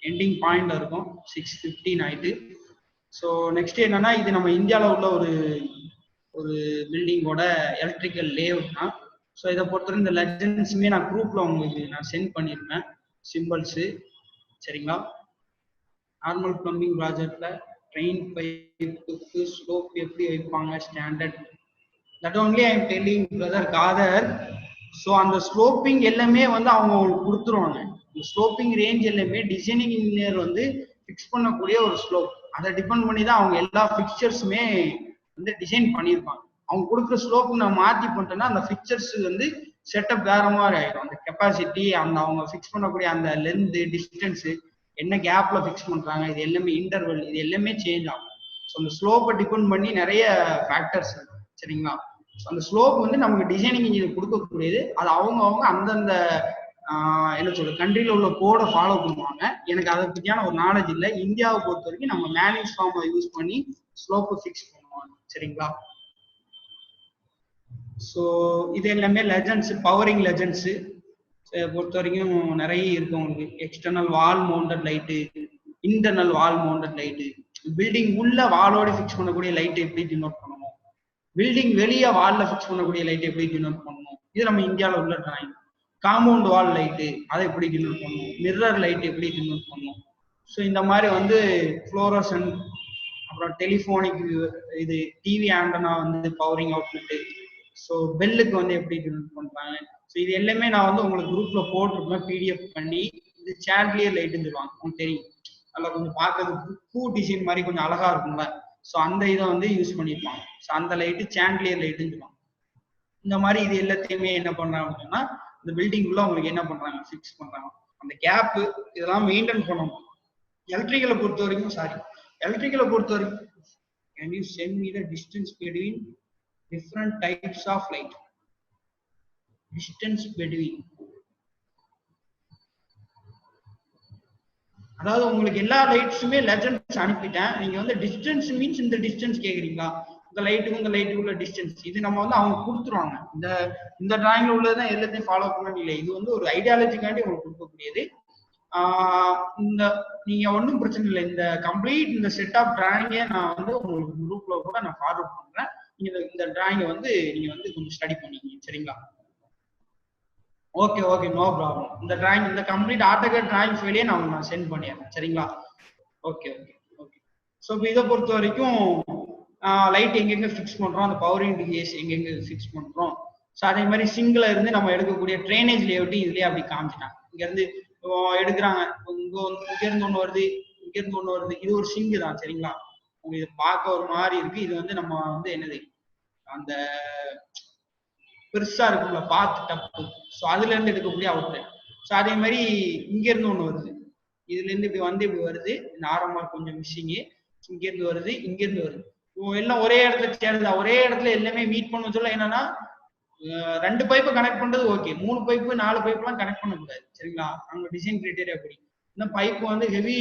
எண்டிங் பாயிண்ட்ல இருக்கும், 6:15 ஆயிட்டு. ஸோ நெக்ஸ்ட் என்னன்னா, இது நம்ம இந்தியாவில் உள்ள ஒரு பில்டிங்கோட எலக்ட்ரிக்கல் லேஅவுட் தான். ஸோ இதை பொறுத்தவரை இந்த லெஜண்ட்ஸுமே நான் குரூப்ல உங்களுக்கு நான் சென்ட் பண்ணியிருப்பேன், சிம்பிள்ஸு, சரிங்களா? நார்மல் பிளம்பிங் ப்ராஜெக்ட்ல ட்ரெயின் பைப்புக்கு ஸ்லோப் எப்படி வைப்பாங்க standard, that only I am telling brother Khader. So அந்த ஸ்லோப்பிங் எல்லாமே வந்து அவங்க உங்களுக்கு கொடுத்துருவாங்க. இந்த ஸ்லோப்பிங் ரேஞ்ச் எல்லாமே டிசைனிங் இன்ஜினியர் வந்து ஃபிக்ஸ் பண்ணக்கூடிய ஒரு ஸ்லோப், அதை டிபெண்ட் பண்ணி தான் அவங்க எல்லா ஃபிக்சர்ஸுமே வந்து டிசைன் பண்ணியிருப்பாங்க. அவங்க கொடுக்குற ஸ்லோப்பு நான் மாற்றி பண்ணிட்டேன்னா அந்த ஃபிக்சர்ஸ் வந்து செட்டப் வேற மாதிரி ஆயிடும். அந்த கெப்பாசிட்டி, அந்த அவங்க ஃபிக்ஸ் பண்ணக்கூடிய அந்த லென்த்து, டிஸ்டன்ஸு, என்ன கேப்ல ஃபிக்ஸ் பண்றாங்க, இது எல்லாமே இன்டர்வல், இது எல்லாமே சேஞ்ச் ஆகும். ஸோ அந்த ஸ்லோப்பை டிபெண்ட் பண்ணி நிறைய ஃபேக்டர்ஸ் இருக்கு, சரிங்களா? ஸோ அந்த ஸ்லோப் வந்து நமக்கு டிசைனிங் இன்ஜினியர் கொடுக்கக்கூடியது. அது அவங்க அந்தந்த என்ன சொல்ற கண்ட்ரில உள்ள கோடை ஃபாலோ பண்ணுவாங்க. எனக்கு அதை பத்தியான ஒரு நாலேஜ் இல்லை. இந்தியாவை பொறுத்த வரைக்கும் நம்ம மேனிங்ஸ் ஃபார்மை யூஸ் பண்ணி ஸ்லோப்பை ஃபிக்ஸ் பண்ணுவாங்க, சரிங்களா? ஸோ இது எல்லாமே லெஜண்ட்ஸ், பவரிங் லெஜண்ட்ஸ் பொறுத்த வரைக்கும் நிறைய இருக்கு உங்களுக்கு. எக்ஸ்டர்னல் வால் மவுண்டட் லைட்டு, இன்டர்னல் வால் மவுண்டட் லைட்டு, பில்டிங் உள்ள வாலோட ஃபிக்ஸ் பண்ணக்கூடிய லைட் எப்படி டினோட் பண்ணணும், பில்டிங் வெளியே வால்ல ஃபிக்ஸ் பண்ணக்கூடிய லைட் எப்படி டினோட் பண்ணணும், இது நம்ம இந்தியாவில் உள்ள டிராயிங். காம்பவுண்ட் வால் லைட்டு அதை எப்படி டினோட் பண்ணணும், மிரர் லைட் எப்படி டினோட் பண்ணணும். ஸோ இந்த மாதிரி வந்து ஃப்ளோரசன், அப்புறம் டெலிஃபோனிக், இது டிவி ஆண்டனா வந்து பவரிங் அவுட்லெட்டு, ஸோ பெல்லுக்கு வந்து எப்படி டினோட் பண்றாங்க. ஸோ இது எல்லாமே நான் வந்து உங்களுக்கு குரூப்ல போட்டிருப்பேன் PDF பண்ணி. இது சாண்ட்லியர் லைட்டுன்னு சொல்லுவாங்க, உங்களுக்கு தெரியும், நல்லா கொஞ்சம் பார்க்கறதுக்கு பூ டிசைன் மாதிரி கொஞ்சம் அழகா இருக்கும்ல. ஸோ அந்த இதை வந்து யூஸ் பண்ணியிருப்பாங்க. ஸோ அந்த லைட்டு சாண்ட்லியர் லைட்டுன்னு சொல்லுவாங்க. இந்த மாதிரி இது எல்லாத்தையுமே என்ன பண்றாங்க அப்படின்னா, இந்த பில்டிங் உள்ள உங்களுக்கு என்ன பண்றாங்க, ஃபிக்ஸ் பண்றாங்க. அந்த கேப்பு இதெல்லாம் மெயின்டைன் பண்ணணும். எலக்ட்ரிக்கலை பொறுத்த வரைக்கும் can you send me the distance between different types of light? Distance between, அதாவது உங்களுக்கு எல்லா லைட்ஸுமே லெஜண்ட்ஸ் அனுப்பிட்டேன். நீங்க வந்து டிஸ்டன்ஸ் மீன்ஸ் இந்த டிஸ்டன்ஸ் கேக்குறீங்களா, இந்த லைட்டுக்கும் இந்த லைட்டுக்கு உள்ள டிஸ்டன்ஸ் இது நம்ம வந்து அவங்க கொடுத்துருவாங்க. இந்த டிராயிங்ல உள்ளதான் எல்லாத்தையும் ஃபாலோ பண்ணணும் இல்லை, இது வந்து ஒரு ஐடியாலஜிக்காண்டி உங்களுக்கு கொடுக்கக்கூடியது. இந்த நீங்க ஒன்றும் பிரச்சனை இல்லை, இந்த கம்ப்ளீட் இந்த செட் ஆஃப் டிராயிங்கை நான் வந்து உங்களுக்கு குரூப்ல கூட நான் ஃபார்வர்ட் பண்றேன். நீங்க இந்த டிராயிங்கை வந்து நீங்க வந்து கொஞ்சம் ஸ்டடி பண்ணிக்கீங்க, சரிங்களா? Okay okay, no problem. இந்த டிராயிங் இந்த கம்ப்ளீட் ஆட்டோகேட் டிராயிங் ஃபைலே நான் சென்ட் பண்ணிடுறேன், சரிங்களா? Okay okay okay. ஸோ இப்போ இதை பொறுத்த வரைக்கும் லைட் எங்கெங்க ஃபிக்ஸ் பண்றோம், அந்த பவர் இண்டிகேஷன் எங்கெங்க ஃபிக்ஸ் பண்றோம். ஸோ அதே மாதிரி சிங்கிள் இருந்து நம்ம எடுக்கக்கூடிய ட்ரைனேஜ் லேஅவுட் இதுலயே அப்படி காமிச்சிட்டாங்க. இங்க இருந்து எடுக்கிறாங்க, இங்க இருந்து ஒண்ணு வருது, இங்க இருந்து ஒண்ணு வருது, இது ஒரு சிங்கு தான், சரிங்களா? உங்களுக்கு இது பார்க்க ஒரு மாதிரி இருக்கு. இது வந்து நம்ம வந்து என்னது அந்த பெருசா இருக்குல்ல பாத் டப்பு, ஸோ அதுல இருந்து எடுக்கக்கூடிய அவுட்லைன். ஸோ அதே மாதிரி இங்க இருந்து ஒண்ணு வருது, இதுல இருந்து இப்படி வந்து இப்படி வருது, இந்த ஆரம்பம் கொஞ்சம் மிஸ்ஸிங்கு, இங்க இருந்து வருது, இங்க இருந்து வருது, எல்லாம் ஒரே இடத்துல சேருதா, ஒரே இடத்துல எல்லாமே மீட் பண்ண சொல்ல என்னன்னா 2 பைப்பை கனெக்ட் பண்றது ஓகே, 3 பைப்பு 4 பைப் எல்லாம் கனெக்ட் பண்ணக்கூடாது, சரிங்களா? அவங்க டிசைன் கிரைட்டீரியா அப்படி. இந்த பைப்பு வந்து ஹெவி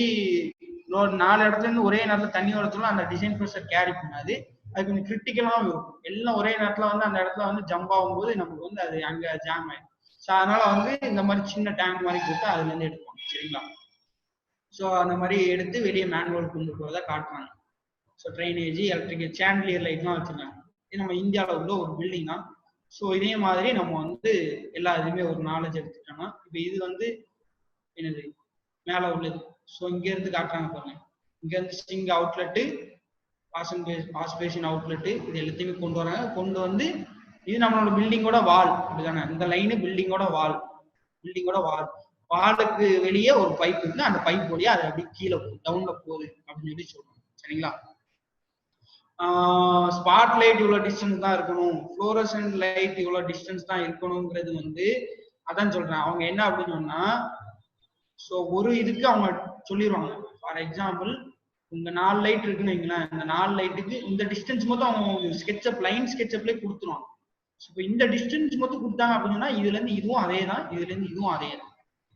லோட் 4 இடத்துல இருந்து ஒரே நேரத்துல தண்ணி வரத்துல அந்த டிசைன் ப்ரெஷர் கேரி பண்ணாது, அது கொஞ்சம் கிரிட்டிக்கலாகவும் இருக்கும். எல்லாம் ஒரே நேரத்துல வந்து அந்த இடத்துல வந்து ஜம்ப் ஆகும்போது நமக்கு வந்து அது அங்க ஜாம் ஆயிடும். ஸோ அதனால வந்து இந்த மாதிரி சின்ன டேங்க் மாதிரி கொடுத்து அதுல இருந்து எடுப்பாங்க, சரிங்களா? ஸோ அந்த மாதிரி எடுத்து வெளியே மேனுவல் கொண்டு போறதா காட்டுறாங்க. ஸோ ட்ரைனேஜ், எலக்ட்ரிக்கல், சாண்டிலியர் லைட்லாம் வச்சிருக்காங்க. இது நம்ம இந்தியாவில் உள்ள ஒரு பில்டிங் தான். ஸோ இதே மாதிரி நம்ம வந்து எல்லா இதுவுமே ஒரு நாலேஜ் எடுத்துட்டோம்னா, இப்போ இது வந்து என்னது மேலே உள்ளது. ஸோ இங்க இருந்து காட்டுறாங்க பாருங்க, இங்க இருந்து Singh outlet, wash basin outlet, இது எல்லாத்தையுமே கொண்டு வராங்க. கொண்டு வந்து இது நம்மளோட பில்டிங்கோட வால், அப்படிதானே? இந்த லைனு பில்டிங்கோட வால், வாலுக்கு வெளியே ஒரு பைப் இருக்கு, அந்த பைப் வழியா அது அப்படி கீழே டவுன்ல போகுது அப்படின்னு சொல்லி சொல்றோம், சரிங்களா? ஸ்பாட் லைட் இவ்வளவு டிஸ்டன்ஸ் தான் இருக்கணும், ஃப்ளோரசன்ட் லைட் இவ்வளவு டிஸ்டன்ஸ் தான் இருக்கணுங்கிறது வந்து அதான் சொல்றேன். அவங்க என்ன அப்படின்னு சொன்னா, ஸோ ஒரு இதுக்கு அவங்க சொல்லிடுவாங்க. ஃபார் எக்ஸாம்பிள் உங்க 4 லைட் இருக்குன்னு வைங்களேன், இந்த 4 லைட்டுக்கு இந்த டிஸ்டன்ஸ் மொத்தம் அவங்க ஸ்கெட்சப் லைன் ஸ்கெட்சப்லேயே கொடுத்துருவாங்க. இப்போ இந்த டிஸ்டன்ஸ் மொத்தம் கொடுத்தாங்க அப்படின்னா இதுல இருந்து இதுவும் அதே தான், இதுல இருந்து இதுவும் அதே தான்.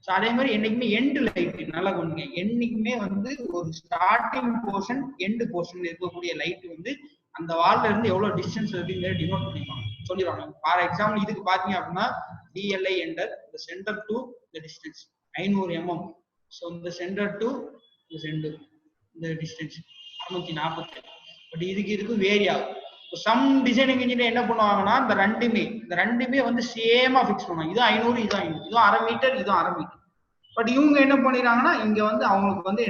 ஸோ அதே மாதிரி என்னைக்குமே எண்டு லைட் நல்லா கொண்டுங்க, என்னைக்குமே வந்து ஒரு ஸ்டார்டிங் போர்ஷன் எண்டு போர்ஷன் இருக்கக்கூடிய லைட் வந்து அந்த வால்ல இருந்து எவ்வளவு டிஸ்டன்ஸ் இருக்குங்கிறத டினோட் பண்ணிப்பாங்க, சொல்லிடுவாங்க. ஃபார் எக்ஸாம்பிள் இதுக்கு பாத்தீங்க அப்படின்னா DLI என்டர் இந்த சென்டர் டு இந்த டிஸ்டன்ஸ் 500 mm. ஸோ இந்த சென்டர் டு இந்த சென்டர் இந்த டிஸ்டன்ஸ் 640. பட் இதுக்கு வேரி ஆகும். சம் டிசைனிங் இன்ஜினியர் என்ன பண்ணுவாங்கன்னா இந்த ரெண்டுமே வந்து சேமா ஃபிக்ஸ் பண்ணுவாங்க. இது 500, இது 500, இதுவும் 1/2 மீட்டர், இதுவும் 1/2 மீட்டர். பட் இவங்க என்ன பண்ணிடுறாங்கன்னா இங்க வந்து அவங்களுக்கு வந்து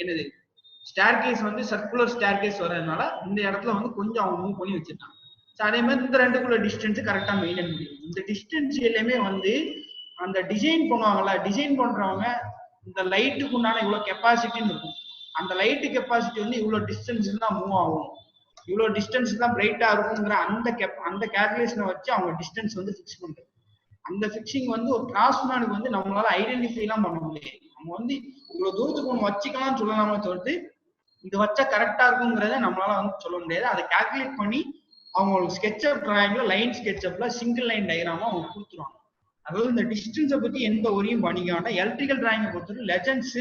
என்னது ஸ்டேர்கேஸ் வந்து சர்க்குலர் ஸ்டேர்கேஸ் வர்றதுனால இந்த இடத்துல வந்து கொஞ்சம் அவங்க மூவ் பண்ணி வச்சிருக்காங்க. ஸோ அதே மாதிரி இந்த ரெண்டுக்குள்ள டிஸ்டன்ஸ் கரெக்டா மெயின்டைன் பண்ணிடும். இந்த டிஸ்டன்ஸ் எல்லாமே வந்து அந்த டிசைன் பண்ணுவாங்கல்ல, டிசைன் பண்றவங்க இந்த லைட்டுக்கு உண்டான இவ்வளவு கெப்பாசிட்டின்னு இருக்கும், அந்த லைட்டு கெப்பாசிட்டி வந்து இவ்வளவு டிஸ்டன்ஸ் தான் மூவ் ஆகும், இவ்வளவு டிஸ்டன்ஸ் தான் பிரைட்டா இருக்குங்கிற அந்த கேல்குலேஷனை வச்சு அவங்க டிஸ்டன்ஸ் வந்து ஃபிக்ஸ் பண்றது. அந்த ஃபிக்ஸிங் வந்து ஒரு டிரான்ஸ்மேனுக்கு வந்து நம்மளால ஐடென்டிஃபை எல்லாம் பண்ண முடியாது. நம்ம வந்து இவ்வளவு தூரத்துக்கு ஒன்று வச்சுக்கலாம்னு சொல்லலாமே தவிர்த்து இது வச்சா கரெக்டா இருக்குங்கிறத நம்மளால வந்து சொல்ல முடியாது. அதை கால்குலேட் பண்ணி அவங்க ஸ்கெட்சப் டிராயிங்ல லைன் ஸ்கெட்சப்ல சிங்கிள் லைன் டயக்ராமா அவங்க கொடுத்துருவாங்க. அதாவது இந்த டிஸ்டன்ஸை பத்தி எந்த ஒரையும் பண்ணிக்க வேண்டாம். எலக்ட்ரிக்கல் டிராயிங்கை பொறுத்தவரை லெஜண்ட்ஸ்,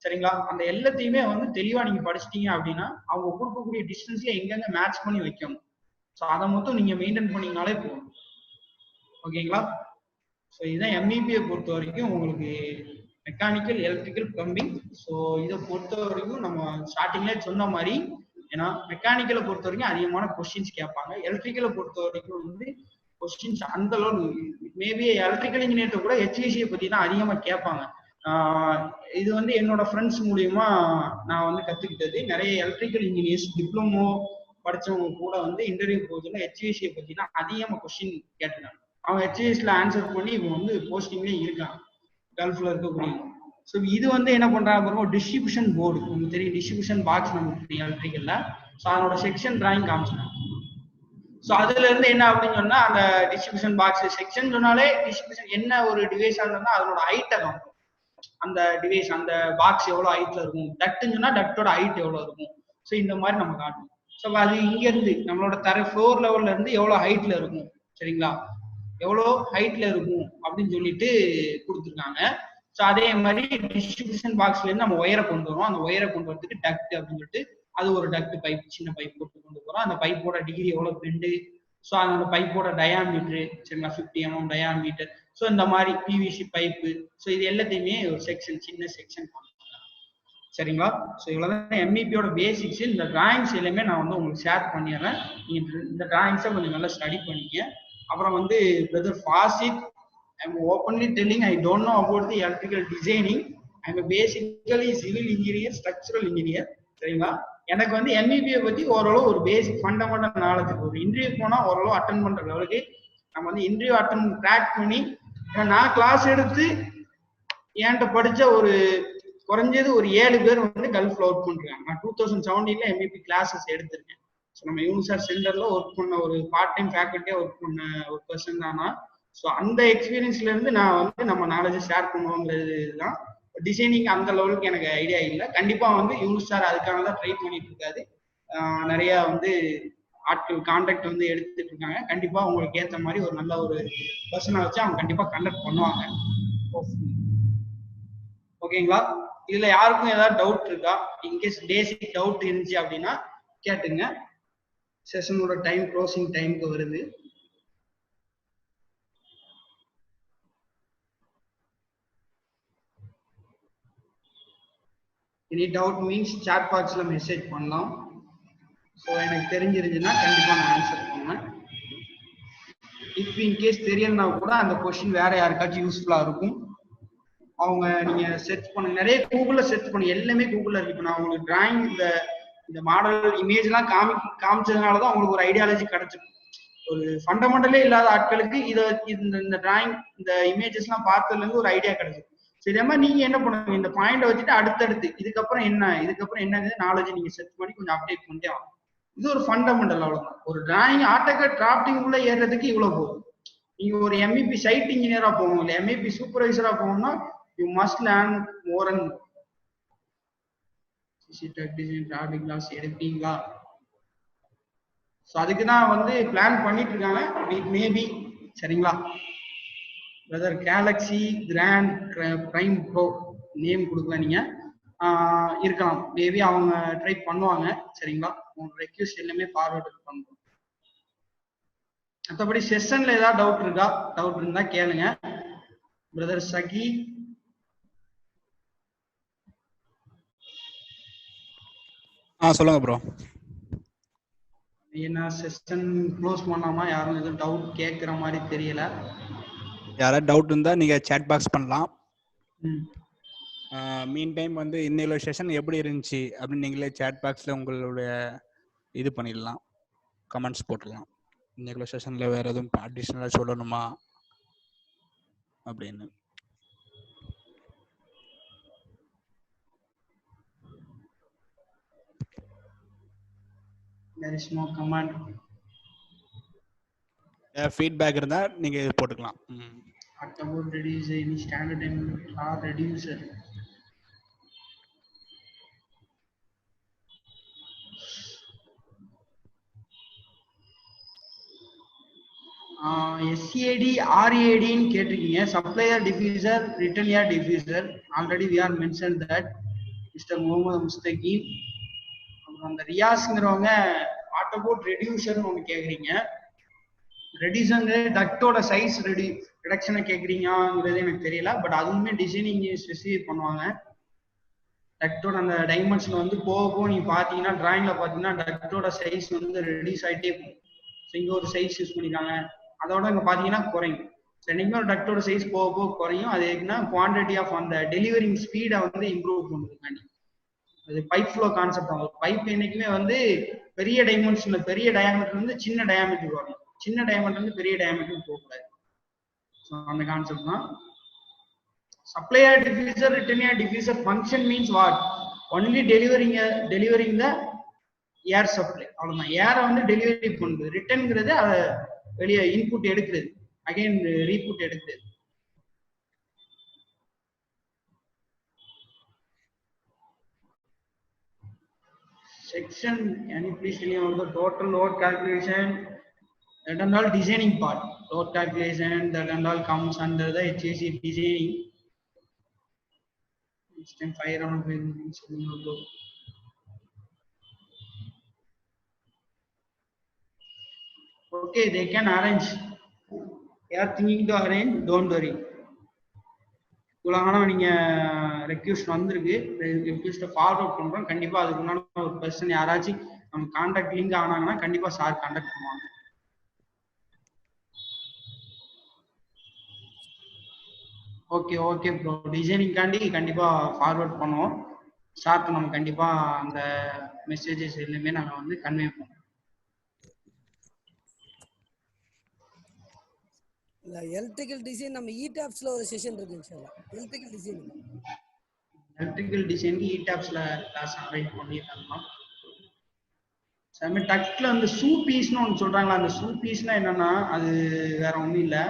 சரிங்களா, அந்த எல்லாத்தையுமே வந்து தெளிவா நீங்க படிச்சிட்டீங்க அப்படின்னா அவங்க கொடுக்கக்கூடிய டிஸ்டன்ஸ்ல எங்கெங்க மேட்ச் பண்ணி வைக்கணும், ஸோ அதை மட்டும் நீங்க மெயின்டைன் பண்ணீங்கனாலே போதும். ஓகேங்களா? ஸோ இதுதான் MEP பொறுத்த வரைக்கும் உங்களுக்கு மெக்கானிக்கல், எலக்ட்ரிக்கல், பிளம்பிங். ஸோ இதை பொறுத்த வரைக்கும் நம்ம ஸ்டார்டிங்ல சொன்ன மாதிரி, ஏன்னா மெக்கானிக்கலை பொறுத்த வரைக்கும் அதிகமான கொஸ்டின்ஸ் கேட்பாங்க, எலக்ட்ரிக்கலை பொறுத்த வரைக்கும் வந்து கொஸ்டின்ஸ் அந்த அளவு மேபி எலக்ட்ரிக்கல் இன்ஜினியர்கிட்ட கூட HVAC பத்தி தான் அதிகமா கேட்பாங்க. இது வந்து என்னோட ஃப்ரெண்ட்ஸ் மூலியமா நான் வந்து கத்துக்கிட்டது. நிறைய எலக்ட்ரிக்கல் இன்ஜினியர்ஸ் டிப்ளமோ படிச்சவங்க கூட வந்து இன்டர்வியூ போகுதுல HVAC பத்தி தான் அதிகமா கொஸ்டின் கேட்டுருக்காங்க. அவங்க HVACல ஆன்சர் பண்ணி இவங்க வந்து போஸ்டிங்லேயே இருக்காங்க, கல்ஃப்ல இருக்கக்கூடிய. ஸோ இது வந்து என்ன பண்றாங்க பாருங்க, டிஸ்ட்ரிபியூஷன் போர்டு உங்களுக்கு தெரியும், டிஸ்ட்ரிபியூஷன் பாக்ஸ் நமக்கு தெரியும் எலக்ட்ரிக்கல்ல. ஸோ அதனோட செக்ஷன் டிராயிங் காமிச்சிட்டாங்க. ஸோ அதுல இருந்து என்ன அப்படின்னு சொன்னா அந்த டிஸ்ட்ரிபியூஷன் பாக்ஸ் செக்ஷன் சொன்னாலே டிஸ்ட்ரிபியூஷன் என்ன ஒரு டிவைஸா இருந்தா அதனோட ஹைட்டை காமிக்கும். அந்த டிவைஸ் அந்த பாக்ஸ் எவ்வளவு ஹைட்ல இருக்கும், டக்ட்னு சொன்னா டக்டோட ஹைட் எவ்வளவு இருக்கும். ஸோ இந்த மாதிரி நம்ம காட்டணும். ஸோ அது இங்க இருந்து நம்மளோட ஃப்ளோர் லெவல்ல இருந்து எவ்வளவு ஹைட்ல இருக்கும், சரிங்களா, எவ்வளோ ஹைட்ல இருக்கும் அப்படின்னு சொல்லிட்டு கொடுத்துருக்காங்க. ஸோ அதே மாதிரி டிஸ்ட்ரிபியூஷன் பாக்ஸ்ல இருந்து நம்ம ஒயரை கொண்டு வரோம். அந்த ஒயரை கொண்டு வரதுக்கு டக்ட் அப்படின்னு சொல்லிட்டு அது ஒரு டக்ட் பைப், சின்ன பைப் போட்டு கொண்டு போறோம். அந்த பைப்போட டிகிரி எவ்வளவு பெண்டு, ஸோ அந்த பைப்போட டயாமீட்டரு, சரிங்களா, 50 mm டயாமீட்டர். ஸோ இந்த மாதிரி பிவிசி பைப்பு, ஸோ இது எல்லாத்தையுமே ஒரு செக்ஷன், சின்ன செக்ஷன், சரிங்களா. ஸோ இவ்வளவுதான் எம்இபியோட பேசிக்ஸ். இந்த டிராயிங்ஸ் எல்லாமே நான் வந்து உங்களுக்கு ஷேர் பண்ணிடுறேன். நீங்க இந்த டிராயிங்ஸை கொஞ்சம் நல்லா ஸ்டடி பண்ணிக்க. அப்புறம் வந்து brother ஃபாசித், I'm openly telling I don't know about the electrical designing. I'm a basically civil engineer, structural engineer. சரிங்களா. எனக்கு வந்து எம்இபியை பத்தி ஓரளவு ஒரு பேசிக் ஃபண்டமெண்டல் நாலேஜ். ஒரு இன்டர்வியூ போனா ஓரளவு அட்டன் பண்ற லெவலுக்கு நம்ம வந்து இன்டர்வியூ அட்டன் கிராக் பண்ணி, நான் கிளாஸ் எடுத்து என்கிட்ட படிச்ச ஒரு குறைஞ்சது ஒரு 7 பேர் வந்து கல்ஃப்ல ஒர்க் பண்றாங்க. நான் 2017 எம்இபி கிளாஸஸ் எடுத்திருக்கேன். ஸோ நம்ம யூனிசார் சென்டர்ல ஒர்க் பண்ண ஒரு பார்ட் டைம் ஃபேக்கல்ட்டியா ஒர்க் பண்ண ஒரு பர்சன் தானா. ஸோ அந்த எக்ஸ்பீரியன்ஸ்ல இருந்து நான் வந்து நம்ம நாலேஜ் ஷேர் பண்ணுவோங்கிறது தான். டிசைனிங் அந்த லெவலுக்கு எனக்கு ஐடியா இல்லை. கண்டிப்பா வந்து யூனிசார் அதுக்காக தான் ட்ரை பண்ணிட்டு இருக்காரு. நிறைய வந்து ஆட்கள் கான்டாக்ட் வந்து எடுத்துட்டு இருக்காங்க. கண்டிப்பா உங்களுக்கு ஏற்ற மாதிரி ஒரு நல்ல ஒரு பர்சனை வச்சு அவங்க கண்டிப்பா கண்டக்ட் பண்ணுவாங்க. ஓகேங்களா. இதுல யாருக்கும் ஏதாவது டவுட் இருக்கா? இன்கேஸ் பேசிக் டவுட் இருந்துச்சு அப்படின்னா கேட்டுங்க. செஷனோட டைம் க்ளோசிங் டைமுக்கு வருது. எனி டவுட் மீன்ஸ் சாட் பாக்ஸ்ல மெசேஜ் பண்ணலாம். ஸோ எனக்கு தெரிஞ்சிருந்துச்சுன்னா கண்டிப்பா நான் ஆன்சர் பண்ணுவேன். இஃப் இன்கேஸ் தெரியலனா கூட அந்த கொஸ்டின் வேற யாருக்காச்சும் யூஸ்ஃபுல்லா இருக்கும். அவங்க நீங்க சர்ச் பண்ணுங்க, நிறைய கூகுள்ல சர்ச் பண்ணுங்க, எல்லாமே கூகுள்ல இருக்கு. இப்போ நான் உங்களுக்கு டிராயிங் இந்த மாடல் இமேஜ் எல்லாம் காமிச்சதுனாலதான் உங்களுக்கு ஒரு ஐடியாலஜி கிடைச்சிருக்கும். ஒரு ஃபண்டமெண்டலே இல்லாத ஆட்களுக்கு இந்த டிராயிங் இந்த இமேஜஸ் எல்லாம் பார்த்ததுல இருந்து ஒரு ஐடியா கிடைச்சிருக்கும். சரி, இதே மாதிரி நீங்க என்ன பண்ணுங்க, இந்த பாயிண்ட் வச்சுட்டு அடுத்தடுத்து இதுக்கப்புறம் என்ன நாலேஜ் நீங்க சர்ச் பண்ணி கொஞ்சம் அப்டேட் பண்ணிட்டே ஆகும். இது ஒரு ஃபண்டமெண்டல், அவ்வளவுதான். ஒரு டிராயிங் ஆட்டோகேட் டிராஃப்டிங் உள்ள ஏறதுக்கு இவ்வளவு போதும். நீங்க ஒரு எம்இபி சைட் இன்ஜினியரா போகணும், இல்லை எம்இபி சூப்பர்வைசரா போகணும்னா you must learn more and more. Traffic class எடுப்பீங்களா? ஸோ அதுக்கு தான் வந்து பிளான் பண்ணிட்டு இருக்காங்க. இட் மேபி, சரிங்களா. Brother Galaxy Grand Prime Pro name கொடுக்கல நீங்க, இருக்கலாம். மேபி அவங்க ட்ரை பண்ணுவாங்க. சரிங்களா. உங்க ரெக்வெஸ்ட் எல்லாமே ஃபார்வர்ட் பண்ணுவோம். மற்றபடி செஷன்ல ஏதாவது டவுட் இருக்கா? டவுட் இருந்தா கேளுங்க. பிரதர் சகி, சொல்லுங்க ப்ரோ. என்ன செஷன் க்ளோஸ் பண்ணாமா? யாரும் எதுவும் டவுட் கேட்குற மாதிரி தெரியல. யாராவது டவுட் இருந்தா நீங்க சாட் பாக்ஸ் பண்ணலாம். மீன் டைம் வந்து இன்னைக்கு செஷன் எப்படி இருந்துச்சு அப்படின்னு நீங்களே சாட் பாக்ஸ்ல உங்களுடைய இது பண்ணிடலாம், கமெண்ட்ஸ் போட்டுடலாம். இன்னைக்கு செஷன்ல வேற எதுவும் அடிஷ்னலா சொல்லணுமா அப்படின்னு. There is no comment. Feedback இருந்தா நீங்க இது போட்டுக்கலாம். About reduce any standard or reducer. SCAD RAD ன்னு கேட்டிருக்கீங்க. Supplier diffuser, return air diffuser. Already we are mentioned that Mr. Mohammed Mustaqeem. அப்புறம் அந்த ரியாஸ்ங்கிறவங்க வாட் அபவுட் ரெடியூசர்னு ஒன்று கேட்குறீங்க. ரெடியூசர் டக்டோட சைஸ் ரிடக்ஷனை கேட்குறீங்கிறது எனக்கு தெரியல. பட் அதுவுமே டிசைனிங் ஸ்பெசிஃபை பண்ணுவாங்க. டக்டோட அந்த டைமென்ஷன் வந்து போக நீங்க பாத்தீங்கன்னா டிராயிங்ல பாத்தீங்கன்னா டக்டோட சைஸ் வந்து ரெடியூஸ் ஆகிட்டே போகும். ஸோ இங்க ஒரு சைஸ் யூஸ் பண்ணிருக்காங்க, அதோட இங்க பாத்தீங்கன்னா குறையும். ரெண்டுமே ஒரு டக்டோட சைஸ் போக குறையும். அது எப்படின்னா குவான்டிட்டி ஆஃப் அந்த டெலிவரிங் ஸ்பீடை வந்து இம்ப்ரூவ் பண்ணுறதுக்காண்டி. அது பைப் ஃப்ளோ கான்செப்ட் ஆகும். பைப் என்னைக்குமே வந்து பெரிய டைமென்ஷன்ல பெரிய டயாமீட்டர் வந்து சின்ன டயாமீட்டர் வரும், சின்ன டயாமீட்டர் வந்து பெரிய டயாமீட்டர் போகக்கூடாது. ஸோ அந்த கான்செப்ட் தான். Supplier diffuser, return air diffuser function means what? Only delivering the air supply. அவ்வளவுதான். ஏரை வந்து டெலிவரி பண்றது. ரிட்டர்ன்ங்கிறது அதை வெளியே இன்புட் எடுக்கிறது, அகைன் ரீபுட் எடுக்கிறது. Section, can you please tell me about the total load calculation? that and all designing part, load calculation, that and all comes under the HAC designing. Each time 5 round will. Okay, they can arrange. They are thinking to arrange, don't worry. உலகான நீங்க ரெக்யூஸ்ட் வந்திருக்கு, ரெக்யூஸ்ட்டை ஃபார்வர்ட் பண்றோம். கண்டிப்பா அதுக்கு முன்னாடி ஒரு பர்சன் யாராச்சும் நம்ம கான்டாக்ட் லிங்க் ஆனாங்கன்னா கண்டிப்பா சார் கான்டாக்ட் பண்ணுவாங்க. ஓகே ஓகே ப்ரோ, டிசைனிங்காண்டி கண்டிப்பா ஃபார்வர்ட் பண்ணுவோம். சார்க்கு நம்ம கண்டிப்பா அந்த மெசேஜஸ் எல்லாமே நாங்கள் வந்து கன்வே பண்ணுவோம். எலக்ட்ரிக்கல் டிசைன் நம்ம இடாப்ஸ்ல ஒரு செஷன் இருக்குங்க சார். எலக்ட்ரிக்கல் டிசைனுக்கு இடாப்ஸ்ல கிளாஸ் அரேஞ்ச் பண்ணிட்டாங்க. சார் டக்ல வந்து சூ பீஸ்னு ஒன்று சொல்றாங்களா, அந்த சூ பீஸ்னா என்னன்னா அது வேற ஒன்றும் இல்லை.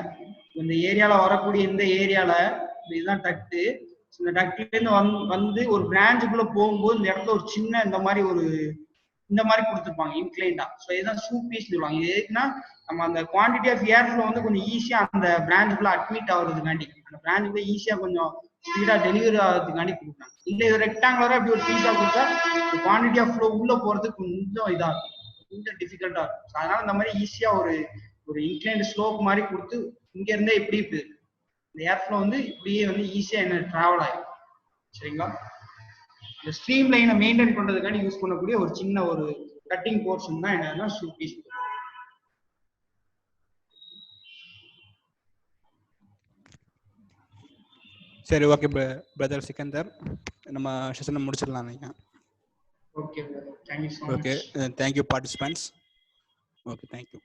இந்த ஏரியால வரக்கூடிய இந்த ஏரியால இதுதான் டக்டு. இந்த டக்ட்ல இருந்து வந்து ஒரு பிரான்ச்சுக்குள்ள போகும்போது இந்த இடத்துல ஒரு சின்ன இந்த மாதிரி கொடுத்துருப்பாங்க இன்க்ளைண்டா. ஸோ இதுதான் சூ பீஸ் சொல்லுவாங்க. இது எதுக்குன்னா நம்ம அந்த குவான்டிட்டி ஆஃப் ஏர் ஃப்ளோ வந்து கொஞ்சம் ஈஸியா அந்த பிரான்ச்சுக்குள்ள அட்மிட் ஆகுறதுக்காண்டி, அந்த பிரான்ச்சுக்குள்ள ஈஸியா கொஞ்சம் ஸ்பீடா டெலிவரி ஆகிறதுக்காண்டி கொடுக்குறாங்க. இல்லை இது ரெக்டாங்குலரா இப்படி ஒரு பீஸா கொடுத்தா குவான்டிட்டி ஆஃப் ஃப்ளோ உள்ள போறதுக்கு கொஞ்சம் இதா இருக்கும், கொஞ்சம் டிஃபிகல்ட்டா இருக்கும். அதனால இந்த மாதிரி ஈஸியா ஒரு இன்க்ளைண்ட் ஸ்லோப் மாதிரி கொடுத்து இங்க இருந்தே இப்படி இந்த ஏர் ஃப்ளோ வந்து இப்படியே வந்து ஈஸியா என்ன டிராவல் ஆகும். சரிங்களா? இந்த ஸ்ட்ரீம் லைனை மெயின்டைன் பண்றதுக்காண்டி யூஸ் பண்ணக்கூடிய ஒரு சின்ன ஒரு கட்டிங் போர்ஷன் தான் என்னன்னா ஷூ பீஸ். சரி, ஓகே பிரதர் சிக்கந்தர், நம்ம செஷனை முடிச்சிடலாம். நீங்க okay brother, thank you so much. Okay, thank you participants. Okay, thank you.